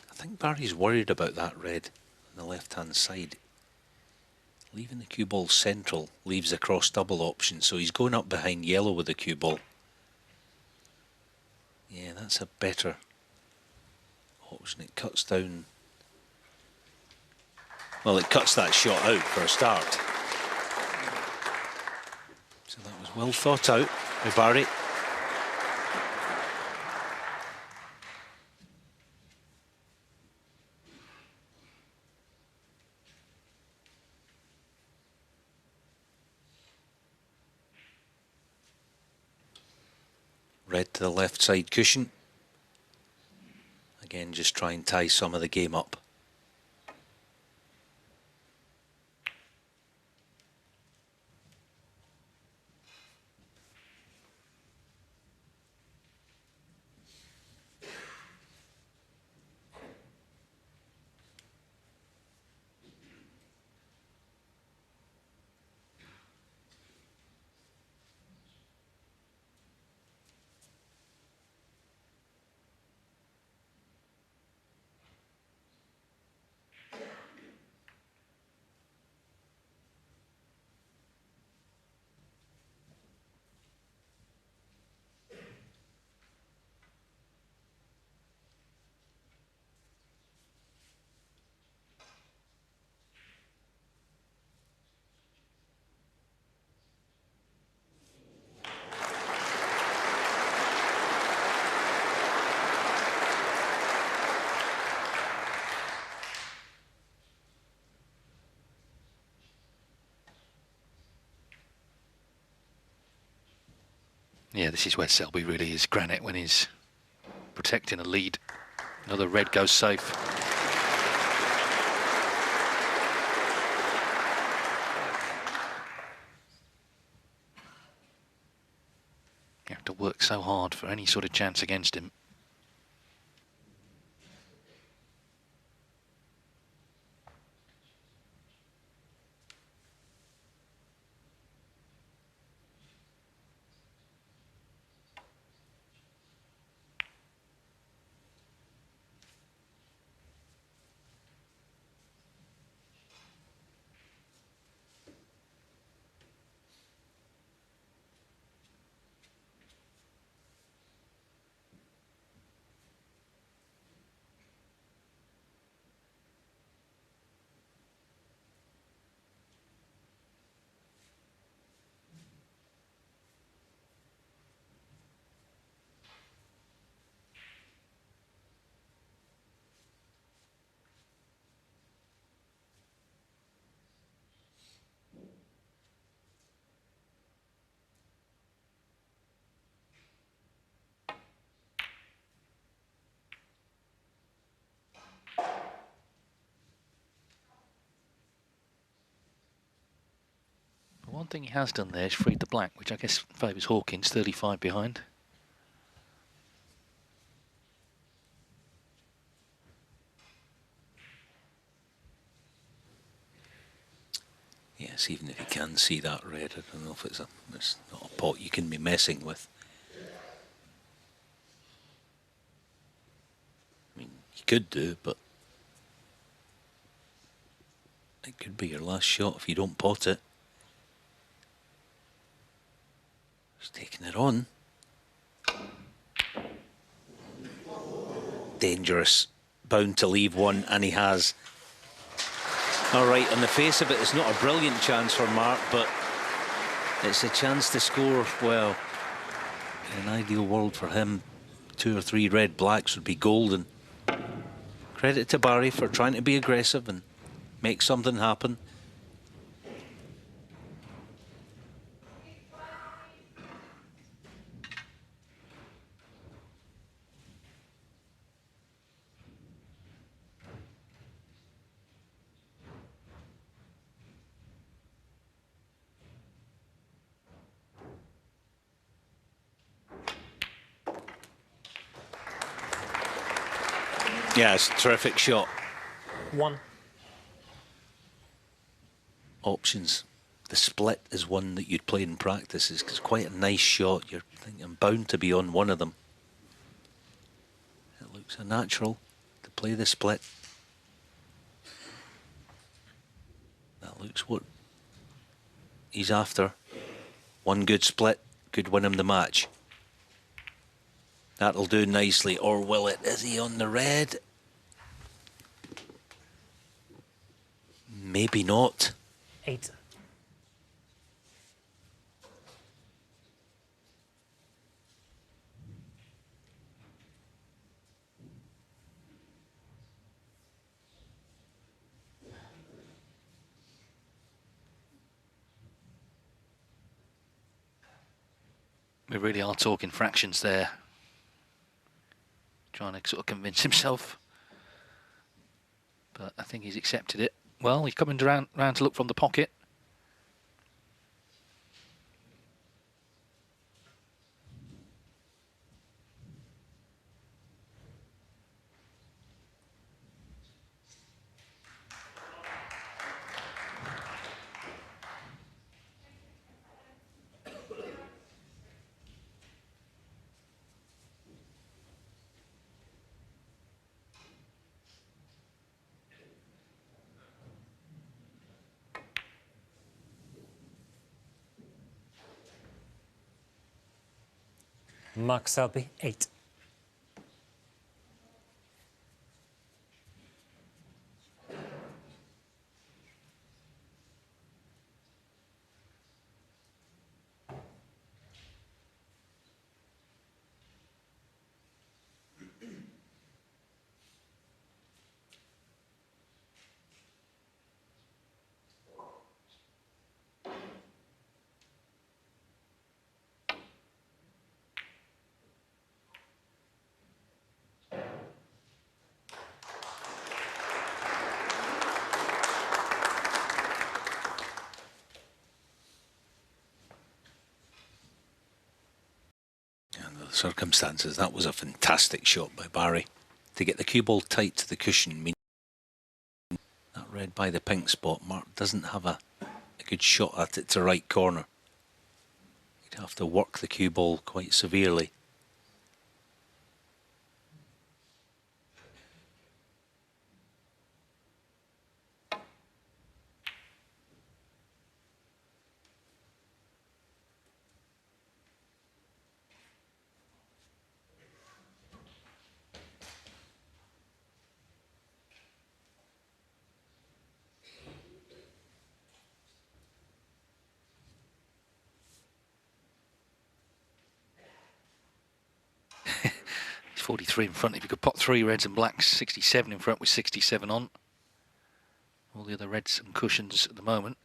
I think Barry's worried about that red on the left-hand side. Leaving the cue ball central leaves a cross double option, so he's going up behind yellow with the cue ball. Yeah, that's a better option. It cuts down. Well, it cuts that shot out for a start. So that was well thought out by Barry. Red to the left side cushion. Again, just try and tie some of the game up. Yeah, this is where Selby really is granite when he's protecting a lead. Another red goes safe. You have to work so hard for any sort of chance against him. One thing he has done there is freed the black, which I guess favours Hawkins, 35 behind. Yes, even if you can see that red, I don't know if it's not a pot you can be messing with. I mean, you could do, but it could be your last shot if you don't pot it. He's taking it on. Dangerous. Bound to leave one, and he has. All right, on the face of it, it's not a brilliant chance for Mark, but it's a chance to score. Well, in an ideal world for him, 2 or 3 red blacks would be golden. Credit to Barry for trying to be aggressive and make something happen. Yeah, it's a terrific shot. 1. Options. The split is one that you'd play in practice. It's quite a nice shot. You're thinking, I'm bound to be on one of them. It looks a natural to play the split. That looks what he's after. One good split could win him the match. That'll do nicely, or will it? Is he on the red? Maybe not. 8. We really are talking fractions there. Trying to sort of convince himself. But I think he's accepted it. Well, he's coming round to look from the pocket. Mark Selby, 8. Circumstances, that was a fantastic shot by Barry to get the cue ball tight to the cushion. Mean that red by the pink spot. Mark doesn't have a good shot at it to right corner. He'd have to work the cue ball quite severely. He's 43 in front. If you could pot 3 reds and blacks, 67 in front with 67 on. All the other reds and cushions at the moment.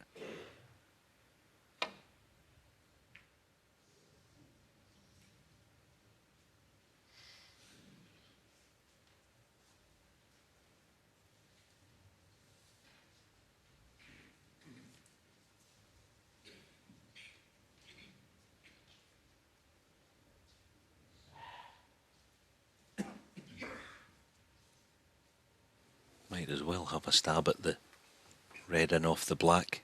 Might as well have a stab at the red and off the black.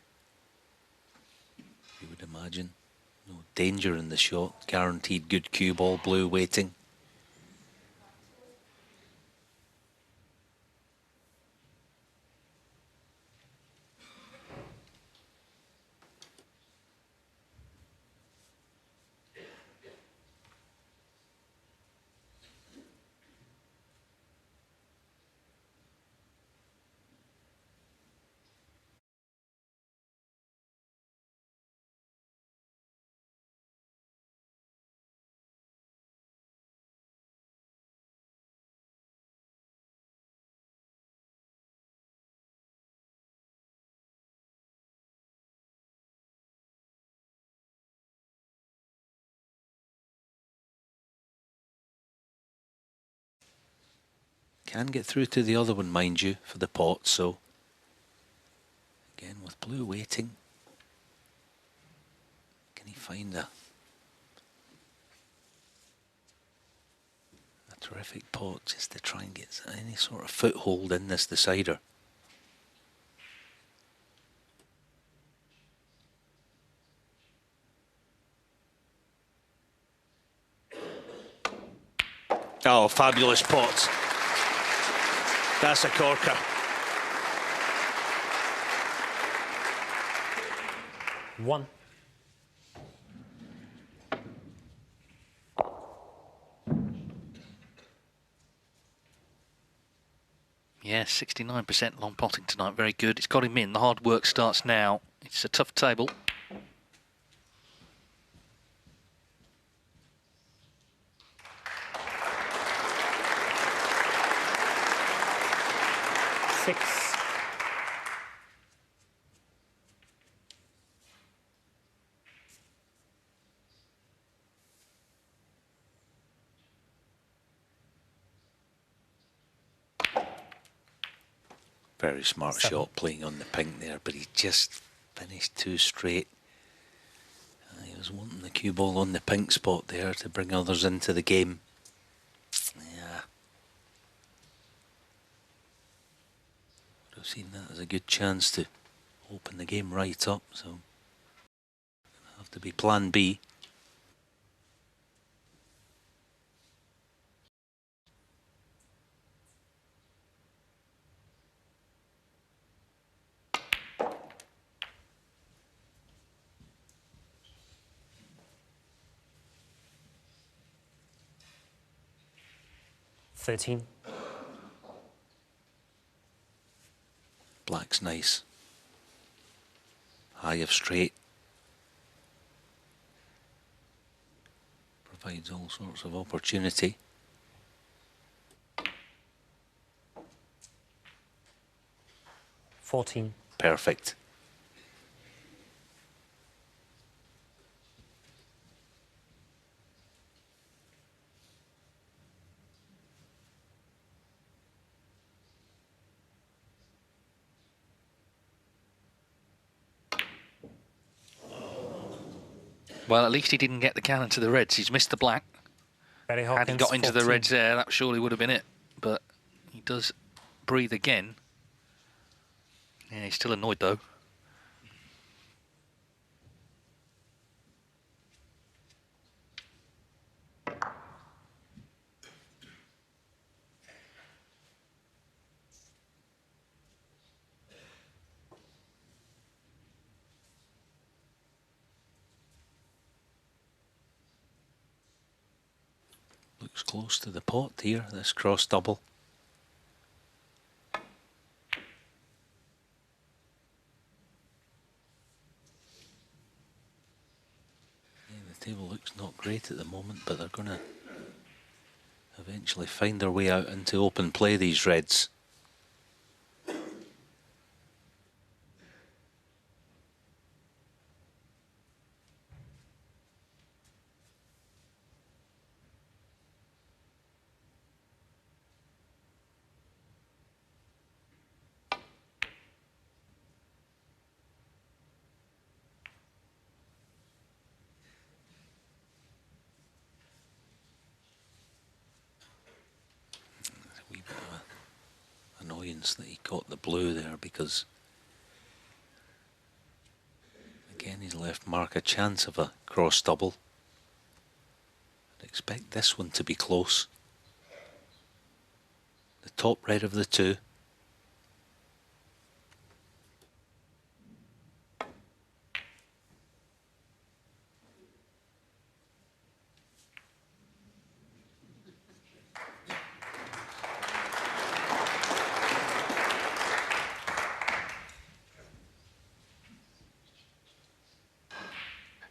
You would imagine. No danger in the shot. Guaranteed good cue ball, blue waiting. Can get through to the other one, mind you, for the pot, so again with blue waiting. Can he find a terrific pot just to try and get any sort of foothold in this decider? Oh, fabulous pots. That's a corker. One. Yeah, 69% long potting tonight. Very good. It's got him in. The hard work starts now. It's a tough table. Six. Very smart Seven. shot playing on the pink there, but he just finished too straight. He was wanting the cue ball on the pink spot there to bring others into the game. Yeah. Would have seen that as a good chance to open the game right up, so gonna have to be plan B. 13. Black's nice. High of straight. Provides all sorts of opportunity. $14. Perfect. Well, at least he didn't get the cannon to the reds. He's missed the black. Barry Had Hawkins, he got into the 14. reds there, that surely would have been it. But he does breathe again. Yeah, he's still annoyed though. Looks close to the pot here, this cross double. Yeah, the table looks not great at the moment, but they're going to eventually find their way out into open play, these reds. A wee bit of Hawkins that he caught the blue there, because again he's left Mark a chance of a cross double. I'd expect this one to be close. The top red of the two.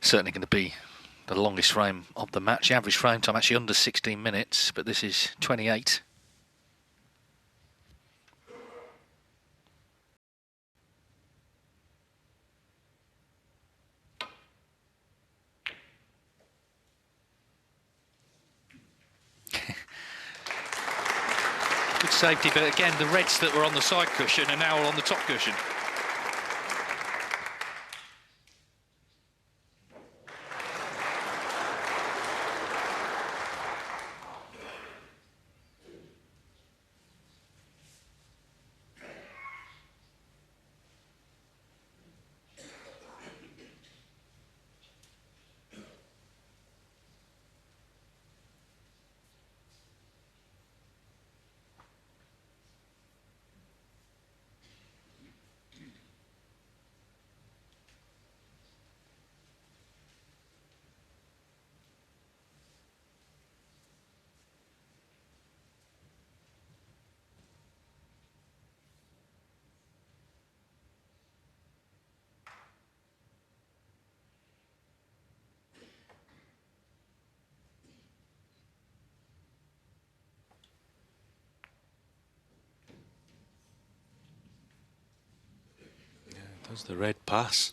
Certainly going to be the longest frame of the match. The average frame time actually under 16 minutes, but this is 28. Good safety, but again, the reds that were on the side cushion are now on the top cushion. Does the red pass?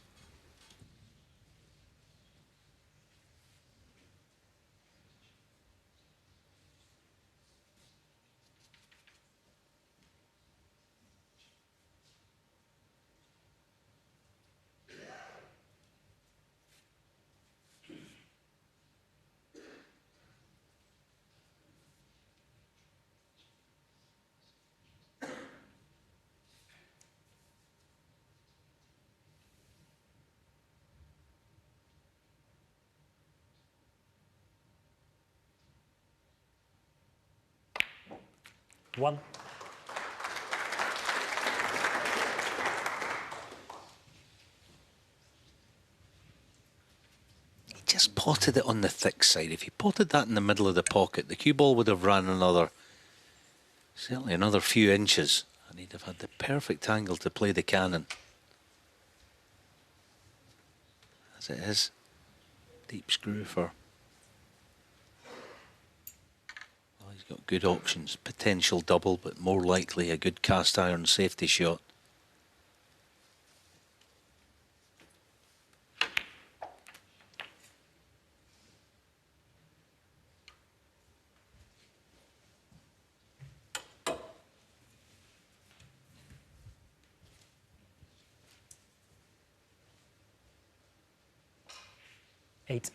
One. He just potted it on the thick side. If he potted that in the middle of the pocket, the cue ball would have ran certainly another few inches, and he'd have had the perfect angle to play the cannon. As it is, deep screw for... Well, he's got good options. Potential double, but more likely a good cast iron safety shot. Eight.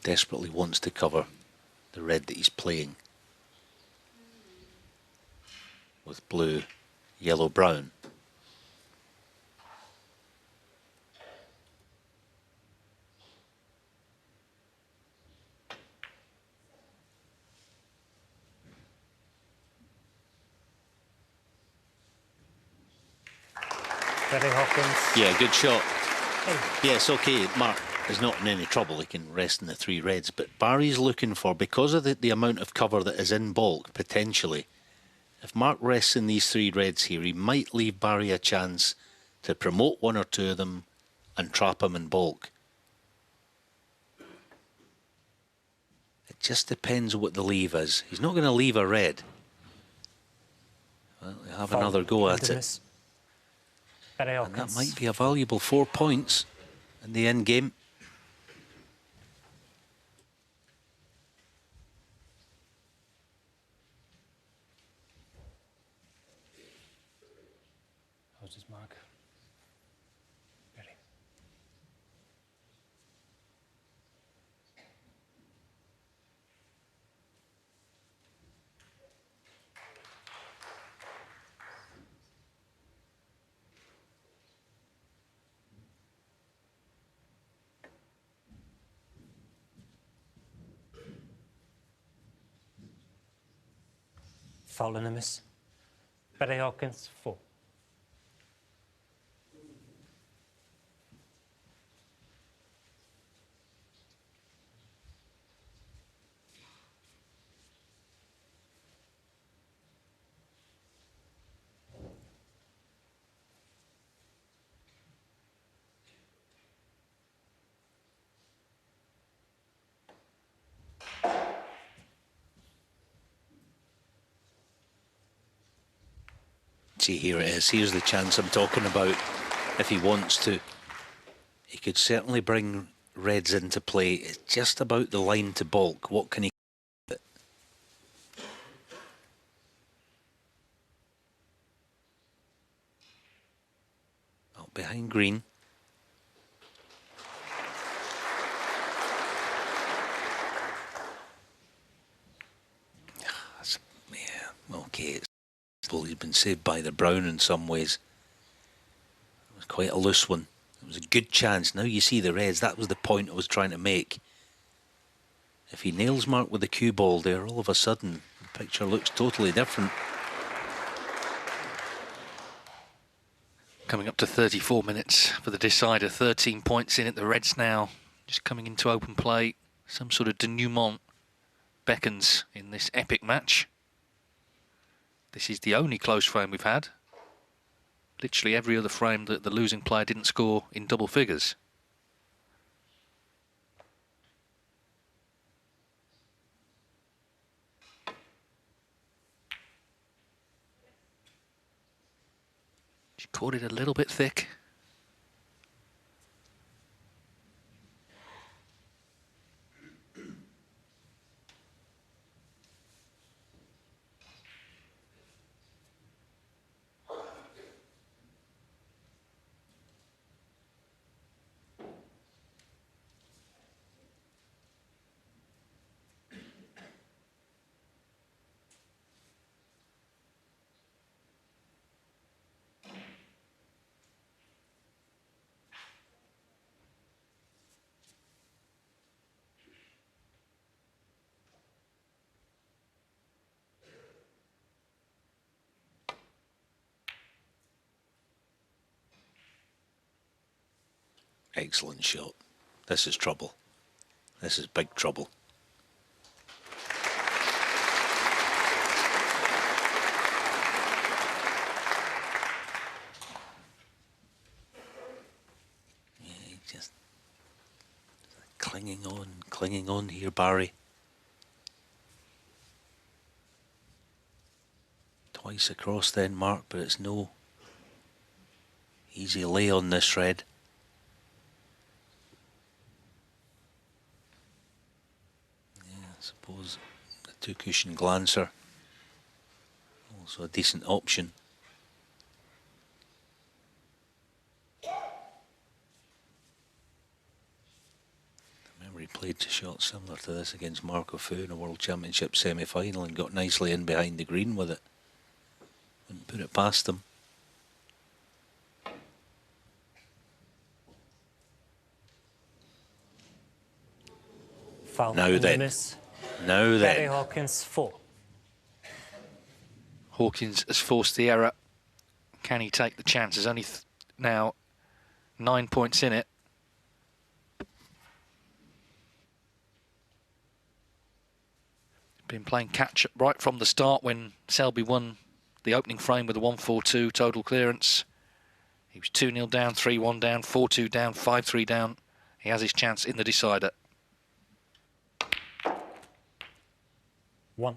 Desperately wants to cover the red that he's playing with blue, yellow, brown. Ready, Hawkins. Yeah, good shot. Hey. Yes, okay, Mark is not in any trouble. He can rest in the three reds, but Barry's looking for, because of the amount of cover that is in bulk, potentially, if Mark rests in these three reds here, he might leave Barry a chance to promote one or two of them and trap him in bulk. It just depends what the leave is. He's not going to leave a red. Well, he'll have another go at it. And that might be a valuable 4 points in the end game. How's this mark? Ready. Foul and a miss. Barry Hawkins, 4. See, here it is. Here's the chance I'm talking about. If he wants to, he could certainly bring reds into play. It's just about the line to balk. What can he do? Up behind green. Yeah, okay. He's been saved by the brown in some ways. It was quite a loose one. It was a good chance. Now you see the reds. That was the point I was trying to make. If he nails Mark with the cue ball there, all of a sudden the picture looks totally different. Coming up to 34 minutes for the decider. 13 points in it. The reds now just coming into open play. Some sort of denouement beckons in this epic match. This is the only close frame we've had. Literally every other frame that the losing player didn't score in double figures. She caught it a little bit thick. Excellent shot. This is trouble. This is big trouble. Yeah, just clinging on here, Barry. Twice across then, Mark, but it's no easy lay on this red. I suppose the two-cushion glancer, also a decent option. I remember he played shots similar to this against Marco Fu in a World Championship semi-final and got nicely in behind the green with it. Wouldn't put it past him. Foul. Now then. Miss. Now Barry then. Hawkins, 4. Hawkins has forced the error. Can he take the chance? There's only now 9 points in it. Been playing catch up right from the start when Selby won the opening frame with a 1-4-2 total clearance. He was 2-0 down, 3-1 down, 4-2 down, 5-3 down. He has his chance in the decider. 1.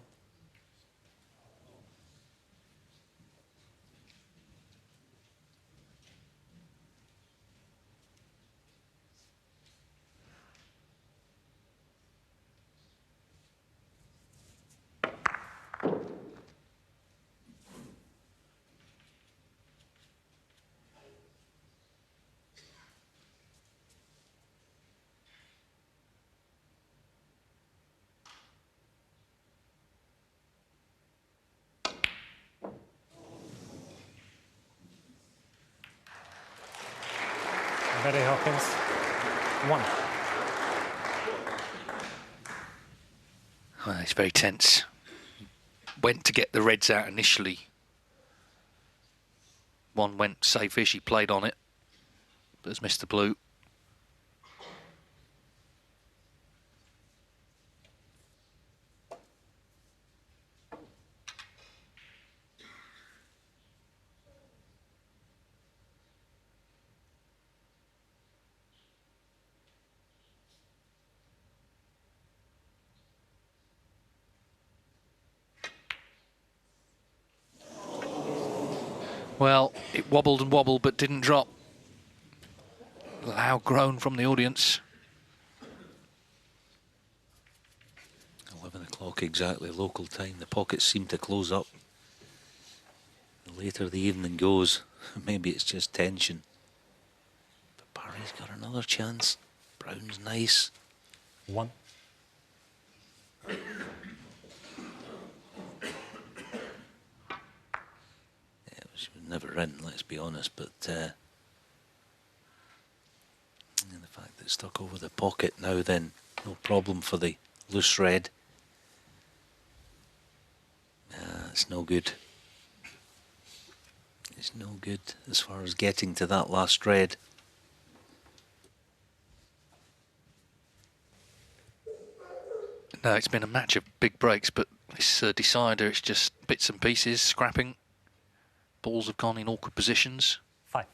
Barry Hawkins, 1. Well, it's very tense. went to get the reds out initially. One went safe-ish, he played on it, but has missed the blue. Well, it wobbled and wobbled, but didn't drop. Loud groan from the audience. 11 o'clock exactly, local time. The pockets seem to close up. The later the evening goes, maybe it's just tension. But Barry's got another chance. Brown's nice. 1. She was never in, let's be honest, but and the fact that it's stuck over the pocket now, then no problem for the loose red. It's no good. It's no good as far as getting to that last red. No, it's been a match of big breaks, but this decider, it's just bits and pieces, scrapping. Balls have gone in awkward positions. 5.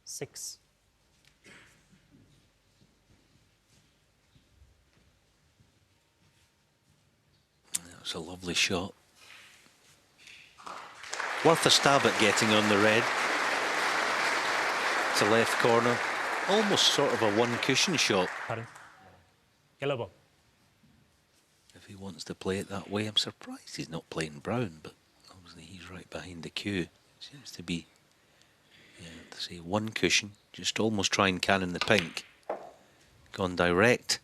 Six. That was a lovely shot. Worth a stab at getting on the red. To left corner. Almost sort of a one cushion shot. Pardon. Yellow ball. If he wants to play it that way, I'm surprised he's not playing brown, but obviously he's right behind the cue. Seems to be, yeah, to say one cushion, just almost try and cannon the pink. Gone direct.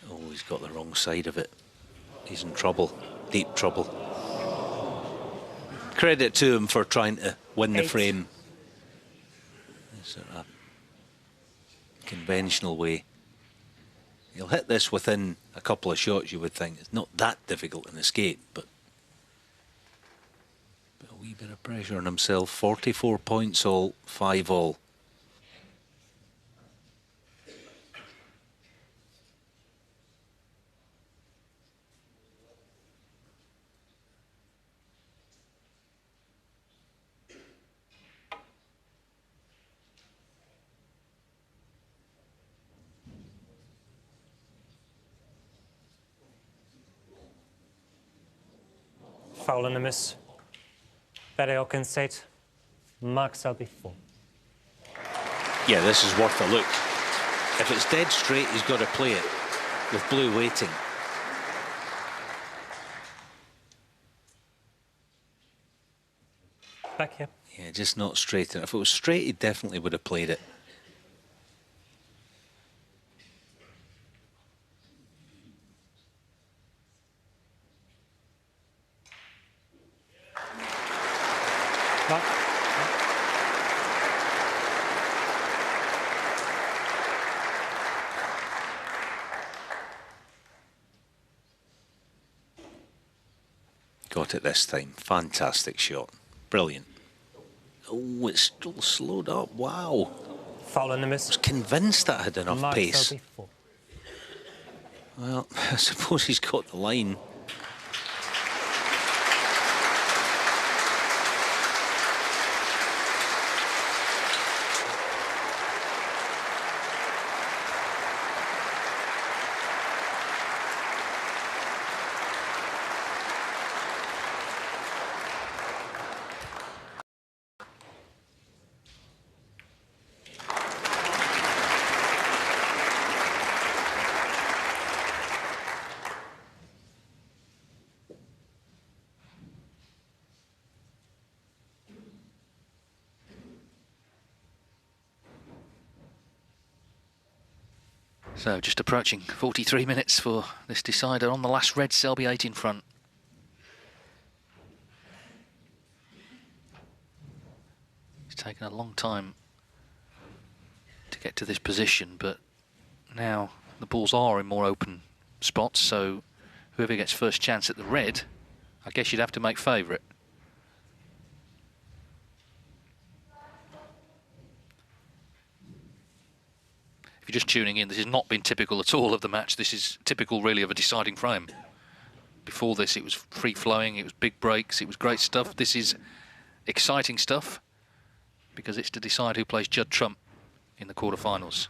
Oh, he's got the wrong side of it. He's in trouble, deep trouble. Credit to him for trying to win the 8. frame. It's a conventional way. He'll hit this within a couple of shots, you would think. It's not that difficult an escape, but a wee bit of pressure on himself. 44 points all, 5 all. Foul and a miss. Barry Hawkins 8. Mark Selby 4. Yeah, this is worth a look. If it's dead straight, he's got to play it with blue waiting. Back here. Yeah, just not straight. If it was straight, he definitely would have played it. Back. Got it this time. Fantastic shot. Brilliant. Oh, it's still slowed up. Wow. Foul and a I was miss. convinced that had enough Mark pace. Selby 4. Well, I suppose he's got the line. So just approaching 43 minutes for this decider. On the last red, Selby 8 in front. It's taken a long time to get to this position, but now the balls are in more open spots, so whoever gets first chance at the red, I guess you'd have to make favourite. If you're just tuning in, this has not been typical at all of the match. This is typical, really, of a deciding frame. Before this, it was free-flowing, it was big breaks, it was great stuff. This is exciting stuff because it's to decide who plays Judd Trump in the quarterfinals.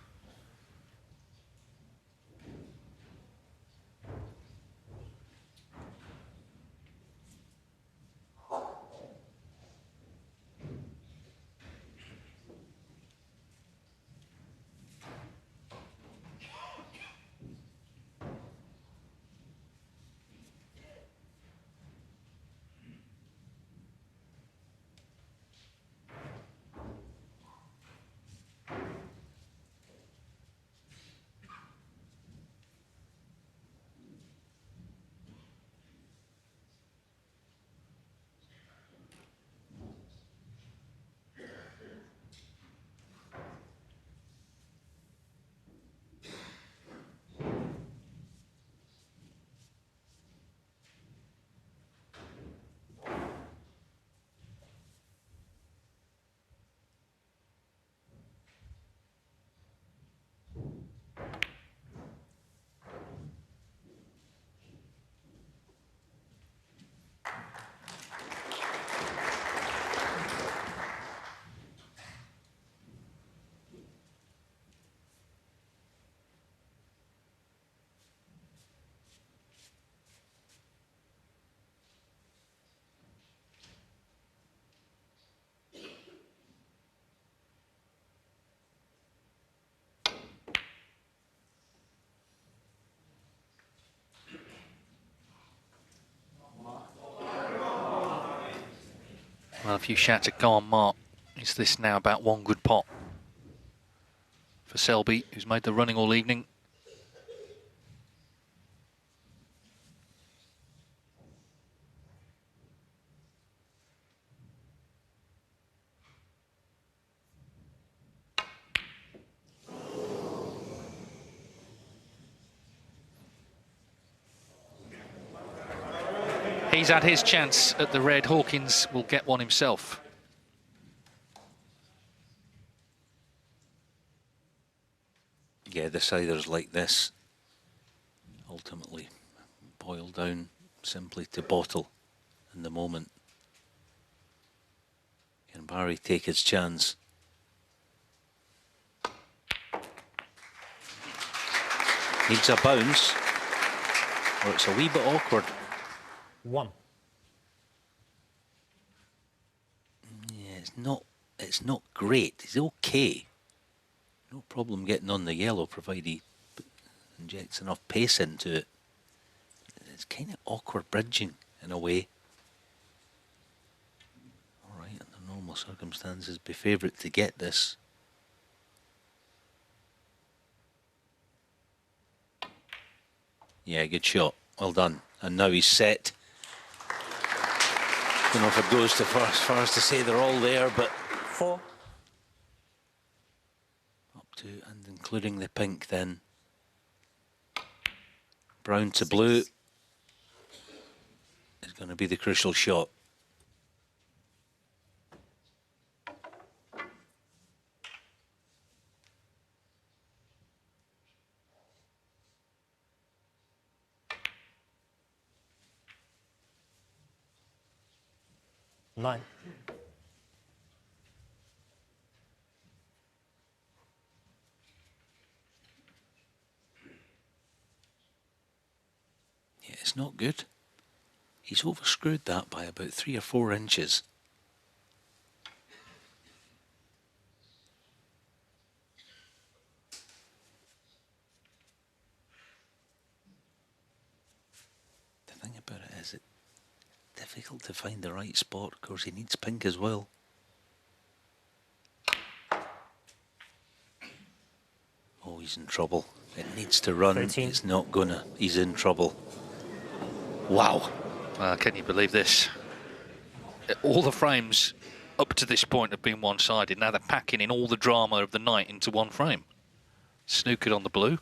Well, if you shout to go on, Mark, is this now about one good pot for Selby, who's made the running all evening? He's had his chance at the red. Hawkins will get one himself. Yeah, deciders like this ultimately boil down simply to bottle in the moment. Can Barry take his chance? Needs a bounce, or it's a wee bit awkward. 1. Yeah, it's not great. He's okay. No problem getting on the yellow, provided he injects enough pace into it. It's kind of awkward bridging in a way. All right, under normal circumstances, be favourite to get this. Yeah, good shot. Well done. And now he's set. Don't know if it goes to as far as to say they're all there, but 4. up to and including the pink then. Brown to blue is going to be the crucial shot. Nine. Yeah, it's not good. He's overscrewed that by about 3 or 4 inches. The thing about it is it's difficult to find the right spot. Of course, he needs pink as well. Oh, he's in trouble. It needs to run. 13. It's not gonna. He's in trouble. Wow. Can you believe this? All the frames up to this point have been one-sided. Now they're packing in all the drama of the night into one frame. Snookered on the blue.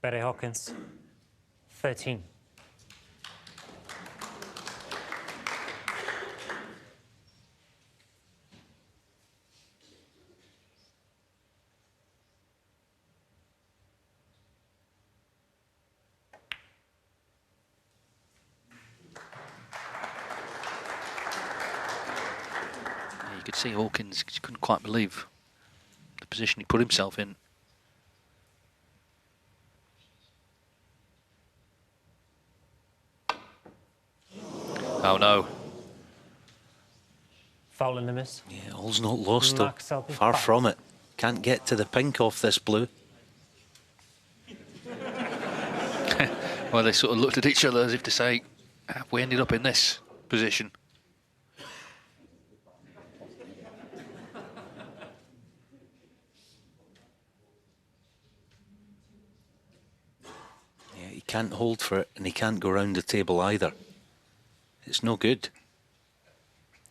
Barry Hawkins, 13. You could see Hawkins couldn't quite believe the position he put himself in. Oh no. Foul and a miss. Yeah, all's not lost though. Mark Selby, Far foul. from it. Can't get to the pink off this blue. Well, they sort of looked at each other as if to say, have we ended up in this position? Yeah, he can't hold for it and he can't go round the table either. It's no good.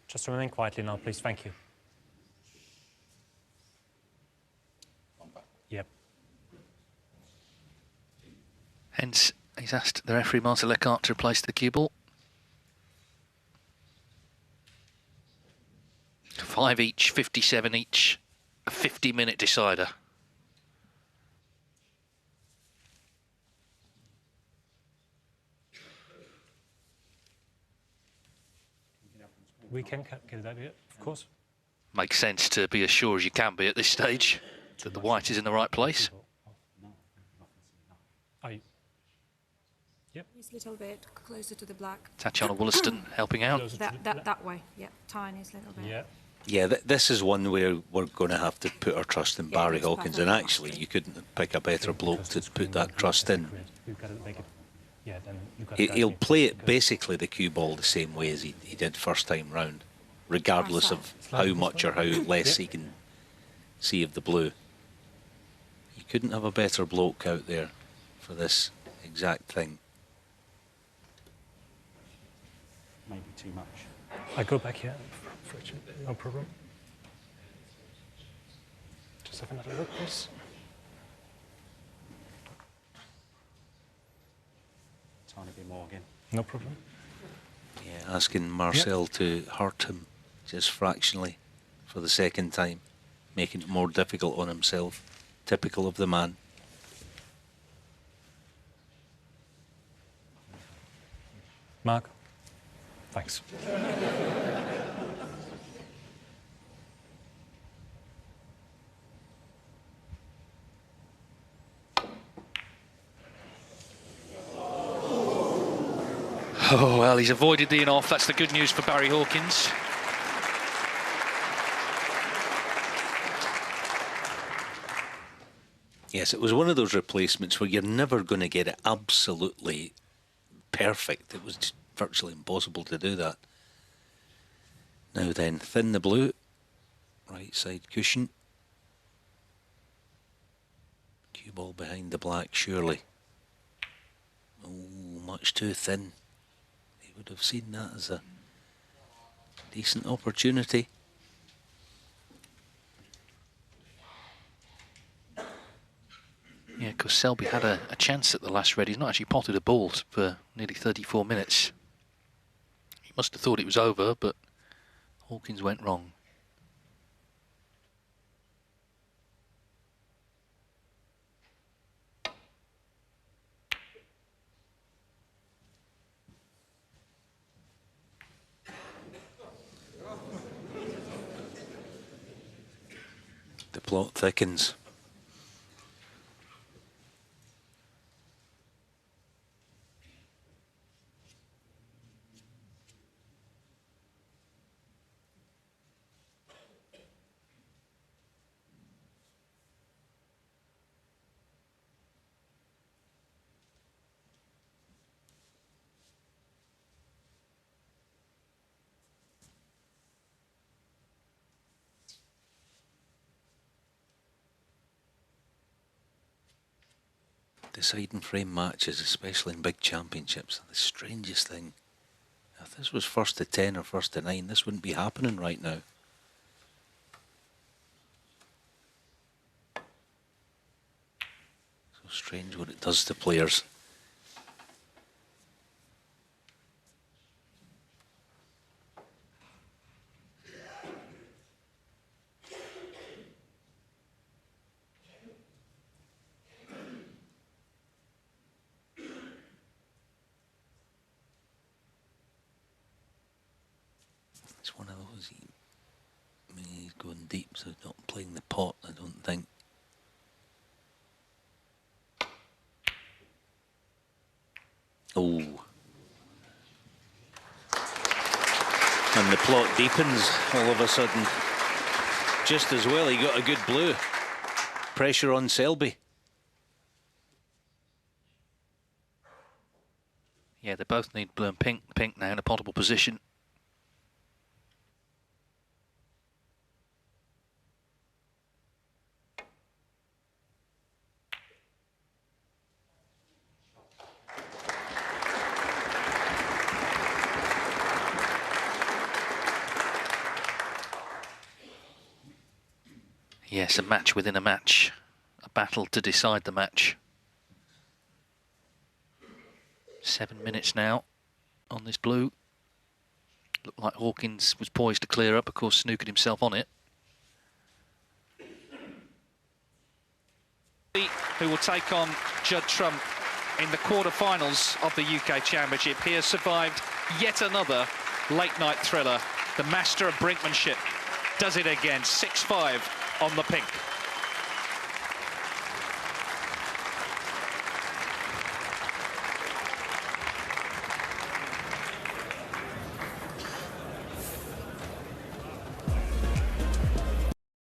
Just remain quietly now, please. Thank you. Yep. Hence, he's asked the referee, Martin Leclerc, to replace the cue ball. 5 each, 57 each, a 50-minute decider. We can get that, yeah, of course. Makes sense to be as sure as you can be at this stage that the white is in the right place. Are you? Yep. Just a little bit closer to the black. Tatiana Wollaston helping out. Closer to That way. Yeah, tiniest little bit. Yeah. Yeah, this is one where we're going to have to put our trust in Barry it's Hawkins, perfect. and actually you couldn't pick a better bloke to put that trust in. We've got to make it. Yeah, then you've got to He'll guide me, play it because- basically the cue ball the same way as he did first time round, regardless of how much or how less he can see of the blue. You couldn't have a better bloke out there for this exact thing. Maybe too much. I go back here. No problem. Just have another look, please. Tiny bit more again. No problem. Yeah, asking Marcel to hurt him just fractionally for the second time, making it more difficult on himself. Typical of the man. Mark, thanks. Oh, well, he's avoided the in-off. That's the good news for Barry Hawkins. Yes, it was one of those replacements where you're never going to get it absolutely perfect. It was just virtually impossible to do that. Now then, thin the blue, right side cushion. Cue ball behind the black, surely. Oh, much too thin. He would have seen that as a decent opportunity. Yeah, because Selby had a chance at the last red. He's not actually potted a ball for nearly 34 minutes. He must have thought it was over, but Hawkins went wrong. The plot thickens. Deciding frame matches, especially in big championships, are the strangest thing. If this was first to 10 or first to 9, this wouldn't be happening right now. So strange what it does to players. It's one of those, he's going deep, so not playing the pot, I don't think. Oh. And the plot deepens all of a sudden. Just as well, he got a good blue. Pressure on Selby. Yeah, they both need blue and pink. Pink now in a potable position. Yes, a match within a match. A battle to decide the match. 7 minutes now on this blue. Looked like Hawkins was poised to clear up, of course, snookered himself on it. Who will take on Judd Trump in the quarter-finals of the UK Championship. He has survived yet another late-night thriller. The master of brinkmanship does it again, 6-5 on the pink.